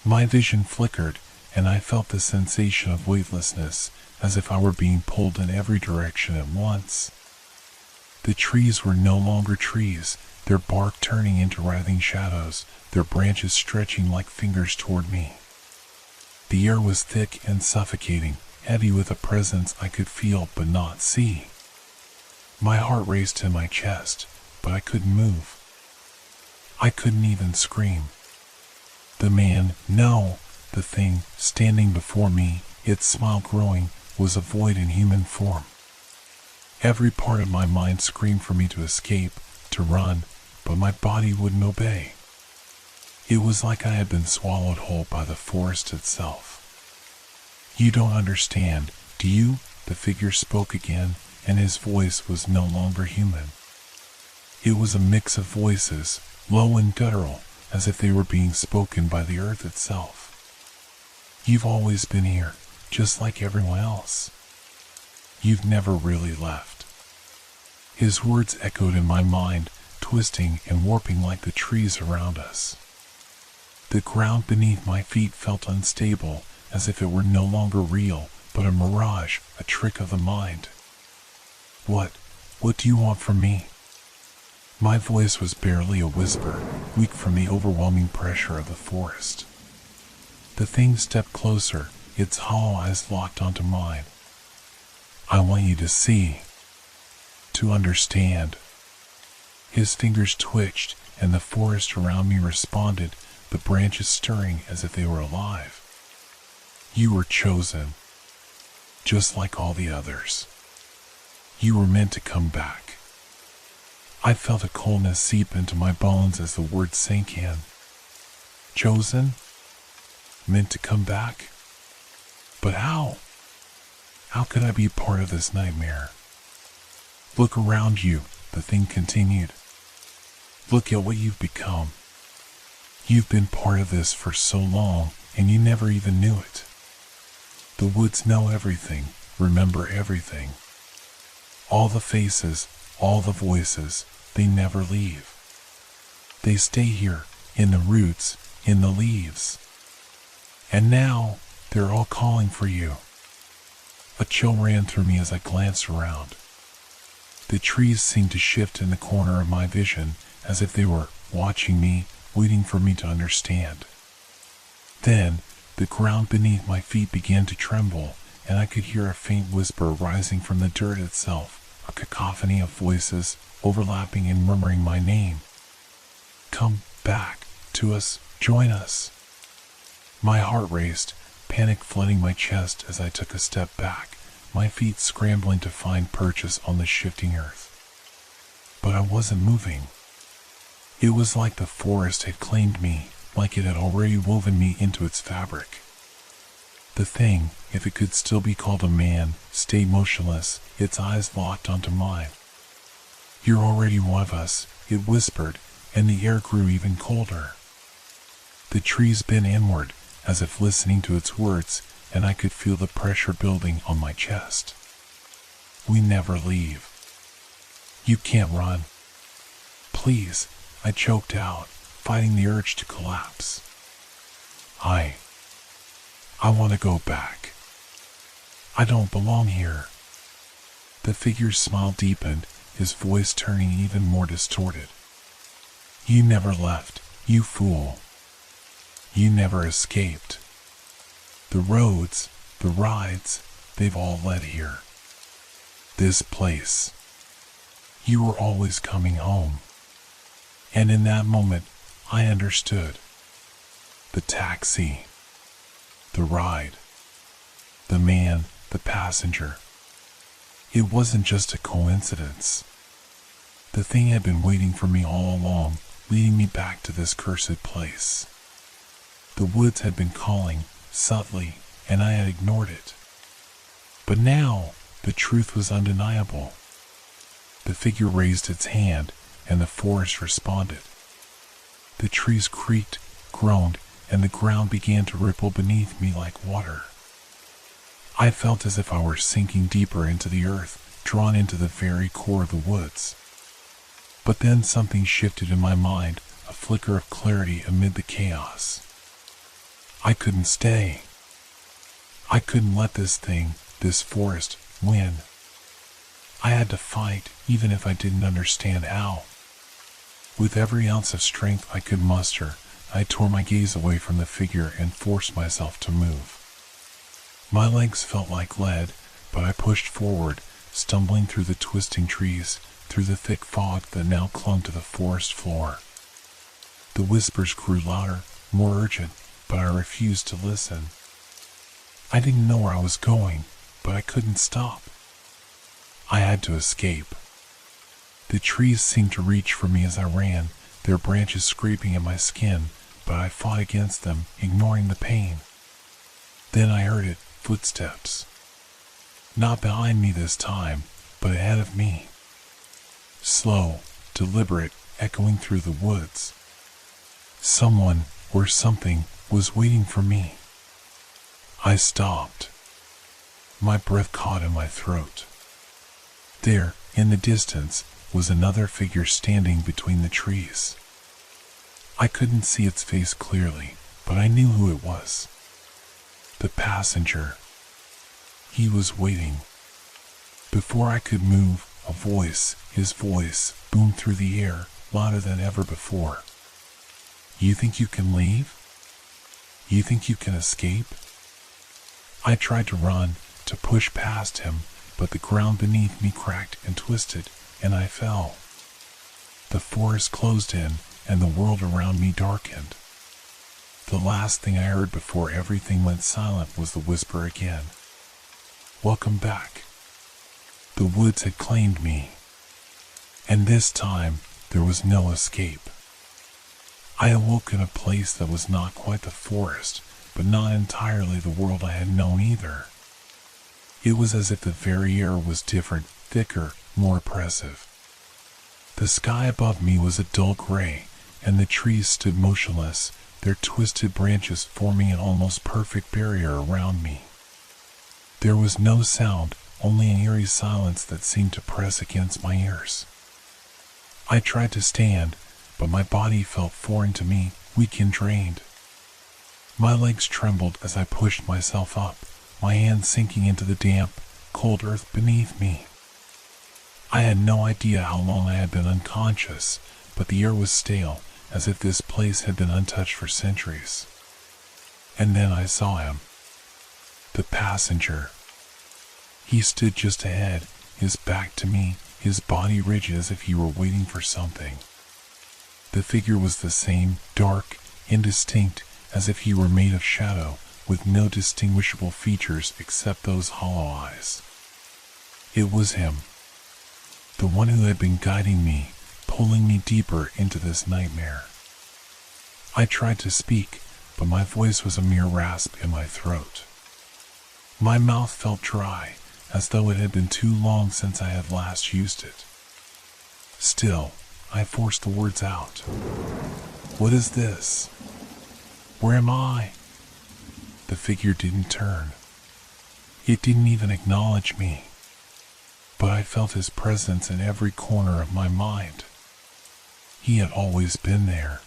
My vision flickered, and I felt the sensation of weightlessness, as if I were being pulled in every direction at once. The trees were no longer trees, their bark turning into writhing shadows, their branches stretching like fingers toward me. The air was thick and suffocating, heavy with a presence I could feel but not see. My heart raced in my chest, but I couldn't move. I couldn't even scream. The man, no, the thing standing before me, its smile growing, was a void in human form. Every part of my mind screamed for me to escape, to run, but my body wouldn't obey. It was like I had been swallowed whole by the forest itself. You don't understand, do you? The figure spoke again, and his voice was no longer human. It was a mix of voices, low and guttural, as if they were being spoken by the earth itself. You've always been here, just like everyone else. You've never really left. His words echoed in my mind, twisting and warping like the trees around us. The ground beneath my feet felt unstable, as if it were no longer real, but a mirage, a trick of the mind. What do you want from me? My voice was barely a whisper, weak from the overwhelming pressure of the forest. The thing stepped closer, its hollow eyes locked onto mine. I want you to see, to understand. His fingers twitched, and the forest around me responded, the branches stirring as if they were alive. You were chosen, just like all the others. You were meant to come back. I felt a coldness seep into my bones as the words sank in. Chosen? Meant to come back? But how? How could I be part of this nightmare? Look around you, the thing continued. Look at what you've become. You've been part of this for so long, and you never even knew it. The woods know everything, remember everything. All the faces, all the voices, they never leave. They stay here, in the roots, in the leaves. And now, they're all calling for you. A chill ran through me as I glanced around. The trees seemed to shift in the corner of my vision, as if they were watching me, waiting for me to understand. Then, the ground beneath my feet began to tremble, and I could hear a faint whisper rising from the dirt itself, a cacophony of voices, overlapping and murmuring my name. Come back to us, join us. My heart raced, panic flooding my chest as I took a step back, my feet scrambling to find purchase on the shifting earth. But I wasn't moving. It was like the forest had claimed me, like it had already woven me into its fabric. The thing, if it could still be called a man, stayed motionless, its eyes locked onto mine. You're already one of us, it whispered, and the air grew even colder. The trees bent inward, as if listening to its words, and I could feel the pressure building on my chest. We never leave. You can't run. Please, I choked out, fighting the urge to collapse. I want to go back. I don't belong here. The figure's smile deepened, his voice turning even more distorted. You never left, you fool. You never escaped. The roads, the rides, they've all led here. This place. You were always coming home. And in that moment, I understood. The taxi. The ride. The man, the passenger. It wasn't just a coincidence. The thing had been waiting for me all along, leading me back to this cursed place. The woods had been calling, subtly, and I had ignored it. But now, the truth was undeniable. The figure raised its hand, and the forest responded. The trees creaked, groaned, and the ground began to ripple beneath me like water. I felt as if I were sinking deeper into the earth, drawn into the very core of the woods. But then something shifted in my mind, a flicker of clarity amid the chaos. I couldn't stay. I couldn't let this thing, this forest, win. I had to fight, even if I didn't understand how. With every ounce of strength I could muster, I tore my gaze away from the figure and forced myself to move. My legs felt like lead, but I pushed forward, stumbling through the twisting trees, through the thick fog that now clung to the forest floor. The whispers grew louder, more urgent, but I refused to listen. I didn't know where I was going, but I couldn't stop. I had to escape. The trees seemed to reach for me as I ran, their branches scraping at my skin, but I fought against them, ignoring the pain. Then I heard it, footsteps. Not behind me this time, but ahead of me. Slow, deliberate, echoing through the woods. Someone, or something, was waiting for me. I stopped. My breath caught in my throat. There, in the distance, was another figure standing between the trees. I couldn't see its face clearly, but I knew who it was. The passenger. He was waiting. Before I could move, his voice, boomed through the air, louder than ever before. You think you can leave? You think you can escape? I tried to run, to push past him, but the ground beneath me cracked and twisted, and I fell. The forest closed in, and the world around me darkened. The last thing I heard before everything went silent was the whisper again. Welcome back. The woods had claimed me. And this time, there was no escape. I awoke in a place that was not quite the forest, but not entirely the world I had known either. It was as if the very air was different, thicker, more oppressive. The sky above me was a dull gray, and the trees stood motionless, their twisted branches forming an almost perfect barrier around me. There was no sound, only an eerie silence that seemed to press against my ears. I tried to stand, but my body felt foreign to me, weak and drained. My legs trembled as I pushed myself up, my hands sinking into the damp, cold earth beneath me. I had no idea how long I had been unconscious, but the air was stale, as if this place had been untouched for centuries. And then I saw him. The passenger. He stood just ahead, his back to me, his body rigid as if he were waiting for something. The figure was the same, dark, indistinct, as if he were made of shadow, with no distinguishable features except those hollow eyes. It was him. The one who had been guiding me, pulling me deeper into this nightmare. I tried to speak, but my voice was a mere rasp in my throat. My mouth felt dry, as though it had been too long since I had last used it. Still, I forced the words out. What is this? Where am I? The figure didn't turn. It didn't even acknowledge me. But I felt his presence in every corner of my mind. He had always been there.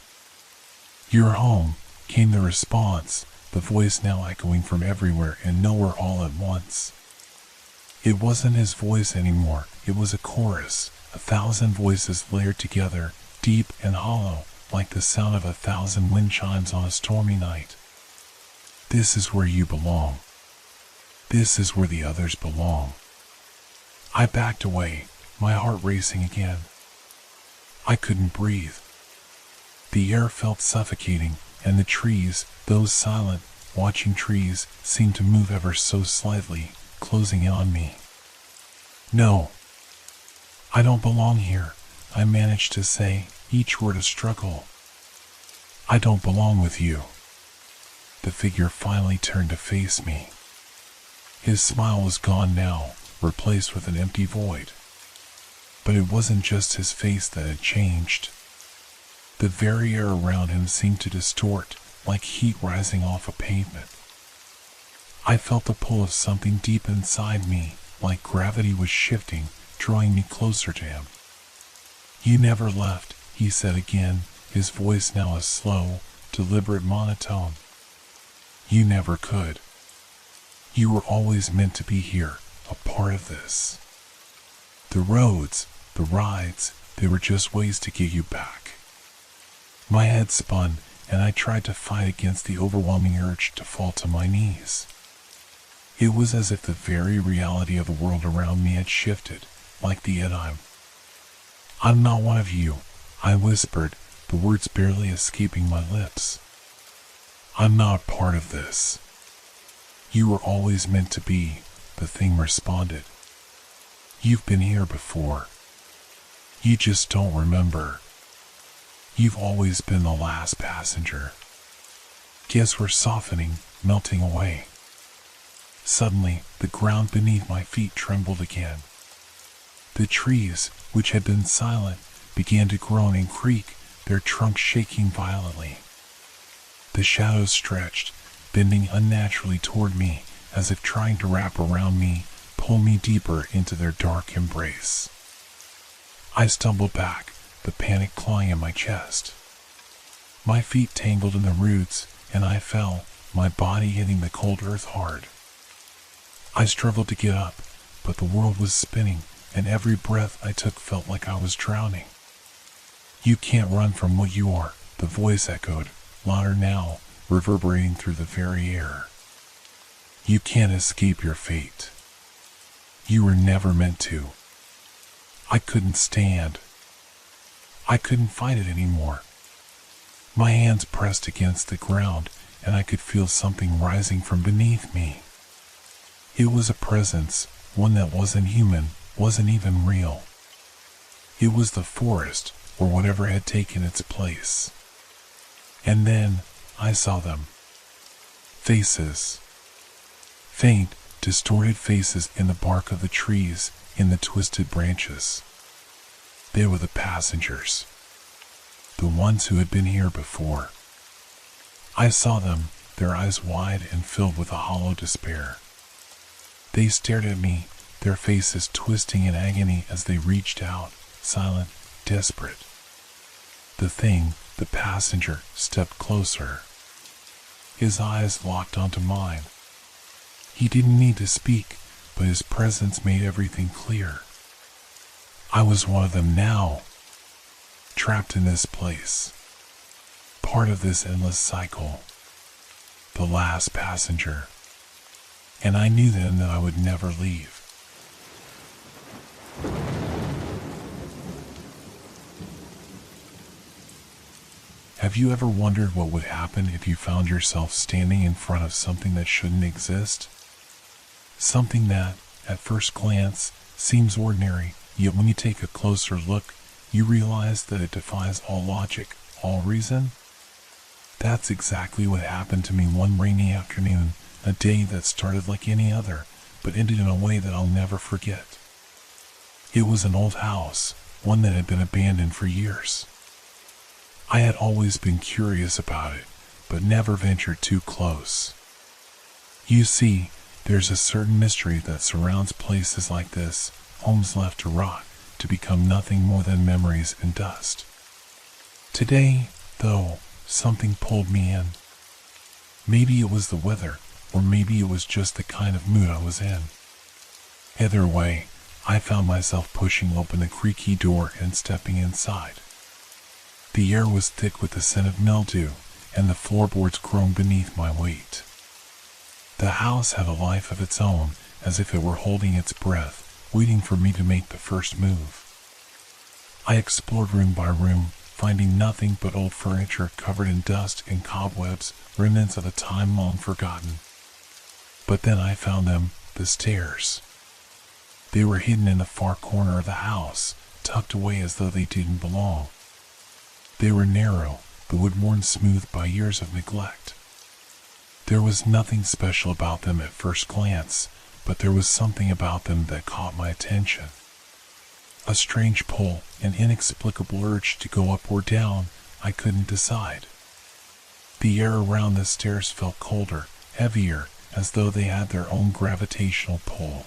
You're home, came the response, the voice now echoing from everywhere and nowhere all at once. It wasn't his voice anymore, it was a chorus, 1,000 voices layered together, deep and hollow, like the sound of 1,000 wind chimes on a stormy night. This is where you belong. This is where the others belong. I backed away, my heart racing again. I couldn't breathe. The air felt suffocating, and the trees, those silent, watching trees, seemed to move ever so slightly, closing in on me. No. I don't belong here, I managed to say, each word a struggle. I don't belong with you. The figure finally turned to face me. His smile was gone now, replaced with an empty void. But it wasn't just his face that had changed. The very air around him seemed to distort, like heat rising off a pavement. I felt the pull of something deep inside me, like gravity was shifting, drawing me closer to him. You never left, he said again, his voice now a slow, deliberate monotone. You never could. You were always meant to be here, a part of this. The roads, the rides, they were just ways to get you back. My head spun, and I tried to fight against the overwhelming urge to fall to my knees. It was as if the very reality of the world around me had shifted, like the Edime. I'm not one of you, I whispered, the words barely escaping my lips. I'm not part of this. You were always meant to be, the thing responded. You've been here before. You just don't remember. You've always been the last passenger. Guess we're softening, melting away. Suddenly, the ground beneath my feet trembled again. The trees, which had been silent, began to groan and creak, their trunks shaking violently. The shadows stretched, bending unnaturally toward me, as if trying to wrap around me, pull me deeper into their dark embrace. I stumbled back, the panic clawing at my chest. My feet tangled in the roots, and I fell, my body hitting the cold earth hard. I struggled to get up, but the world was spinning, and every breath I took felt like I was drowning. You can't run from what you are, the voice echoed, louder now, reverberating through the very air. You can't escape your fate. You were never meant to. I couldn't stand. I couldn't fight it anymore. My hands pressed against the ground, and I could feel something rising from beneath me. It was a presence, one that wasn't human, wasn't even real. It was the forest, or whatever had taken its place. And then, I saw them. Faces. Faint, distorted faces in the bark of the trees, in the twisted branches. They were the passengers. The ones who had been here before. I saw them, their eyes wide and filled with a hollow despair. They stared at me, their faces twisting in agony as they reached out, silent, desperate. The thing, the passenger, stepped closer. His eyes locked onto mine. He didn't need to speak, but his presence made everything clear. I was one of them now, trapped in this place, part of this endless cycle, the last passenger, and I knew then that I would never leave. Have you ever wondered what would happen if you found yourself standing in front of something that shouldn't exist? Something that, at first glance, seems ordinary, yet when you take a closer look, you realize that it defies all logic, all reason? That's exactly what happened to me one rainy afternoon, a day that started like any other, but ended in a way that I'll never forget. It was an old house, one that had been abandoned for years. I had always been curious about it, but never ventured too close. You see, there's a certain mystery that surrounds places like this, homes left to rot, to become nothing more than memories and dust. Today, though, something pulled me in. Maybe it was the weather, or maybe it was just the kind of mood I was in. Either way, I found myself pushing open the creaky door and stepping inside. The air was thick with the scent of mildew, and the floorboards groaned beneath my weight. The house had a life of its own, as if it were holding its breath, waiting for me to make the first move. I explored room by room, finding nothing but old furniture covered in dust and cobwebs, remnants of a time long forgotten. But then I found them, the stairs. They were hidden in the far corner of the house, tucked away as though they didn't belong. They were narrow, the wood worn smooth by years of neglect. There was nothing special about them at first glance, but there was something about them that caught my attention. A strange pull, an inexplicable urge to go up or down, I couldn't decide. The air around the stairs felt colder, heavier, as though they had their own gravitational pull.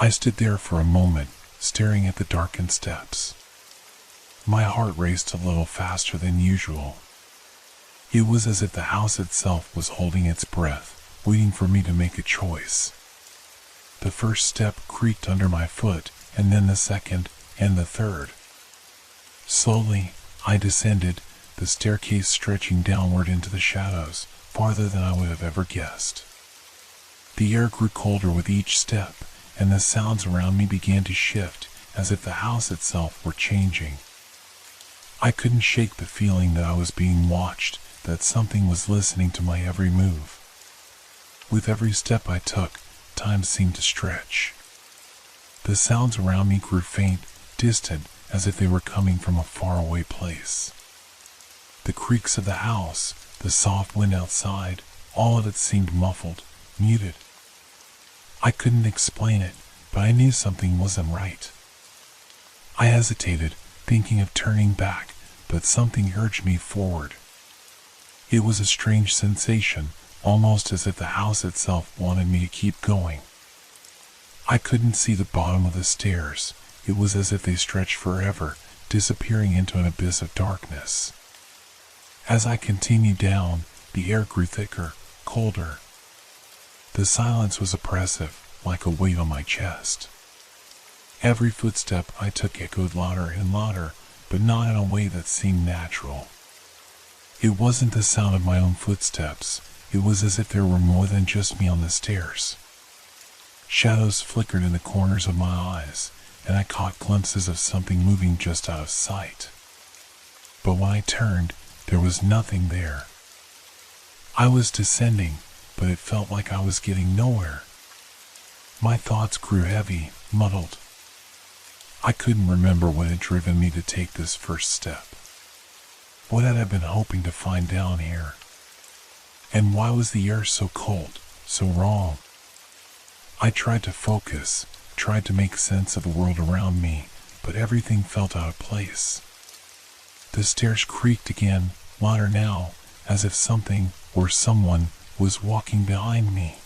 I stood there for a moment, staring at the darkened steps. My heart raced a little faster than usual. It was as if the house itself was holding its breath, waiting for me to make a choice. The first step creaked under my foot, and then the second, and the third. Slowly, I descended, the staircase stretching downward into the shadows, farther than I would have ever guessed. The air grew colder with each step, and the sounds around me began to shift, as if the house itself were changing. I couldn't shake the feeling that I was being watched, that something was listening to my every move. With every step I took, time seemed to stretch. The sounds around me grew faint, distant, as if they were coming from a faraway place. The creaks of the house, the soft wind outside, all of it seemed muffled, muted. I couldn't explain it, but I knew something wasn't right. I hesitated, thinking of turning back, but something urged me forward. It was a strange sensation, almost as if the house itself wanted me to keep going. I couldn't see the bottom of the stairs. It was as if they stretched forever, disappearing into an abyss of darkness. As I continued down, the air grew thicker, colder. The silence was oppressive, like a weight on my chest. Every footstep I took echoed louder and louder, but not in a way that seemed natural. It wasn't the sound of my own footsteps. It was as if there were more than just me on the stairs. Shadows flickered in the corners of my eyes, and I caught glimpses of something moving just out of sight. But when I turned, there was nothing there. I was descending, but it felt like I was getting nowhere. My thoughts grew heavy, muddled. I couldn't remember what had driven me to take this first step. What had I been hoping to find down here? And why was the air so cold, so wrong? I tried to focus, tried to make sense of the world around me, but everything felt out of place. The stairs creaked again, louder now, as if something or someone was walking behind me.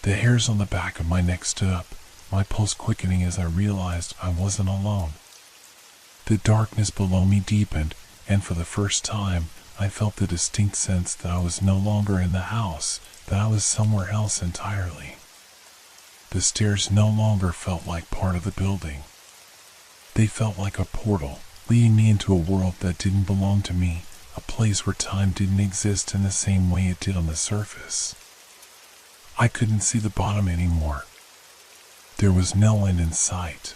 The hairs on the back of my neck stood up, my pulse quickening as I realized I wasn't alone. The darkness below me deepened, and for the first time, I felt the distinct sense that I was no longer in the house, that I was somewhere else entirely. The stairs no longer felt like part of the building. They felt like a portal, leading me into a world that didn't belong to me, a place where time didn't exist in the same way it did on the surface. I couldn't see the bottom anymore. There was no end in sight.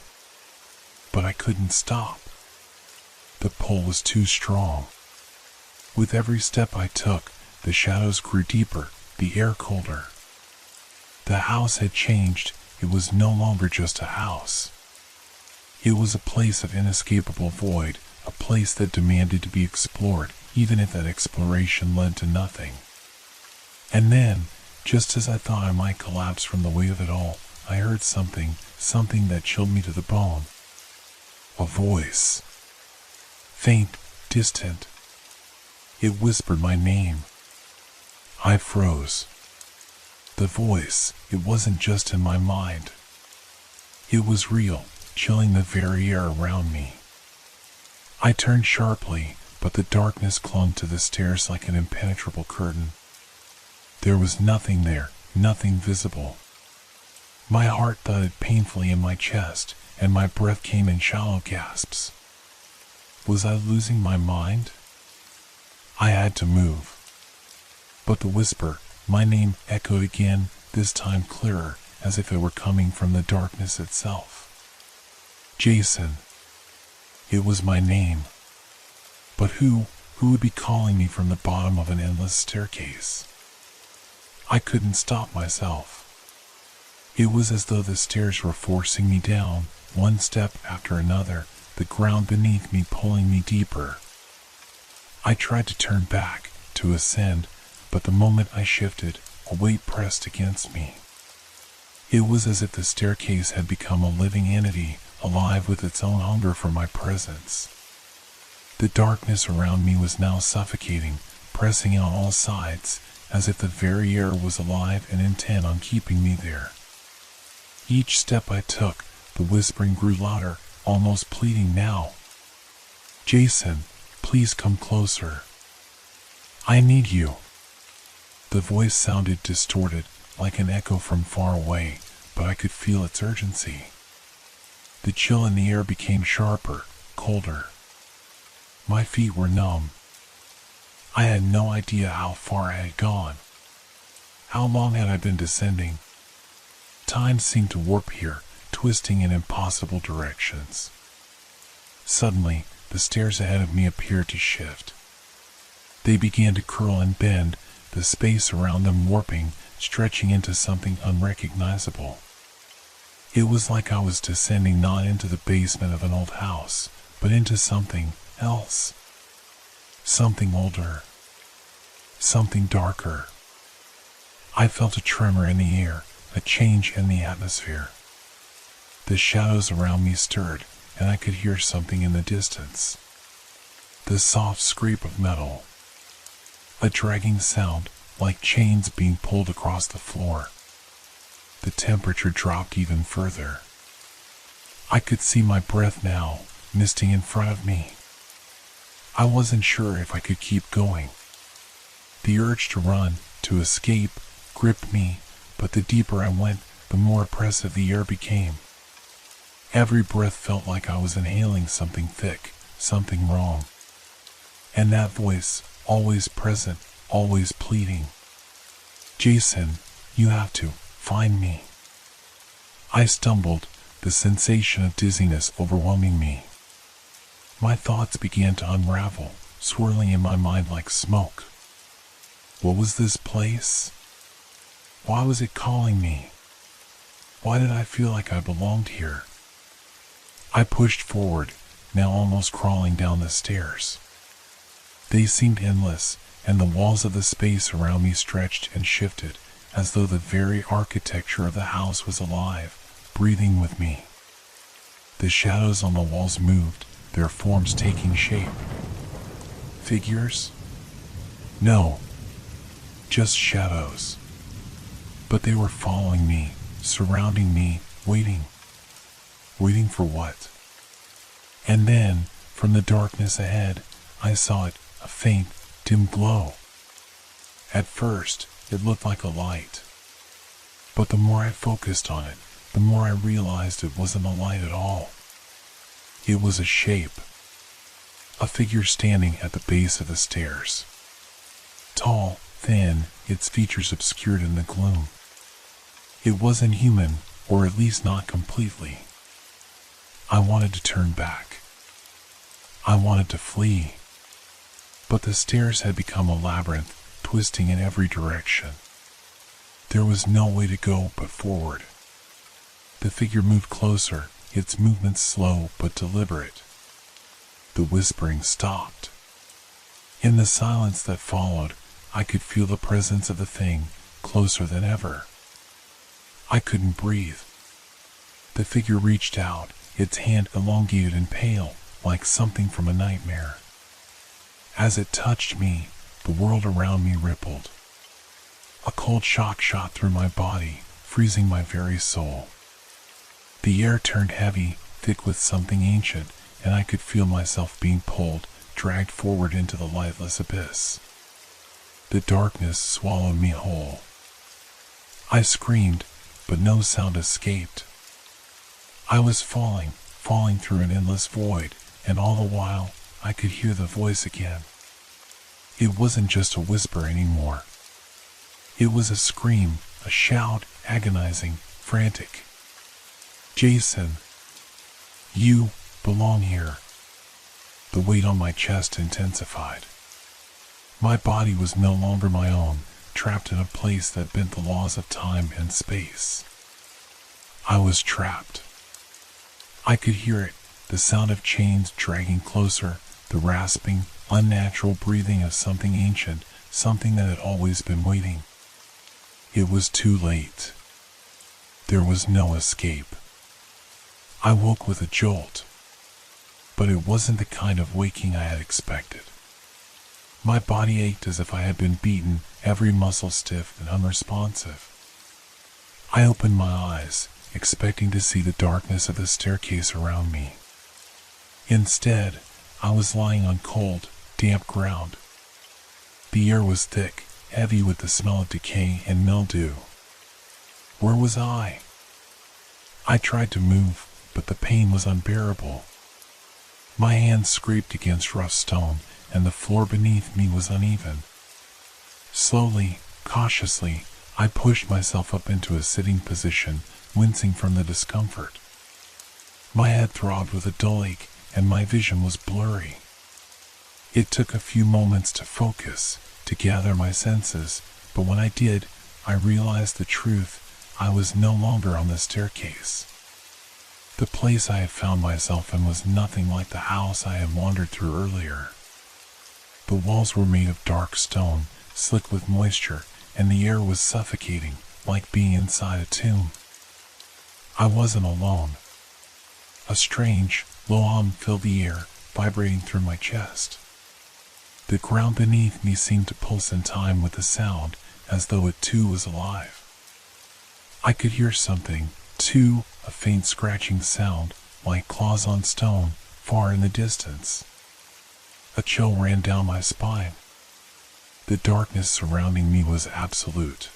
But I couldn't stop. The pull was too strong. With every step I took, the shadows grew deeper, the air colder. The house had changed. It was no longer just a house. It was a place of inescapable void, a place that demanded to be explored, even if that exploration led to nothing. And then, just as I thought I might collapse from the weight of it all, I heard something that chilled me to the bone. A voice. Faint, distant. It whispered my name. I froze. The voice, it wasn't just in my mind. It was real, chilling the very air around me. I turned sharply, but the darkness clung to the stairs like an impenetrable curtain. There was nothing there, nothing visible. My heart thudded painfully in my chest, and my breath came in shallow gasps. Was I losing my mind? I had to move. But the whisper, my name, echoed again, this time clearer, as if it were coming from the darkness itself. Jason. It was my name. But who would be calling me from the bottom of an endless staircase? I couldn't stop myself. It was as though the stairs were forcing me down, one step after another, the ground beneath me pulling me deeper. I tried to turn back, to ascend, but the moment I shifted, a weight pressed against me. It was as if the staircase had become a living entity, alive with its own hunger for my presence. The darkness around me was now suffocating, pressing on all sides, as if the very air was alive and intent on keeping me there. Each step I took, the whispering grew louder, almost pleading now. Jason, please come closer. I need you. The voice sounded distorted, like an echo from far away, but I could feel its urgency. The chill in the air became sharper, colder. My feet were numb. I had no idea how far I had gone. How long had I been descending? Time seemed to warp here, twisting in impossible directions. Suddenly, the stairs ahead of me appeared to shift. They began to curl and bend, the space around them warping, stretching into something unrecognizable. It was like I was descending not into the basement of an old house, but into something else. Something older. Something darker. I felt a tremor in the air, a change in the atmosphere. The shadows around me stirred, and I could hear something in the distance. The soft scrape of metal. A dragging sound, like chains being pulled across the floor. The temperature dropped even further. I could see my breath now, misting in front of me. I wasn't sure if I could keep going. The urge to run, to escape, gripped me, but the deeper I went, the more oppressive the air became. Every breath felt like I was inhaling something thick, something wrong. And that voice, always present, always pleading. Jason, you have to find me. I stumbled, the sensation of dizziness overwhelming me. My thoughts began to unravel, swirling in my mind like smoke. What was this place? Why was it calling me? Why did I feel like I belonged here? I pushed forward, now almost crawling down the stairs. They seemed endless, and the walls of the space around me stretched and shifted, as though the very architecture of the house was alive, breathing with me. The shadows on the walls moved, their forms taking shape. Figures? No, just shadows. But they were following me, surrounding me, waiting. Waiting for what? And then, from the darkness ahead, I saw it, a faint, dim glow. At first, it looked like a light. But the more I focused on it, the more I realized it wasn't a light at all. It was a shape. A figure standing at the base of the stairs. Tall, thin, its features obscured in the gloom. It wasn't human, or at least not completely. I wanted to turn back. I wanted to flee. But the stairs had become a labyrinth, twisting in every direction. There was no way to go but forward. The figure moved closer, its movements slow but deliberate. The whispering stopped. In the silence that followed, I could feel the presence of the thing, closer than ever. I couldn't breathe. The figure reached out, its hand elongated and pale, like something from a nightmare. As it touched me, the world around me rippled. A cold shock shot through my body, freezing my very soul. The air turned heavy, thick with something ancient, and I could feel myself being pulled, dragged forward into the lightless abyss. The darkness swallowed me whole. I screamed, but no sound escaped. I was falling through an endless void, and all the while, I could hear the voice again. It wasn't just a whisper anymore. It was a scream, a shout, agonizing, frantic. Jason, you belong here. The weight on my chest intensified. My body was no longer my own, trapped in a place that bent the laws of time and space. I was trapped. I could hear it, the sound of chains dragging closer, the rasping, unnatural breathing of something ancient, something that had always been waiting. It was too late. There was no escape. I woke with a jolt. But it wasn't the kind of waking I had expected. My body ached as if I had been beaten, every muscle stiff and unresponsive. I opened my eyes, expecting to see the darkness of the staircase around me. Instead, I was lying on cold, damp ground. The air was thick, heavy with the smell of decay and mildew. Where was I? I tried to move, but the pain was unbearable. My hands scraped against rough stone, and the floor beneath me was uneven. Slowly, cautiously, I pushed myself up into a sitting position, wincing from the discomfort. My head throbbed with a dull ache, and my vision was blurry. It took a few moments to focus, to gather my senses, but when I did, I realized the truth. I was no longer on the staircase. The place I had found myself in was nothing like the house I had wandered through earlier. The walls were made of dark stone, slick with moisture, and the air was suffocating, like being inside a tomb. I wasn't alone. A strange, low hum filled the air, vibrating through my chest. The ground beneath me seemed to pulse in time with the sound, as though it too was alive. I could hear something, too, a faint scratching sound, like claws on stone, far in the distance. A chill ran down my spine. The darkness surrounding me was absolute.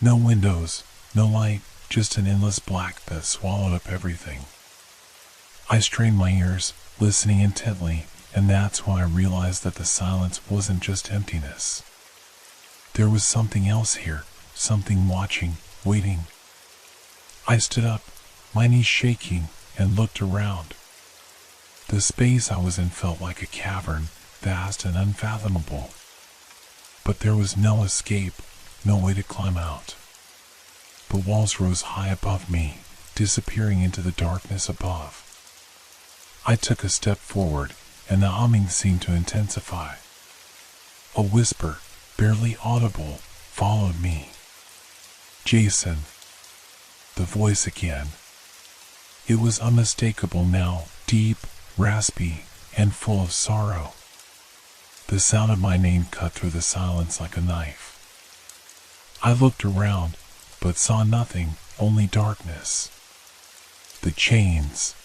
No windows, no light, just an endless black that swallowed up everything. I strained my ears, listening intently, and that's when I realized that the silence wasn't just emptiness. There was something else here, something watching, waiting. I stood up, my knees shaking, and looked around. The space I was in felt like a cavern, vast and unfathomable. But there was no escape, no way to climb out. The walls rose high above me, disappearing into the darkness above. I took a step forward, and the humming seemed to intensify. A whisper, barely audible, followed me. "Jason." The voice again. It was unmistakable now, deep, raspy, and full of sorrow. The sound of my name cut through the silence like a knife. I looked around, but saw nothing, only darkness. The chains.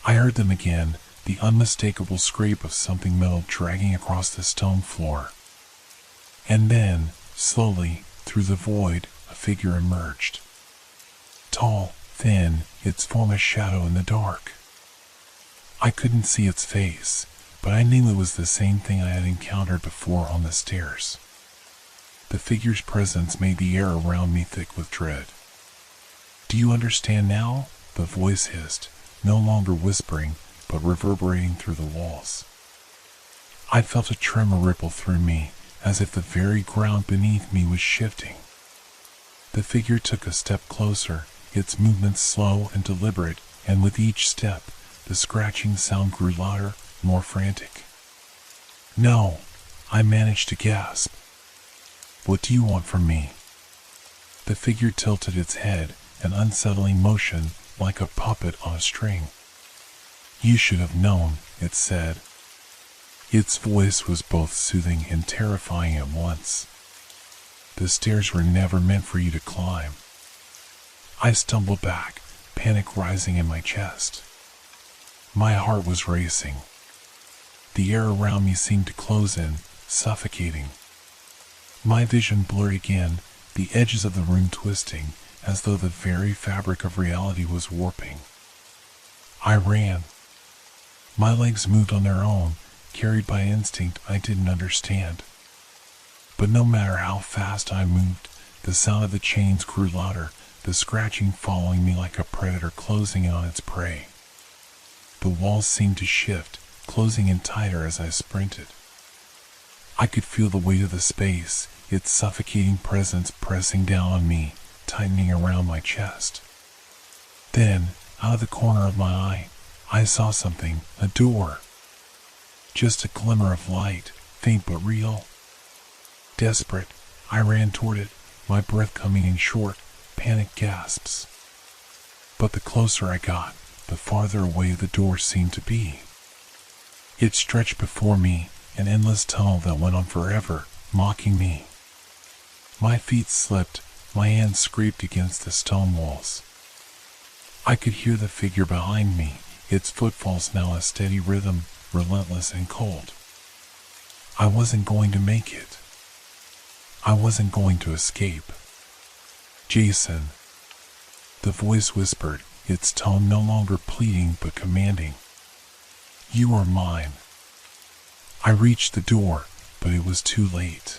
I heard them again, the unmistakable scrape of something metal dragging across the stone floor. And then, slowly, through the void, a figure emerged. Tall, thin, its form a shadow in the dark. I couldn't see its face, but I knew it was the same thing I had encountered before on the stairs. The figure's presence made the air around me thick with dread. "Do you understand now?" the voice hissed, no longer whispering, but reverberating through the walls. I felt a tremor ripple through me, as if the very ground beneath me was shifting. The figure took a step closer, its movements slow and deliberate, and with each step, the scratching sound grew louder, more frantic. "No," I managed to gasp. "What do you want from me?" The figure tilted its head, an unsettling motion, like a puppet on a string. "You should have known," it said. Its voice was both soothing and terrifying at once. "The stairs were never meant for you to climb." I stumbled back, panic rising in my chest. My heart was racing. The air around me seemed to close in, suffocating. My vision blurred again, the edges of the room twisting, as though the very fabric of reality was warping. I ran. My legs moved on their own, carried by instinct I didn't understand. But no matter how fast I moved, the sound of the chains grew louder, the scratching following me like a predator closing in on its prey. The walls seemed to shift, closing in tighter as I sprinted. I could feel the weight of the space, its suffocating presence pressing down on me, tightening around my chest. Then, out of the corner of my eye, I saw something, a door. Just a glimmer of light, faint but real. Desperate, I ran toward it, my breath coming in short, panicked gasps. But the closer I got, the farther away the door seemed to be. It stretched before me, an endless tunnel that went on forever, mocking me. My feet slipped, my hands scraped against the stone walls. I could hear the figure behind me, its footfalls now a steady rhythm, relentless and cold. I wasn't going to make it. I wasn't going to escape. "Jason," the voice whispered, its tone no longer pleading but commanding. "You are mine." I reached the door, but it was too late.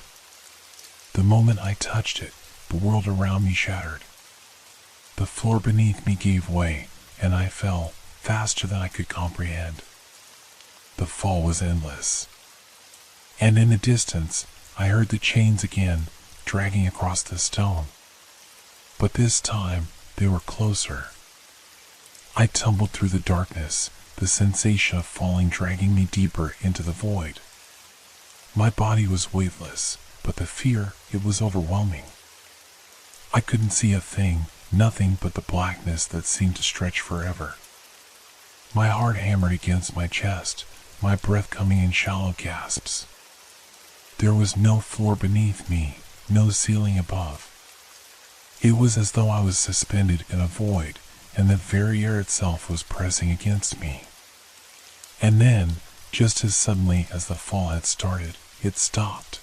The moment I touched it, the world around me shattered. The floor beneath me gave way, and I fell faster than I could comprehend. The fall was endless, and in the distance I heard the chains again dragging across the stone. But this time they were closer. I tumbled through the darkness, the sensation of falling dragging me deeper into the void. My body was weightless, but the fear, it was overwhelming. I couldn't see a thing, nothing but the blackness that seemed to stretch forever. My heart hammered against my chest, my breath coming in shallow gasps. There was no floor beneath me, no ceiling above. It was as though I was suspended in a void, and the very air itself was pressing against me. And then, just as suddenly as the fall had started, it stopped.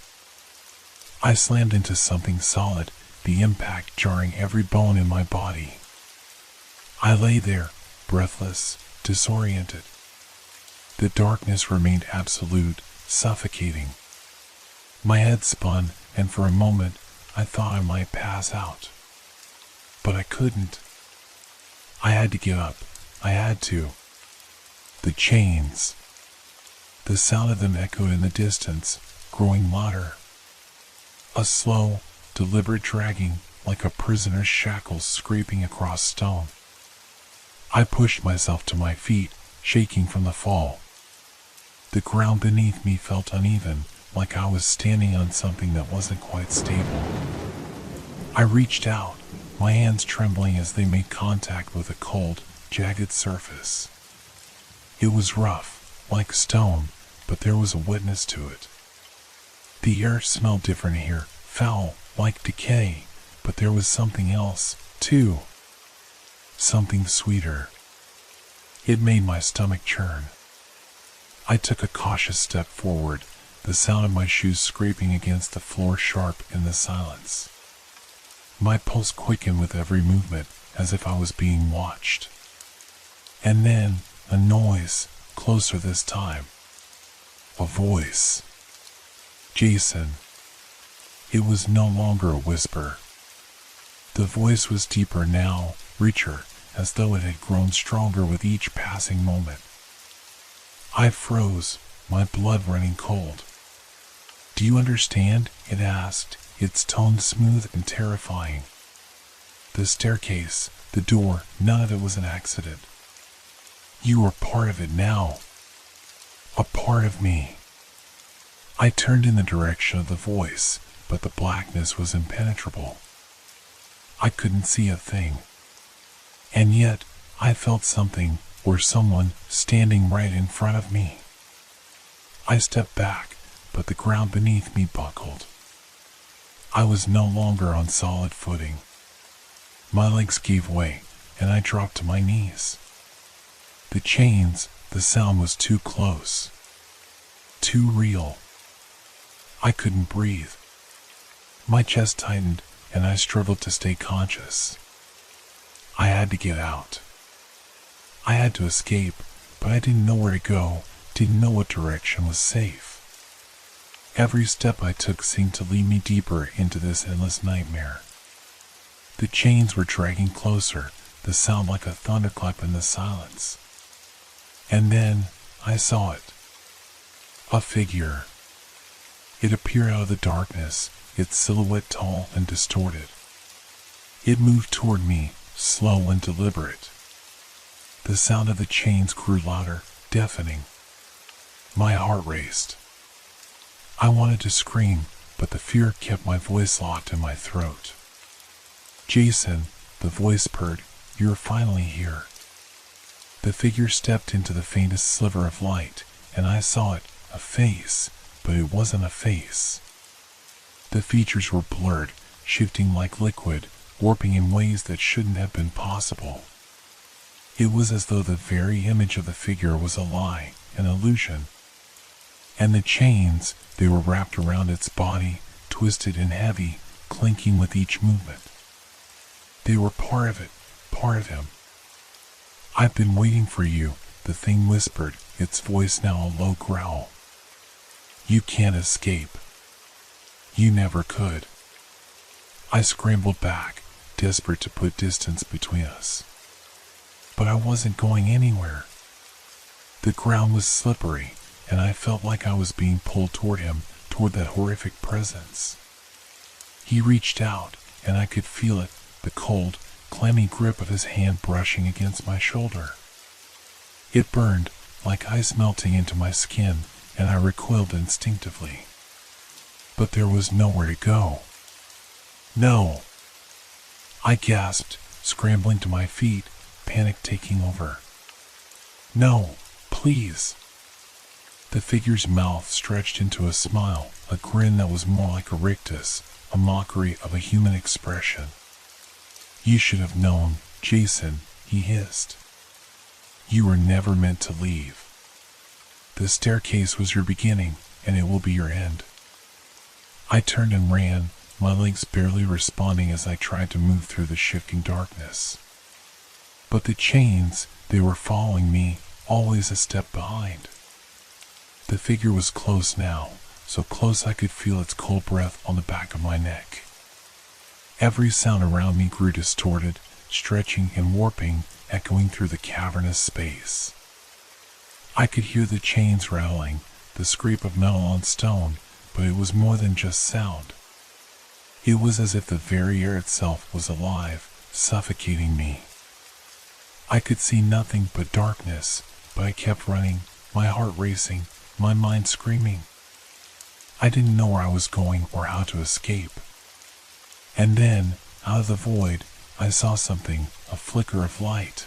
I slammed into something solid, the impact jarring every bone in my body. I lay there, breathless, disoriented. The darkness remained absolute, suffocating. My head spun, and for a moment I thought I might pass out. But I couldn't. I had to get up. I had to. The chains. The sound of them echoed in the distance, growing louder. A slow, deliberate dragging, like a prisoner's shackles scraping across stone. I pushed myself to my feet, shaking from the fall. The ground beneath me felt uneven, like I was standing on something that wasn't quite stable. I reached out, my hands trembling as they made contact with a cold, jagged surface. It was rough, like stone, but there was a wetness to it. The air smelled different here, foul, like decay, but there was something else, too. Something sweeter. It made my stomach churn. I took a cautious step forward, the sound of my shoes scraping against the floor sharp in the silence. My pulse quickened with every movement, as if I was being watched. And then, a noise, closer this time. A voice. Jason. It was no longer a whisper. The voice was deeper now, richer, as though it had grown stronger with each passing moment. I froze, my blood running cold. "Do you understand?" it asked, its tone smooth and terrifying. The staircase, the door, none of it was an accident. You were part of it now. A part of me. I turned in the direction of the voice, but the blackness was impenetrable. I couldn't see a thing. And yet, I felt something, or someone, standing right in front of me. I stepped back, but the ground beneath me buckled. I was no longer on solid footing. My legs gave way, and I dropped to my knees. The chains, the sound was too close. Too real. I couldn't breathe. My chest tightened, and I struggled to stay conscious. I had to get out. I had to escape, but I didn't know where to go, didn't know what direction was safe. Every step I took seemed to lead me deeper into this endless nightmare. The chains were dragging closer, the sound like a thunderclap in the silence. And then I saw it. A figure. It appeared out of the darkness, its silhouette tall and distorted. It moved toward me, slow and deliberate. The sound of the chains grew louder, deafening. My heart raced. I wanted to scream, but the fear kept my voice locked in my throat. "Jason," the voice purred, "you're finally here." The figure stepped into the faintest sliver of light, and I saw it, a face, but it wasn't a face. The features were blurred, shifting like liquid, warping in ways that shouldn't have been possible. It was as though the very image of the figure was a lie, an illusion. And the chains, they were wrapped around its body, twisted and heavy, clinking with each movement. They were part of it, part of him. "I've been waiting for you," the thing whispered, its voice now a low growl. "You can't escape. You never could." I scrambled back, desperate to put distance between us. but I wasn't going anywhere. The ground was slippery, and I felt like I was being pulled toward him, toward that horrific presence. He reached out, and I could feel it, the cold, clammy grip of his hand brushing against my shoulder. It burned, like ice melting into my skin, and I recoiled instinctively. But there was nowhere to go. No! I gasped, scrambling to my feet, panic taking over. No, please! The figure's mouth stretched into a smile, a grin that was more like a rictus, a mockery of a human expression. You should have known, Jason, he hissed. You were never meant to leave. The staircase was your beginning, and it will be your end. I turned and ran, my legs barely responding as I tried to move through the shifting darkness. But the chains, they were following me, always a step behind. The figure was close now, so close I could feel its cold breath on the back of my neck. Every sound around me grew distorted, stretching and warping, echoing through the cavernous space. I could hear the chains rattling, the scrape of metal on stone, but it was more than just sound. It was as if the very air itself was alive, suffocating me. I could see nothing but darkness, but I kept running, my heart racing, my mind screaming. I didn't know where I was going or how to escape. And then, out of the void, I saw something, a flicker of light.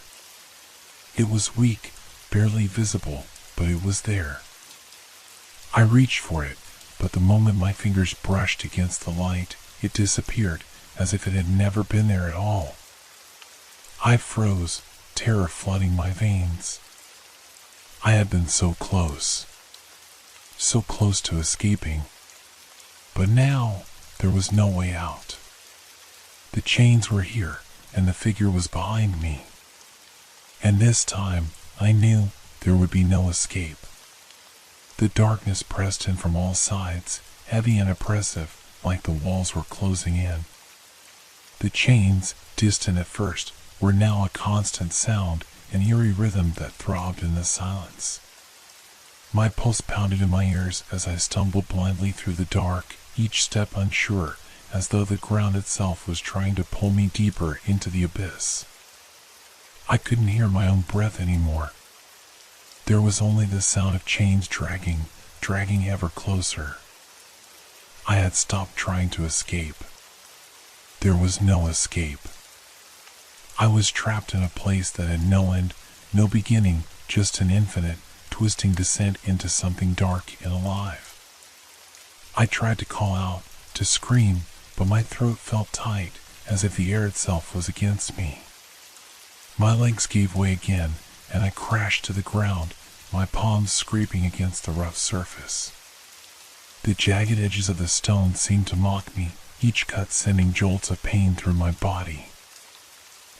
It was weak, barely visible, but it was there. I reached for it, but the moment my fingers brushed against the light, it disappeared, as if it had never been there at all. I froze, terror flooding my veins. I had been so close to escaping. But now, there was no way out. The chains were here, and the figure was behind me. And this time, I knew there would be no escape. The darkness pressed in from all sides, heavy and oppressive, like the walls were closing in. The chains, distant at first, were now a constant sound, an eerie rhythm that throbbed in the silence. My pulse pounded in my ears as I stumbled blindly through the dark, each step unsure, as though the ground itself was trying to pull me deeper into the abyss. I couldn't hear my own breath anymore. There was only the sound of chains dragging ever closer. I had stopped trying to escape. There was no escape. I was trapped in a place that had no end, no beginning, just an infinite, twisting descent into something dark and alive. I tried to call out, to scream, but my throat felt tight, as if the air itself was against me. My legs gave way again, and I crashed to the ground, my palms scraping against the rough surface. The jagged edges of the stone seemed to mock me, each cut sending jolts of pain through my body.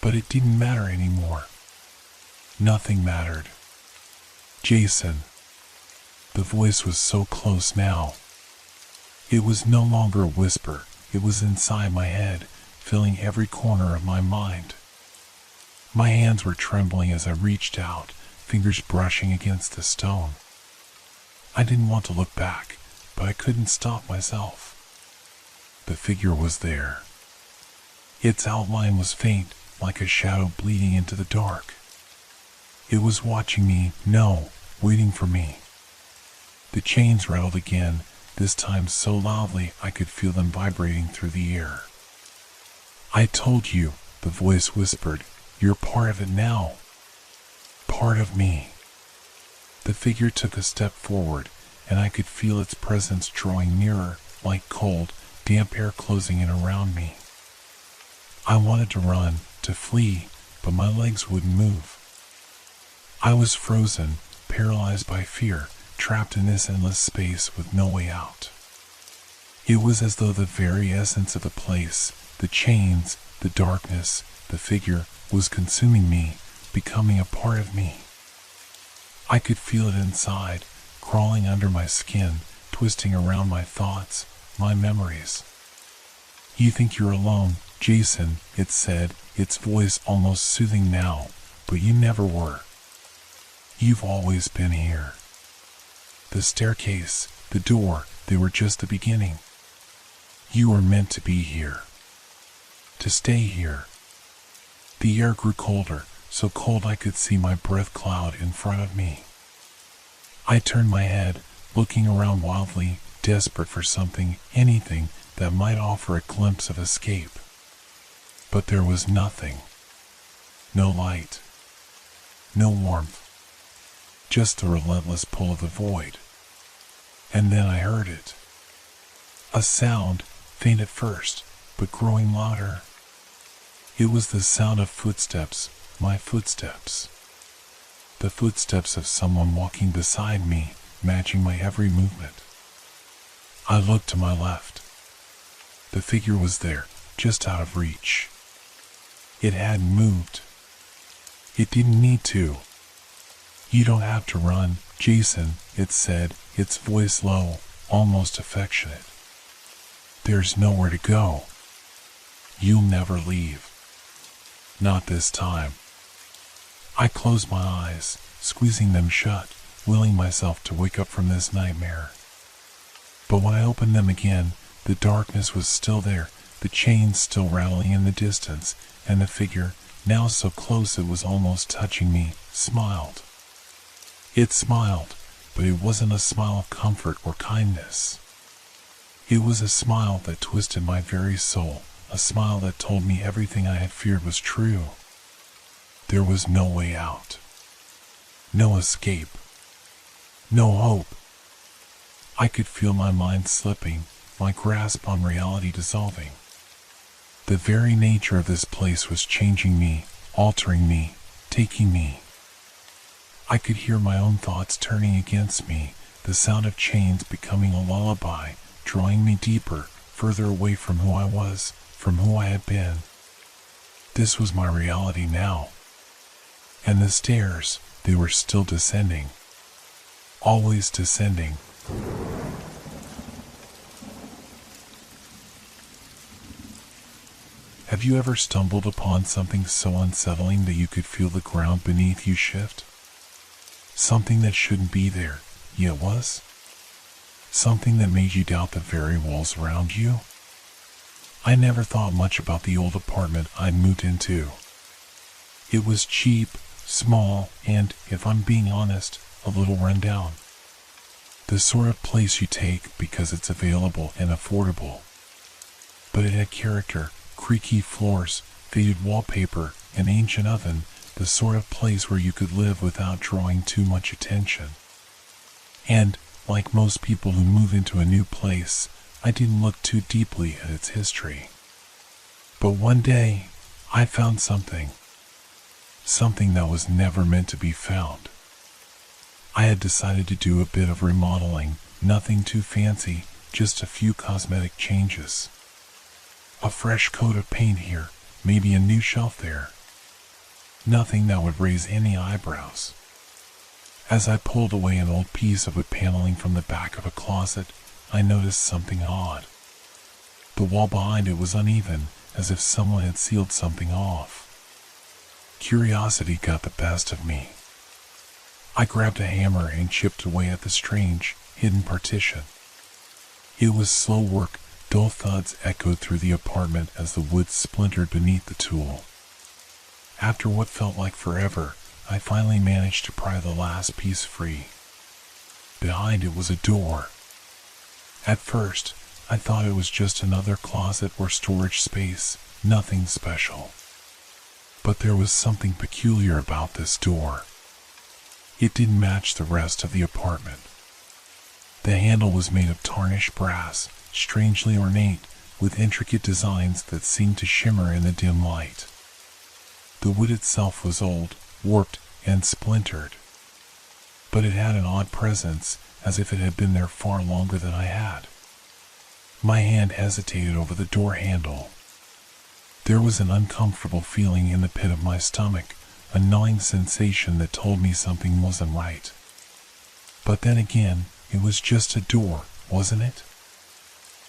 But it didn't matter anymore. Nothing mattered. Jason. The voice was so close now. It was no longer a whisper, it was inside my head, filling every corner of my mind. My hands were trembling as I reached out, fingers brushing against the stone. I didn't want to look back, but I couldn't stop myself. The figure was there. Its outline was faint, like a shadow bleeding into the dark. It was watching me, no, waiting for me. The chains rattled again, this time so loudly I could feel them vibrating through the air. I told you, the voice whispered, you're part of it now. Part of me. The figure took a step forward, and I could feel its presence drawing nearer, like cold, damp air closing in around me. I wanted to run, to flee, but my legs wouldn't move. I was frozen, paralyzed by fear, trapped in this endless space with no way out. It was as though the very essence of the place, the chains, the darkness, the figure, was consuming me, becoming a part of me. I could feel it inside, crawling under my skin, twisting around my thoughts, my memories. You think you're alone, Jason, it said, its voice almost soothing now, but you never were. You've always been here. The staircase, the door, they were just the beginning. You were meant to be here. To stay here. The air grew colder, so cold I could see my breath cloud in front of me. I turned my head, looking around wildly, desperate for something, anything, that might offer a glimpse of escape. But there was nothing. No light. No warmth. Just the relentless pull of the void. And then I heard it. A sound, faint at first, but growing louder. It was the sound of footsteps, my footsteps. The footsteps of someone walking beside me, matching my every movement. I looked to my left. The figure was there, just out of reach. It hadn't moved. It didn't need to. You don't have to run, Jason, it said, its voice low, almost affectionate. There's nowhere to go. You'll never leave. Not this time. I closed my eyes, squeezing them shut, willing myself to wake up from this nightmare. But when I opened them again, the darkness was still there, the chains still rattling in the distance, and the figure, now so close it was almost touching me, smiled. It smiled, but it wasn't a smile of comfort or kindness. It was a smile that twisted my very soul, a smile that told me everything I had feared was true. There was no way out. No escape. No hope. I could feel my mind slipping, my grasp on reality dissolving. The very nature of this place was changing me, altering me, taking me. I could hear my own thoughts turning against me, the sound of chains becoming a lullaby, drawing me deeper, further away from who I was, from who I had been. This was my reality now. And the stairs, they were still descending. Always descending. Have you ever stumbled upon something so unsettling that you could feel the ground beneath you shift? Something that shouldn't be there, yet was? Something that made you doubt the very walls around you? I never thought much about the old apartment I'd moved into. It was cheap, small, and, if I'm being honest, a little run down. The sort of place you take because it's available and affordable. But it had character, creaky floors, faded wallpaper, an ancient oven, the sort of place where you could live without drawing too much attention. And, like most people who move into a new place, I didn't look too deeply at its history. But one day, I found something. Something that was never meant to be found. I had decided to do a bit of remodeling, nothing too fancy, just a few cosmetic changes. A fresh coat of paint here, maybe a new shelf there. Nothing that would raise any eyebrows. As I pulled away an old piece of wood paneling from the back of a closet, I noticed something odd. The wall behind it was uneven, as if someone had sealed something off. Curiosity got the best of me. I grabbed a hammer and chipped away at the strange, hidden partition. It was slow work. Dull thuds echoed through the apartment as the wood splintered beneath the tool. After what felt like forever, I finally managed to pry the last piece free. Behind it was a door. At first, I thought it was just another closet or storage space, nothing special. But there was something peculiar about this door. It didn't match the rest of the apartment. The handle was made of tarnished brass, strangely ornate, with intricate designs that seemed to shimmer in the dim light. The wood itself was old, warped, and splintered. But it had an odd presence, as if it had been there far longer than I had. My hand hesitated over the door handle. There was an uncomfortable feeling in the pit of my stomach, a gnawing sensation that told me something wasn't right. But then again, it was just a door, wasn't it?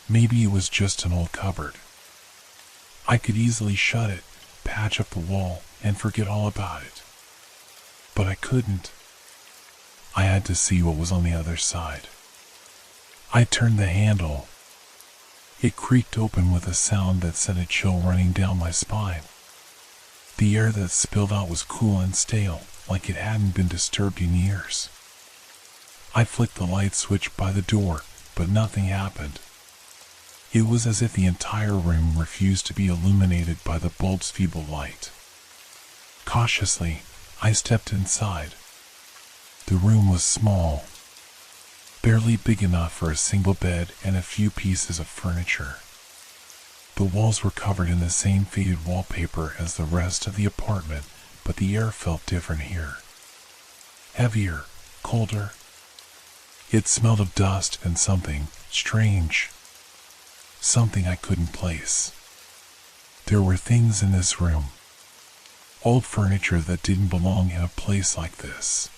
Maybe it was just an old cupboard. I could easily shut it, patch up the wall, and forget all about it. but I couldn't. I had to see what was on the other side. I turned the handle. It creaked open with a sound that sent a chill running down my spine. The air that spilled out was cool and stale, like it hadn't been disturbed in years. I flicked the light switch by the door, but nothing happened. It was as if the entire room refused to be illuminated by the bulb's feeble light. Cautiously, I stepped inside. The room was small, barely big enough for a single bed and a few pieces of furniture. The walls were covered in the same faded wallpaper as the rest of the apartment, but the air felt different here. Heavier, colder. It smelled of dust and something strange. Something I couldn't place. There were things in this room. Old furniture that didn't belong in a place like this.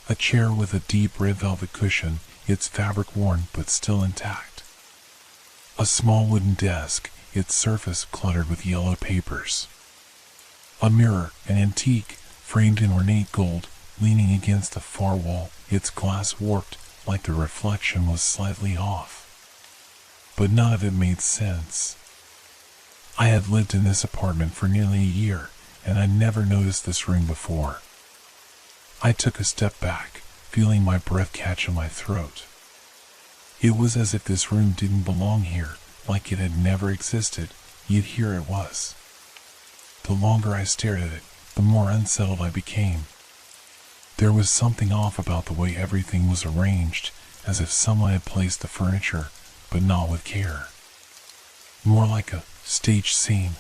A chair with a deep red velvet cushion, its fabric worn but still intact. A small wooden desk, its surface cluttered with yellow papers. A mirror, an antique, framed in ornate gold, leaning against the far wall, its glass warped, like the reflection was slightly off. But none of it made sense. I had lived in this apartment for nearly a year, and I'd never noticed this room before. I took a step back, feeling my breath catch in my throat. It was as if this room didn't belong here, like it had never existed, yet here it was. The longer I stared at it, the more unsettled I became. There was something off about the way everything was arranged, as if someone had placed the furniture, but not with care. More like a staged scene.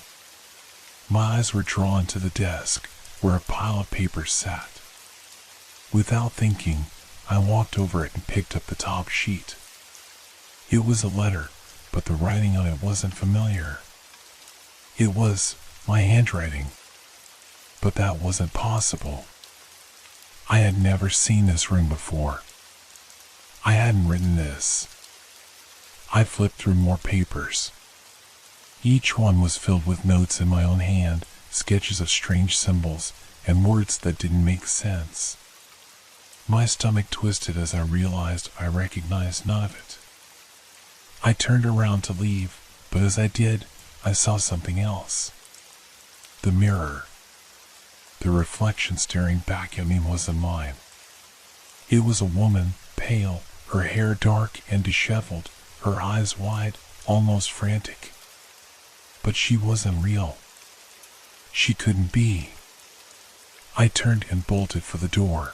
My eyes were drawn to the desk, where a pile of papers sat. Without thinking, I walked over it and picked up the top sheet. It was a letter, but the writing on it wasn't familiar. It was my handwriting. But that wasn't possible. I had never seen this room before. I hadn't written this. I flipped through more papers. Each one was filled with notes in my own hand, sketches of strange symbols, and words that didn't make sense. My stomach twisted as I realized I recognized none of it. I turned around to leave, but as I did, I saw something else. The mirror. The reflection staring back at me wasn't mine. It was a woman, pale, her hair dark and disheveled, her eyes wide, almost frantic. But she wasn't real. She couldn't be. I turned and bolted for the door.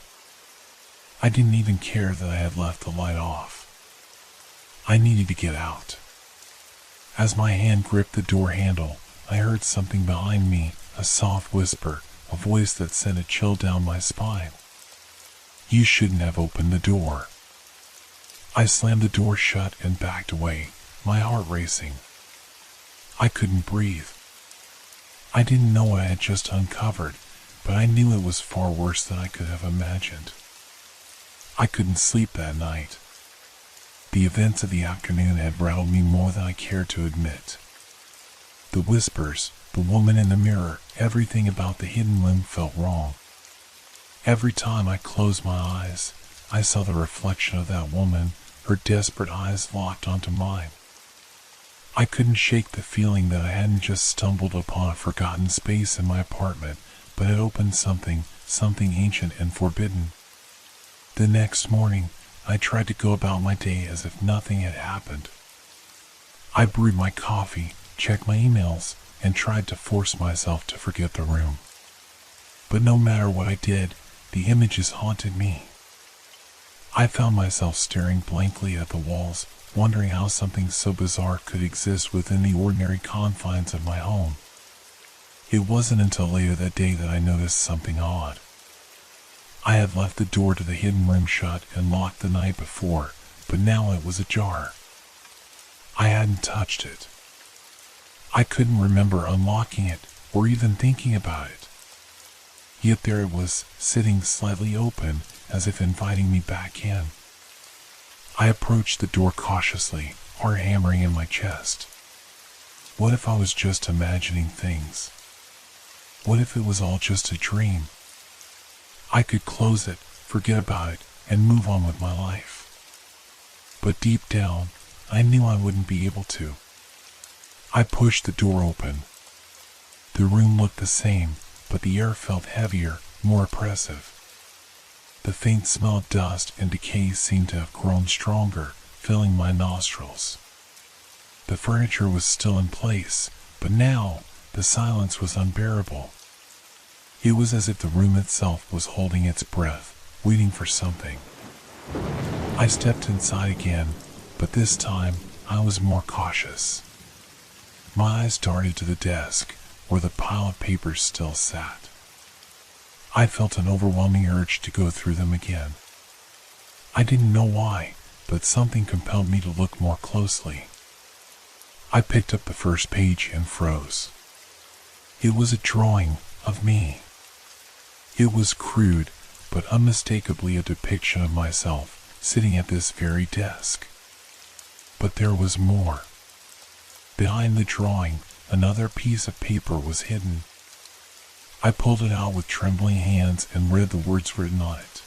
I didn't even care that I had left the light off. I needed to get out. As my hand gripped the door handle, I heard something behind me, a soft whisper, a voice that sent a chill down my spine. You shouldn't have opened the door. I slammed the door shut and backed away, my heart racing. I couldn't breathe. I didn't know what I had just uncovered, but I knew it was far worse than I could have imagined. I couldn't sleep that night. The events of the afternoon had rattled me more than I cared to admit. The whispers, the woman in the mirror, everything about the hidden room felt wrong. Every time I closed my eyes, I saw the reflection of that woman, her desperate eyes locked onto mine. I couldn't shake the feeling that I hadn't just stumbled upon a forgotten space in my apartment, but had opened something ancient and forbidden. The next morning, I tried to go about my day as if nothing had happened. I brewed my coffee, checked my emails, and tried to force myself to forget the room. But no matter what I did, the images haunted me. I found myself staring blankly at the walls, wondering how something so bizarre could exist within the ordinary confines of my home. It wasn't until later that day that I noticed something odd. I had left the door to the hidden room shut and locked the night before, but now it was ajar. I hadn't touched it. I couldn't remember unlocking it or even thinking about it. Yet there it was, sitting slightly open, as if inviting me back in. I approached the door cautiously, heart hammering in my chest. What if I was just imagining things? What if it was all just a dream? I could close it, forget about it, and move on with my life. But deep down, I knew I wouldn't be able to. I pushed the door open. The room looked the same, but the air felt heavier, more oppressive. The faint smell of dust and decay seemed to have grown stronger, filling my nostrils. The furniture was still in place, but now the silence was unbearable. It was as if the room itself was holding its breath, waiting for something. I stepped inside again, but this time I was more cautious. My eyes darted to the desk, where the pile of papers still sat. I felt an overwhelming urge to go through them again. I didn't know why, but something compelled me to look more closely. I picked up the first page and froze. It was a drawing of me. It was crude, but unmistakably a depiction of myself sitting at this very desk. But there was more. Behind the drawing, another piece of paper was hidden. I pulled it out with trembling hands and read the words written on it.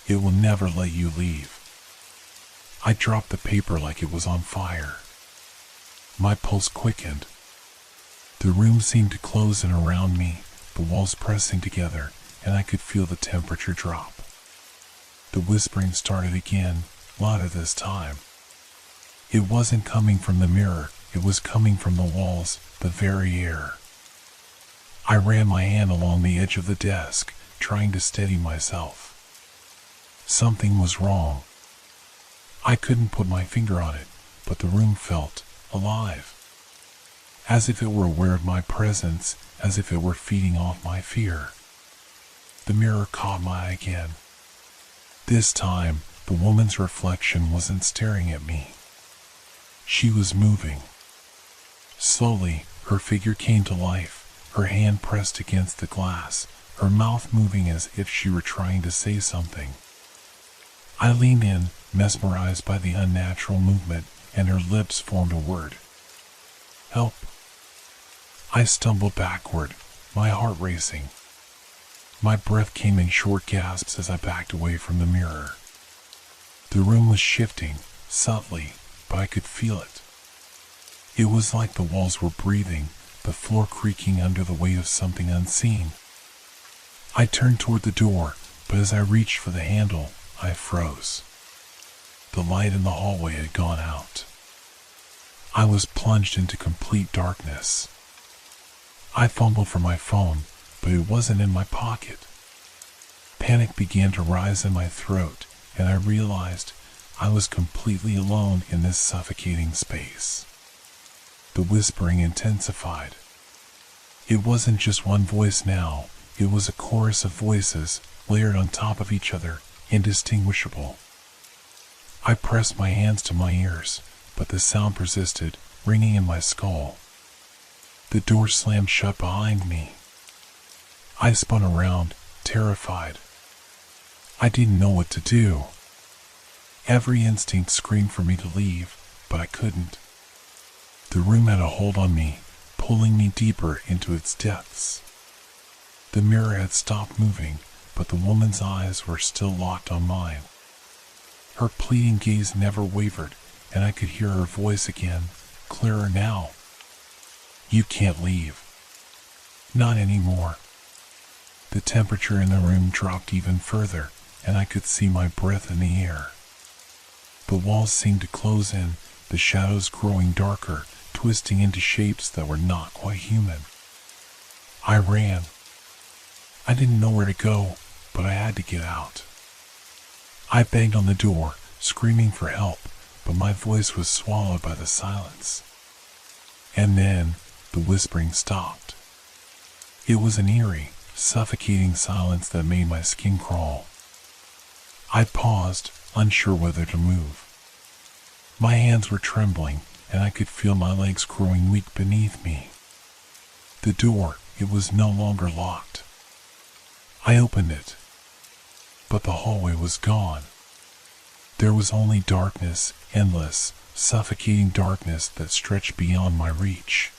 "It will never let you leave." I dropped the paper like it was on fire. My pulse quickened. The room seemed to close in around me, the walls pressing together, and I could feel the temperature drop. The whispering started again, louder this time. It wasn't coming from the mirror, it was coming from the walls, the very air. I ran my hand along the edge of the desk, trying to steady myself. Something was wrong. I couldn't put my finger on it, but the room felt alive. As if it were aware of my presence, as if it were feeding off my fear. The mirror caught my eye again. This time, the woman's reflection wasn't staring at me. She was moving. Slowly, her figure came to life, her hand pressed against the glass, her mouth moving as if she were trying to say something. I leaned in, mesmerized by the unnatural movement, and her lips formed a word. "Help." I stumbled backward, my heart racing. My breath came in short gasps as I backed away from the mirror. The room was shifting, subtly, but I could feel it. It was like the walls were breathing, the floor creaking under the weight of something unseen. I turned toward the door, but as I reached for the handle, I froze. The light in the hallway had gone out. I was plunged into complete darkness. I fumbled for my phone, but it wasn't in my pocket. Panic began to rise in my throat, and I realized I was completely alone in this suffocating space. The whispering intensified. It wasn't just one voice now, it was a chorus of voices, layered on top of each other, indistinguishable. I pressed my hands to my ears, but the sound persisted, ringing in my skull. The door slammed shut behind me. I spun around, terrified. I didn't know what to do. Every instinct screamed for me to leave, but I couldn't. The room had a hold on me, pulling me deeper into its depths. The mirror had stopped moving, but the woman's eyes were still locked on mine. Her pleading gaze never wavered, and I could hear her voice again, clearer now. "You can't leave. Not anymore." The temperature in the room dropped even further, and I could see my breath in the air. The walls seemed to close in, the shadows growing darker, twisting into shapes that were not quite human. I ran. I didn't know where to go, but I had to get out. I banged on the door, screaming for help, but my voice was swallowed by the silence. And then, the whispering stopped. It was an eerie, suffocating silence that made my skin crawl. I paused, unsure whether to move. My hands were trembling, and I could feel my legs growing weak beneath me. The door, it was no longer locked. I opened it, but the hallway was gone. There was only darkness, endless, suffocating darkness that stretched beyond my reach.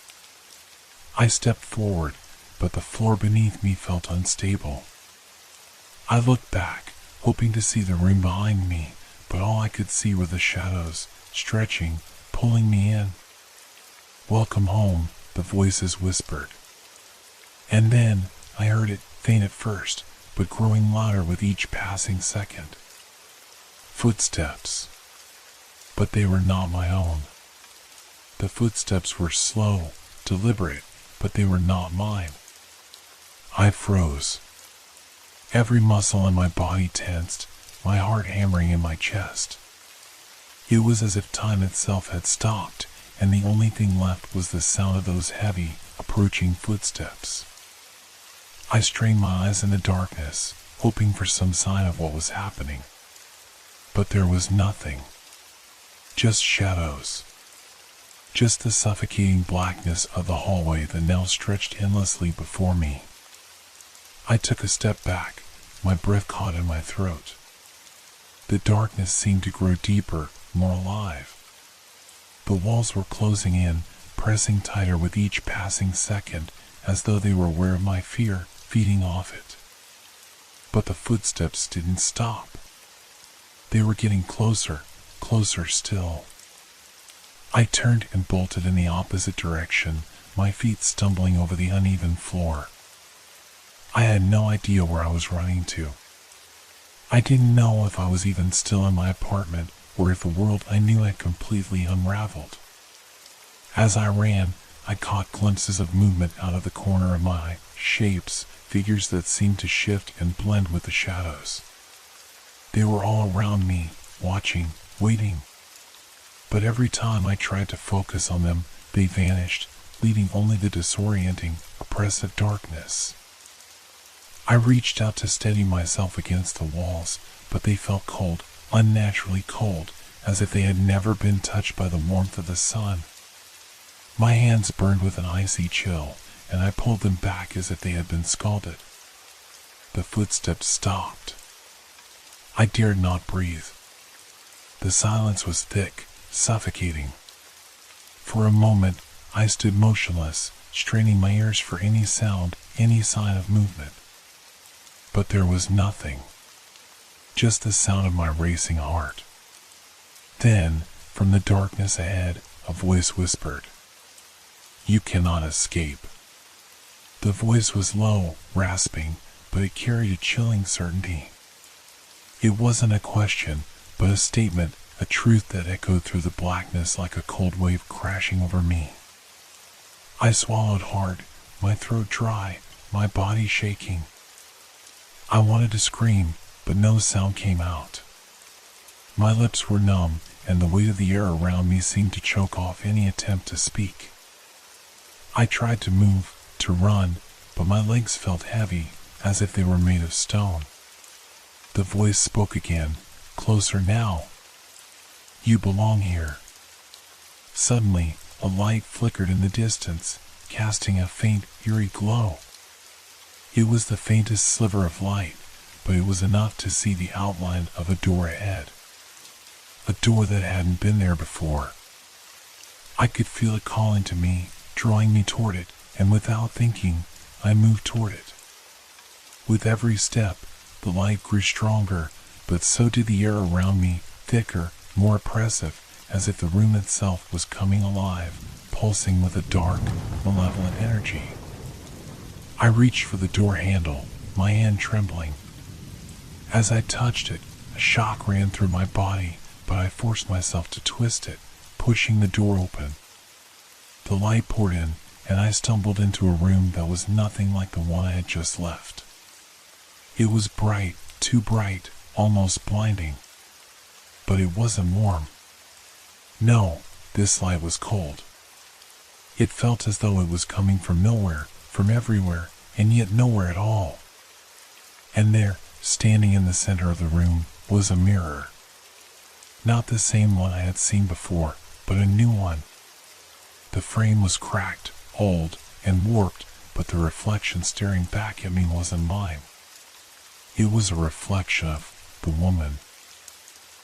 I stepped forward, but the floor beneath me felt unstable. I looked back, hoping to see the room behind me, but all I could see were the shadows, stretching, pulling me in. "Welcome home," the voices whispered. And then I heard it, faint at first, but growing louder with each passing second. Footsteps. But they were not my own. The footsteps were slow, deliberate, but they were not mine. I froze. Every muscle in my body tensed, my heart hammering in my chest. It was as if time itself had stopped, and the only thing left was the sound of those heavy, approaching footsteps. I strained my eyes in the darkness, hoping for some sign of what was happening. But there was nothing. Just shadows. Just the suffocating blackness of the hallway that now stretched endlessly before me. I took a step back, my breath caught in my throat. The darkness seemed to grow deeper, more alive. The walls were closing in, pressing tighter with each passing second, as though they were aware of my fear, feeding off it. But the footsteps didn't stop. They were getting closer, closer still. I turned and bolted in the opposite direction, my feet stumbling over the uneven floor. I had no idea where I was running to. I didn't know if I was even still in my apartment or if the world I knew had completely unraveled. As I ran, I caught glimpses of movement out of the corner of my eye, shapes, figures that seemed to shift and blend with the shadows. They were all around me, watching, waiting. But every time I tried to focus on them, they vanished, leaving only the disorienting, oppressive darkness. I reached out to steady myself against the walls, but they felt cold, unnaturally cold, as if they had never been touched by the warmth of the sun. My hands burned with an icy chill, and I pulled them back as if they had been scalded. The footsteps stopped. I dared not breathe. The silence was thick, suffocating. For a moment, I stood motionless, straining my ears for any sound, any sign of movement. But there was nothing. Just the sound of my racing heart. Then, from the darkness ahead, a voice whispered, "You cannot escape." The voice was low, rasping, but it carried a chilling certainty. It wasn't a question, but a statement, a truth that echoed through the blackness like a cold wave crashing over me. I swallowed hard, my throat dry, my body shaking. I wanted to scream, but no sound came out. My lips were numb, and the weight of the air around me seemed to choke off any attempt to speak. I tried to move, to run, but my legs felt heavy, as if they were made of stone. The voice spoke again, closer now. "You belong here." Suddenly, a light flickered in the distance, casting a faint, eerie glow. It was the faintest sliver of light, but it was enough to see the outline of a door ahead. A door that hadn't been there before. I could feel it calling to me, drawing me toward it, and without thinking, I moved toward it. With every step, the light grew stronger, but so did the air around me, thicker, more oppressive, as if the room itself was coming alive, pulsing with a dark, malevolent energy. I reached for the door handle, my hand trembling. As I touched it, a shock ran through my body, but I forced myself to twist it, pushing the door open. The light poured in, and I stumbled into a room that was nothing like the one I had just left. It was bright, too bright, almost blinding. But it wasn't warm. No, this light was cold. It felt as though it was coming from nowhere, from everywhere, and yet nowhere at all. And there, standing in the center of the room, was a mirror. Not the same one I had seen before, but a new one. The frame was cracked, old, and warped, but the reflection staring back at me wasn't mine. It was a reflection of the woman.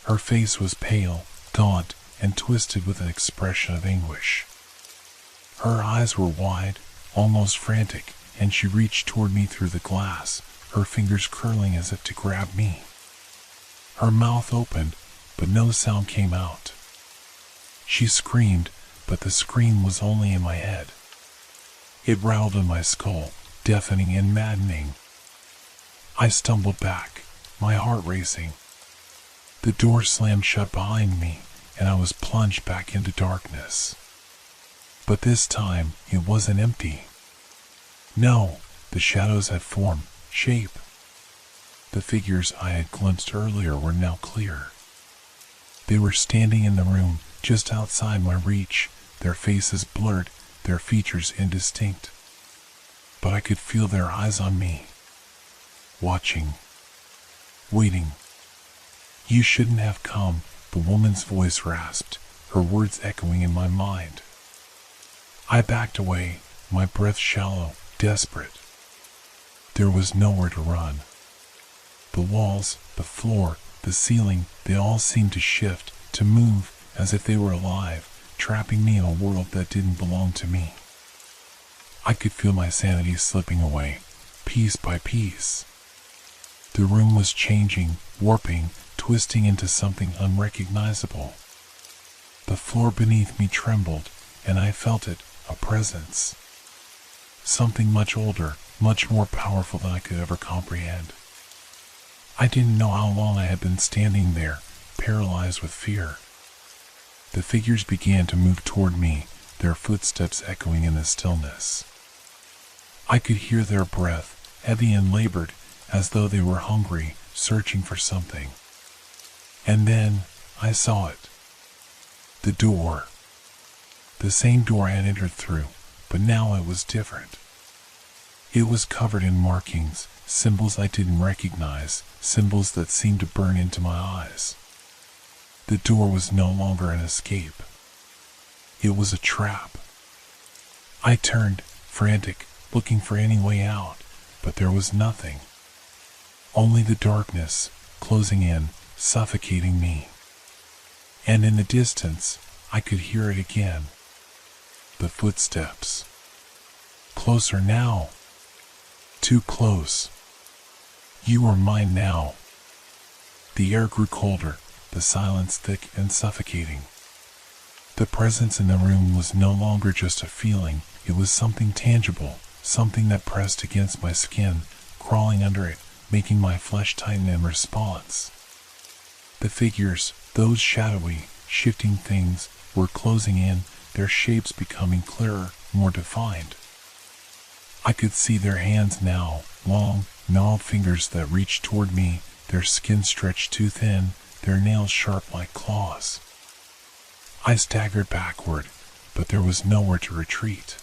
Her face was pale, gaunt, and twisted with an expression of anguish. Her eyes were wide, almost frantic, and she reached toward me through the glass, her fingers curling as if to grab me. Her mouth opened, but no sound came out. She screamed, but the scream was only in my head. It rattled in my skull, deafening and maddening. I stumbled back, my heart racing. The door slammed shut behind me, and I was plunged back into darkness. But this time, it wasn't empty. No, the shadows had form, shape. The figures I had glimpsed earlier were now clear. They were standing in the room, just outside my reach, their faces blurred, their features indistinct. But I could feel their eyes on me, watching, waiting. "You shouldn't have come," the woman's voice rasped, her words echoing in my mind. I backed away, my breath shallow, desperate. There was nowhere to run. The walls, the floor, the ceiling, they all seemed to shift, to move, as if they were alive, trapping me in a world that didn't belong to me. I could feel my sanity slipping away, piece by piece. The room was changing, warping, twisting into something unrecognizable. The floor beneath me trembled, and I felt it, a presence. Something much older, much more powerful than I could ever comprehend. I didn't know how long I had been standing there, paralyzed with fear. The figures began to move toward me, their footsteps echoing in the stillness. I could hear their breath, heavy and labored, as though they were hungry, searching for something. And then I saw it. The door. The same door I had entered through, but now it was different. It was covered in markings, symbols I didn't recognize, symbols that seemed to burn into my eyes. The door was no longer an escape. It was a trap. I turned, frantic, looking for any way out, but there was nothing. Only the darkness, closing in, suffocating me. And in the distance, I could hear it again. The footsteps. Closer now. Too close. You are mine now. The air grew colder, the silence thick and suffocating. The presence in the room was no longer just a feeling, it was something tangible, something that pressed against my skin, crawling under it, making my flesh tighten in response. The figures, those shadowy, shifting things, were closing in, their shapes becoming clearer, more defined. I could see their hands now, long, gnarled fingers that reached toward me, their skin stretched too thin, their nails sharp like claws. I staggered backward, but there was nowhere to retreat.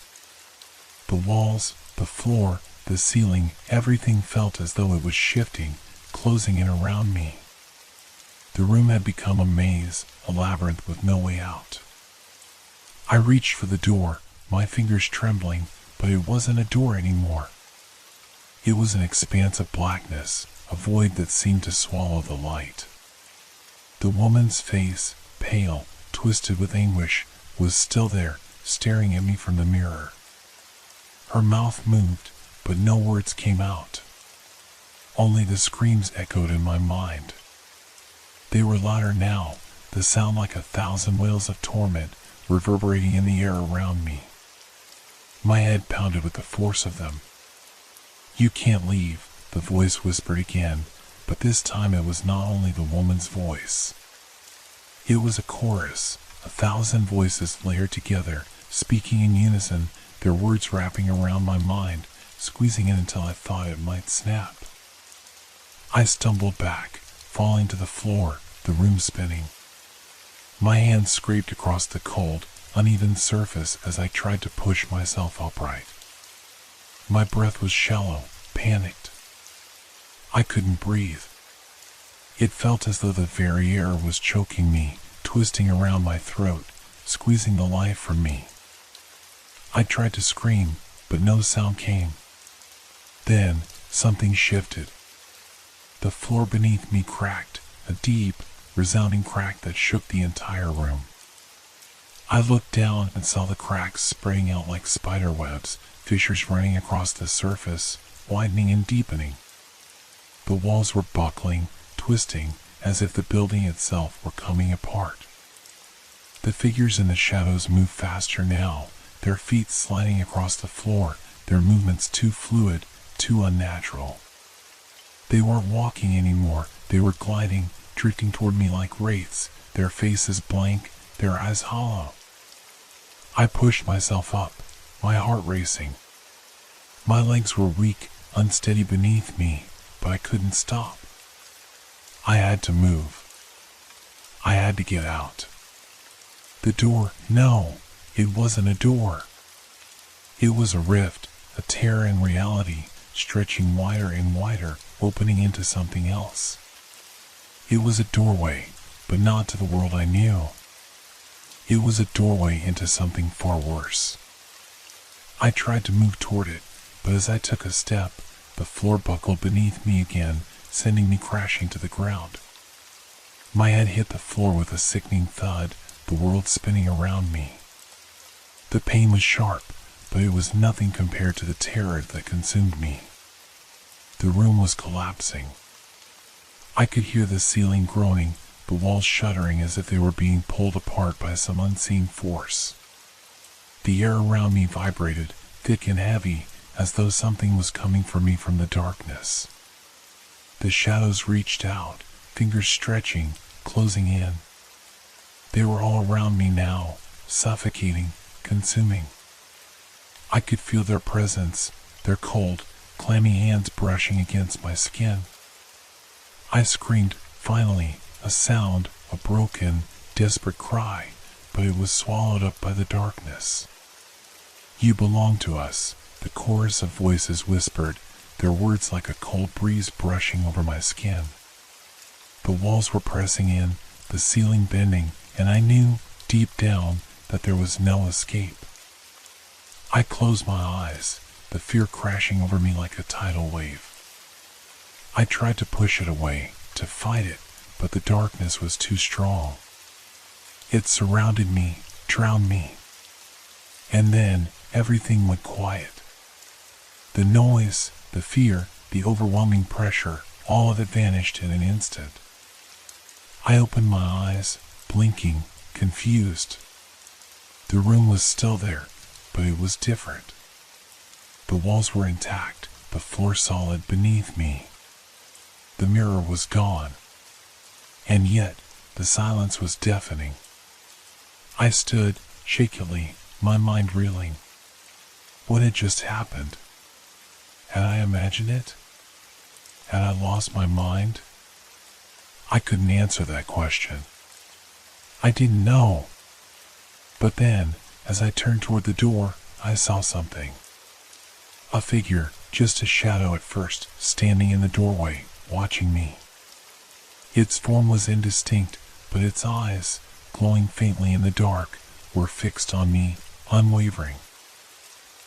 The walls, the floor, the ceiling, everything felt as though it was shifting, closing in around me. The room had become a maze, a labyrinth with no way out. I reached for the door, my fingers trembling, but it wasn't a door anymore. It was an expanse of blackness, a void that seemed to swallow the light. The woman's face, pale, twisted with anguish, was still there, staring at me from the mirror. Her mouth moved, but no words came out. Only the screams echoed in my mind. They were louder now, the sound like 1,000 wails of torment, reverberating in the air around me. My head pounded with the force of them. "You can't leave," the voice whispered again, but this time it was not only the woman's voice. It was a chorus, 1,000 voices layered together, speaking in unison, their words wrapping around my mind, squeezing it until I thought it might snap. I stumbled back, falling to the floor, the room spinning. My hands scraped across the cold, uneven surface as I tried to push myself upright. My breath was shallow, panicked. I couldn't breathe. It felt as though the very air was choking me, twisting around my throat, squeezing the life from me. I tried to scream, but no sound came. Then, something shifted. The floor beneath me cracked, a deep, resounding crack that shook the entire room. I looked down and saw the cracks spreading out like spider webs, fissures running across the surface, widening and deepening. The walls were buckling, twisting, as if the building itself were coming apart. The figures in the shadows moved faster now, their feet sliding across the floor, their movements too fluid, too unnatural. They weren't walking anymore, they were gliding, drifting toward me like wraiths, their faces blank, their eyes hollow. I pushed myself up, my heart racing. My legs were weak, unsteady beneath me, but I couldn't stop. I had to move. I had to get out. The door, no, it wasn't a door. It was a rift, a tear in reality, stretching wider and wider, opening into something else. It was a doorway, but not to the world I knew. It was a doorway into something far worse. I tried to move toward it, but as I took a step, the floor buckled beneath me again, sending me crashing to the ground. My head hit the floor with a sickening thud, the world spinning around me. The pain was sharp, but it was nothing compared to the terror that consumed me. The room was collapsing. I could hear the ceiling groaning, the walls shuddering as if they were being pulled apart by some unseen force. The air around me vibrated, thick and heavy, as though something was coming for me from the darkness. The shadows reached out, fingers stretching, closing in. They were all around me now, suffocating, consuming. I could feel their presence, their cold, clammy hands brushing against my skin. I screamed, finally, a sound, a broken, desperate cry, but it was swallowed up by the darkness. "You belong to us," the chorus of voices whispered, their words like a cold breeze brushing over my skin. The walls were pressing in, the ceiling bending, and I knew, deep down, that there was no escape. I closed my eyes, the fear crashing over me like a tidal wave. I tried to push it away, to fight it, but the darkness was too strong. It surrounded me, drowned me. And then everything went quiet. The noise, the fear, the overwhelming pressure, all of it vanished in an instant. I opened my eyes, blinking, confused. The room was still there, but it was different. The walls were intact, the floor solid beneath me. The mirror was gone. And yet, the silence was deafening. I stood, shakily, my mind reeling. What had just happened? Had I imagined it? Had I lost my mind? I couldn't answer that question. I didn't know. But then, as I turned toward the door, I saw something. A figure, just a shadow at first, standing in the doorway, watching me. Its form was indistinct, but its eyes, glowing faintly in the dark, were fixed on me, unwavering.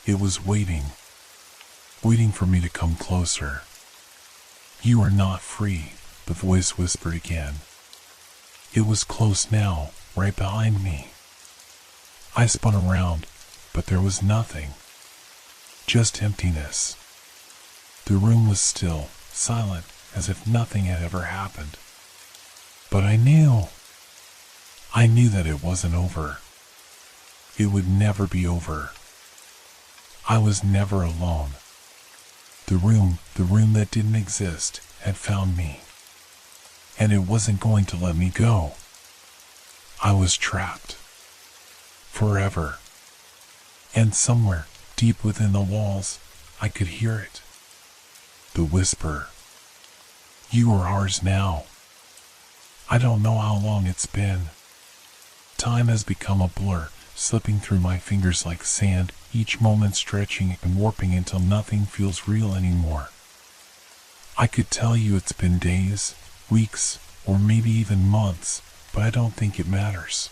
It was waiting for me to come closer. "You are not free," the voice whispered again. It was close now, right behind me. I spun around, but there was nothing. Just emptiness. The room was still, silent, as if nothing had ever happened. But I knew that it wasn't over. It would never be over. I was never alone. The room that didn't exist, had found me. And it wasn't going to let me go. I was trapped. Forever. And somewhere, deep within the walls, I could hear it. The whisper. "You are ours now." I don't know how long it's been. Time has become a blur, slipping through my fingers like sand, each moment stretching and warping until nothing feels real anymore. I could tell you it's been days, weeks, or maybe even months, but I don't think it matters.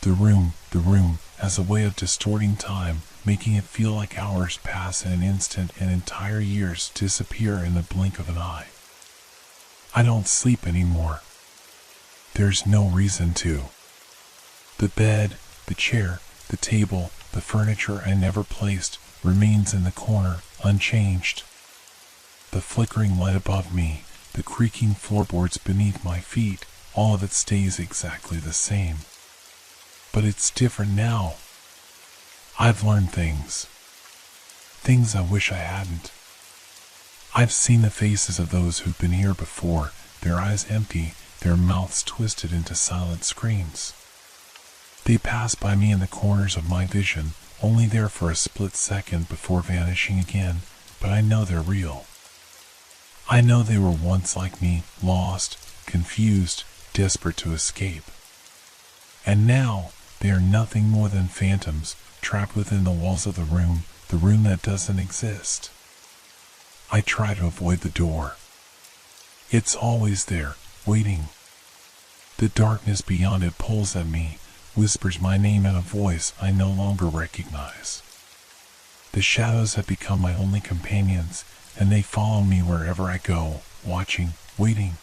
The room has a way of distorting time, making it feel like hours pass in an instant and entire years disappear in the blink of an eye. I don't sleep anymore. There's no reason to. The bed, the chair, the table, the furniture I never placed remains in the corner, unchanged. The flickering light above me, the creaking floorboards beneath my feet, all of it stays exactly the same. But it's different now. I've learned things. Things I wish I hadn't. I've seen the faces of those who've been here before, their eyes empty, their mouths twisted into silent screams. They pass by me in the corners of my vision, only there for a split second before vanishing again, but I know they're real. I know they were once like me, lost, confused, desperate to escape. And now, they are nothing more than phantoms, trapped within the walls of the room that doesn't exist. I try to avoid the door. It's always there, waiting. The darkness beyond it pulls at me, whispers my name in a voice I no longer recognize. The shadows have become my only companions, and they follow me wherever I go, watching, waiting.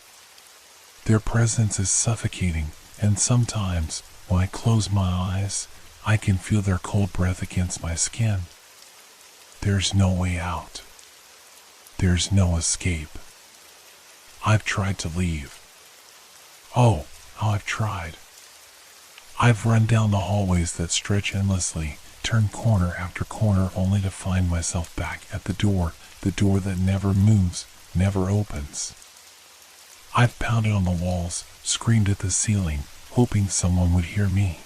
Their presence is suffocating, and sometimes, when I close my eyes, I can feel their cold breath against my skin. There's no way out. There's no escape. I've tried to leave. Oh, how I've tried. I've run down the hallways that stretch endlessly, turned corner after corner only to find myself back at the door that never moves, never opens. I've pounded on the walls, screamed at the ceiling, hoping someone would hear me.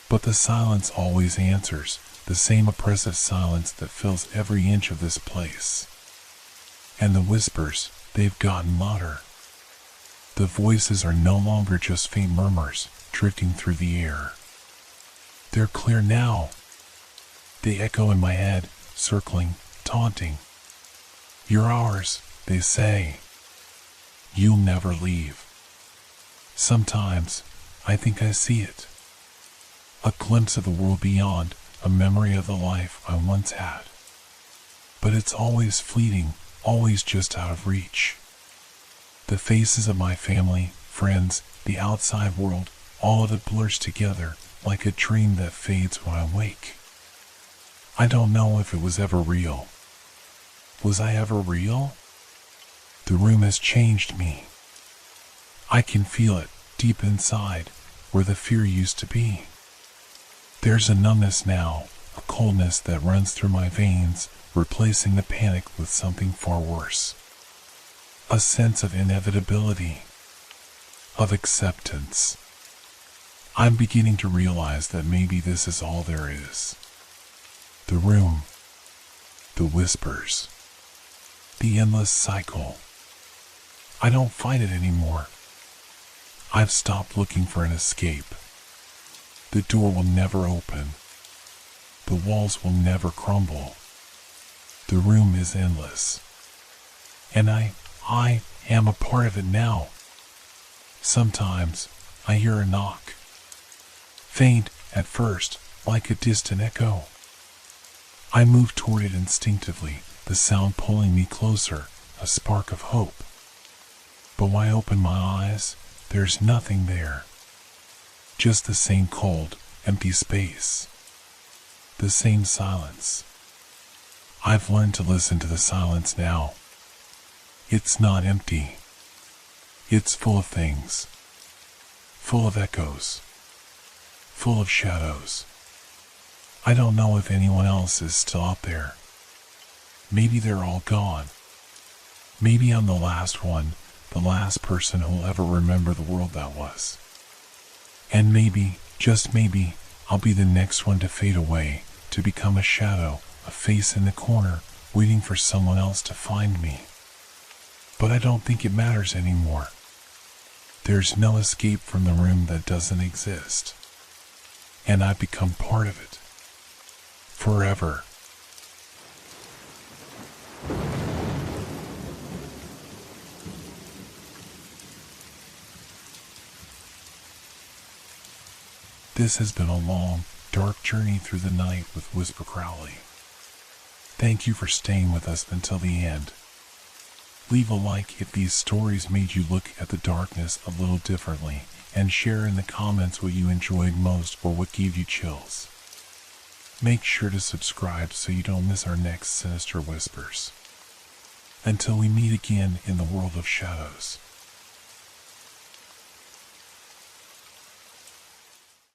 But the silence always answers, the same oppressive silence that fills every inch of this place. And the whispers, they've gotten louder. The voices are no longer just faint murmurs, drifting through the air. They're clear now. They echo in my head, circling, taunting. You're ours, they say. You'll never leave. Sometimes, I think I see it. A glimpse of the world beyond, a memory of the life I once had. But it's always fleeting, always just out of reach. The faces of my family, friends, the outside world, all of it blurs together like a dream that fades when I wake. I don't know if it was ever real. Was I ever real? The room has changed me. I can feel it, deep inside, where the fear used to be. There's a numbness now, a coldness that runs through my veins, replacing the panic with something far worse. A sense of inevitability, of acceptance. I'm beginning to realize that maybe this is all there is. The room, the whispers, the endless cycle. I don't fight it anymore. I've stopped looking for an escape. The door will never open. The walls will never crumble. The room is endless. And I am a part of it now. Sometimes I hear a knock. Faint at first, like a distant echo. I move toward it instinctively, the sound pulling me closer, a spark of hope. But when I open my eyes, there's nothing there. Just the same cold, empty space. The same silence. I've learned to listen to the silence now. It's not empty. It's full of things. Full of echoes. Full of shadows. I don't know if anyone else is still out there. Maybe they're all gone. Maybe I'm the last one, the last person who'll ever remember the world that was. And maybe, just maybe, I'll be the next one to fade away, to become a shadow, a face in the corner, waiting for someone else to find me. But I don't think it matters anymore. There's no escape from the room that doesn't exist. And I've become part of it. Forever. This has been a long, dark journey through the night with Whisper Crowley. Thank you for staying with us until the end. Leave a like if these stories made you look at the darkness a little differently, and share in the comments what you enjoyed most or what gave you chills. Make sure to subscribe so you don't miss our next Sinister Whispers. Until we meet again in the world of shadows.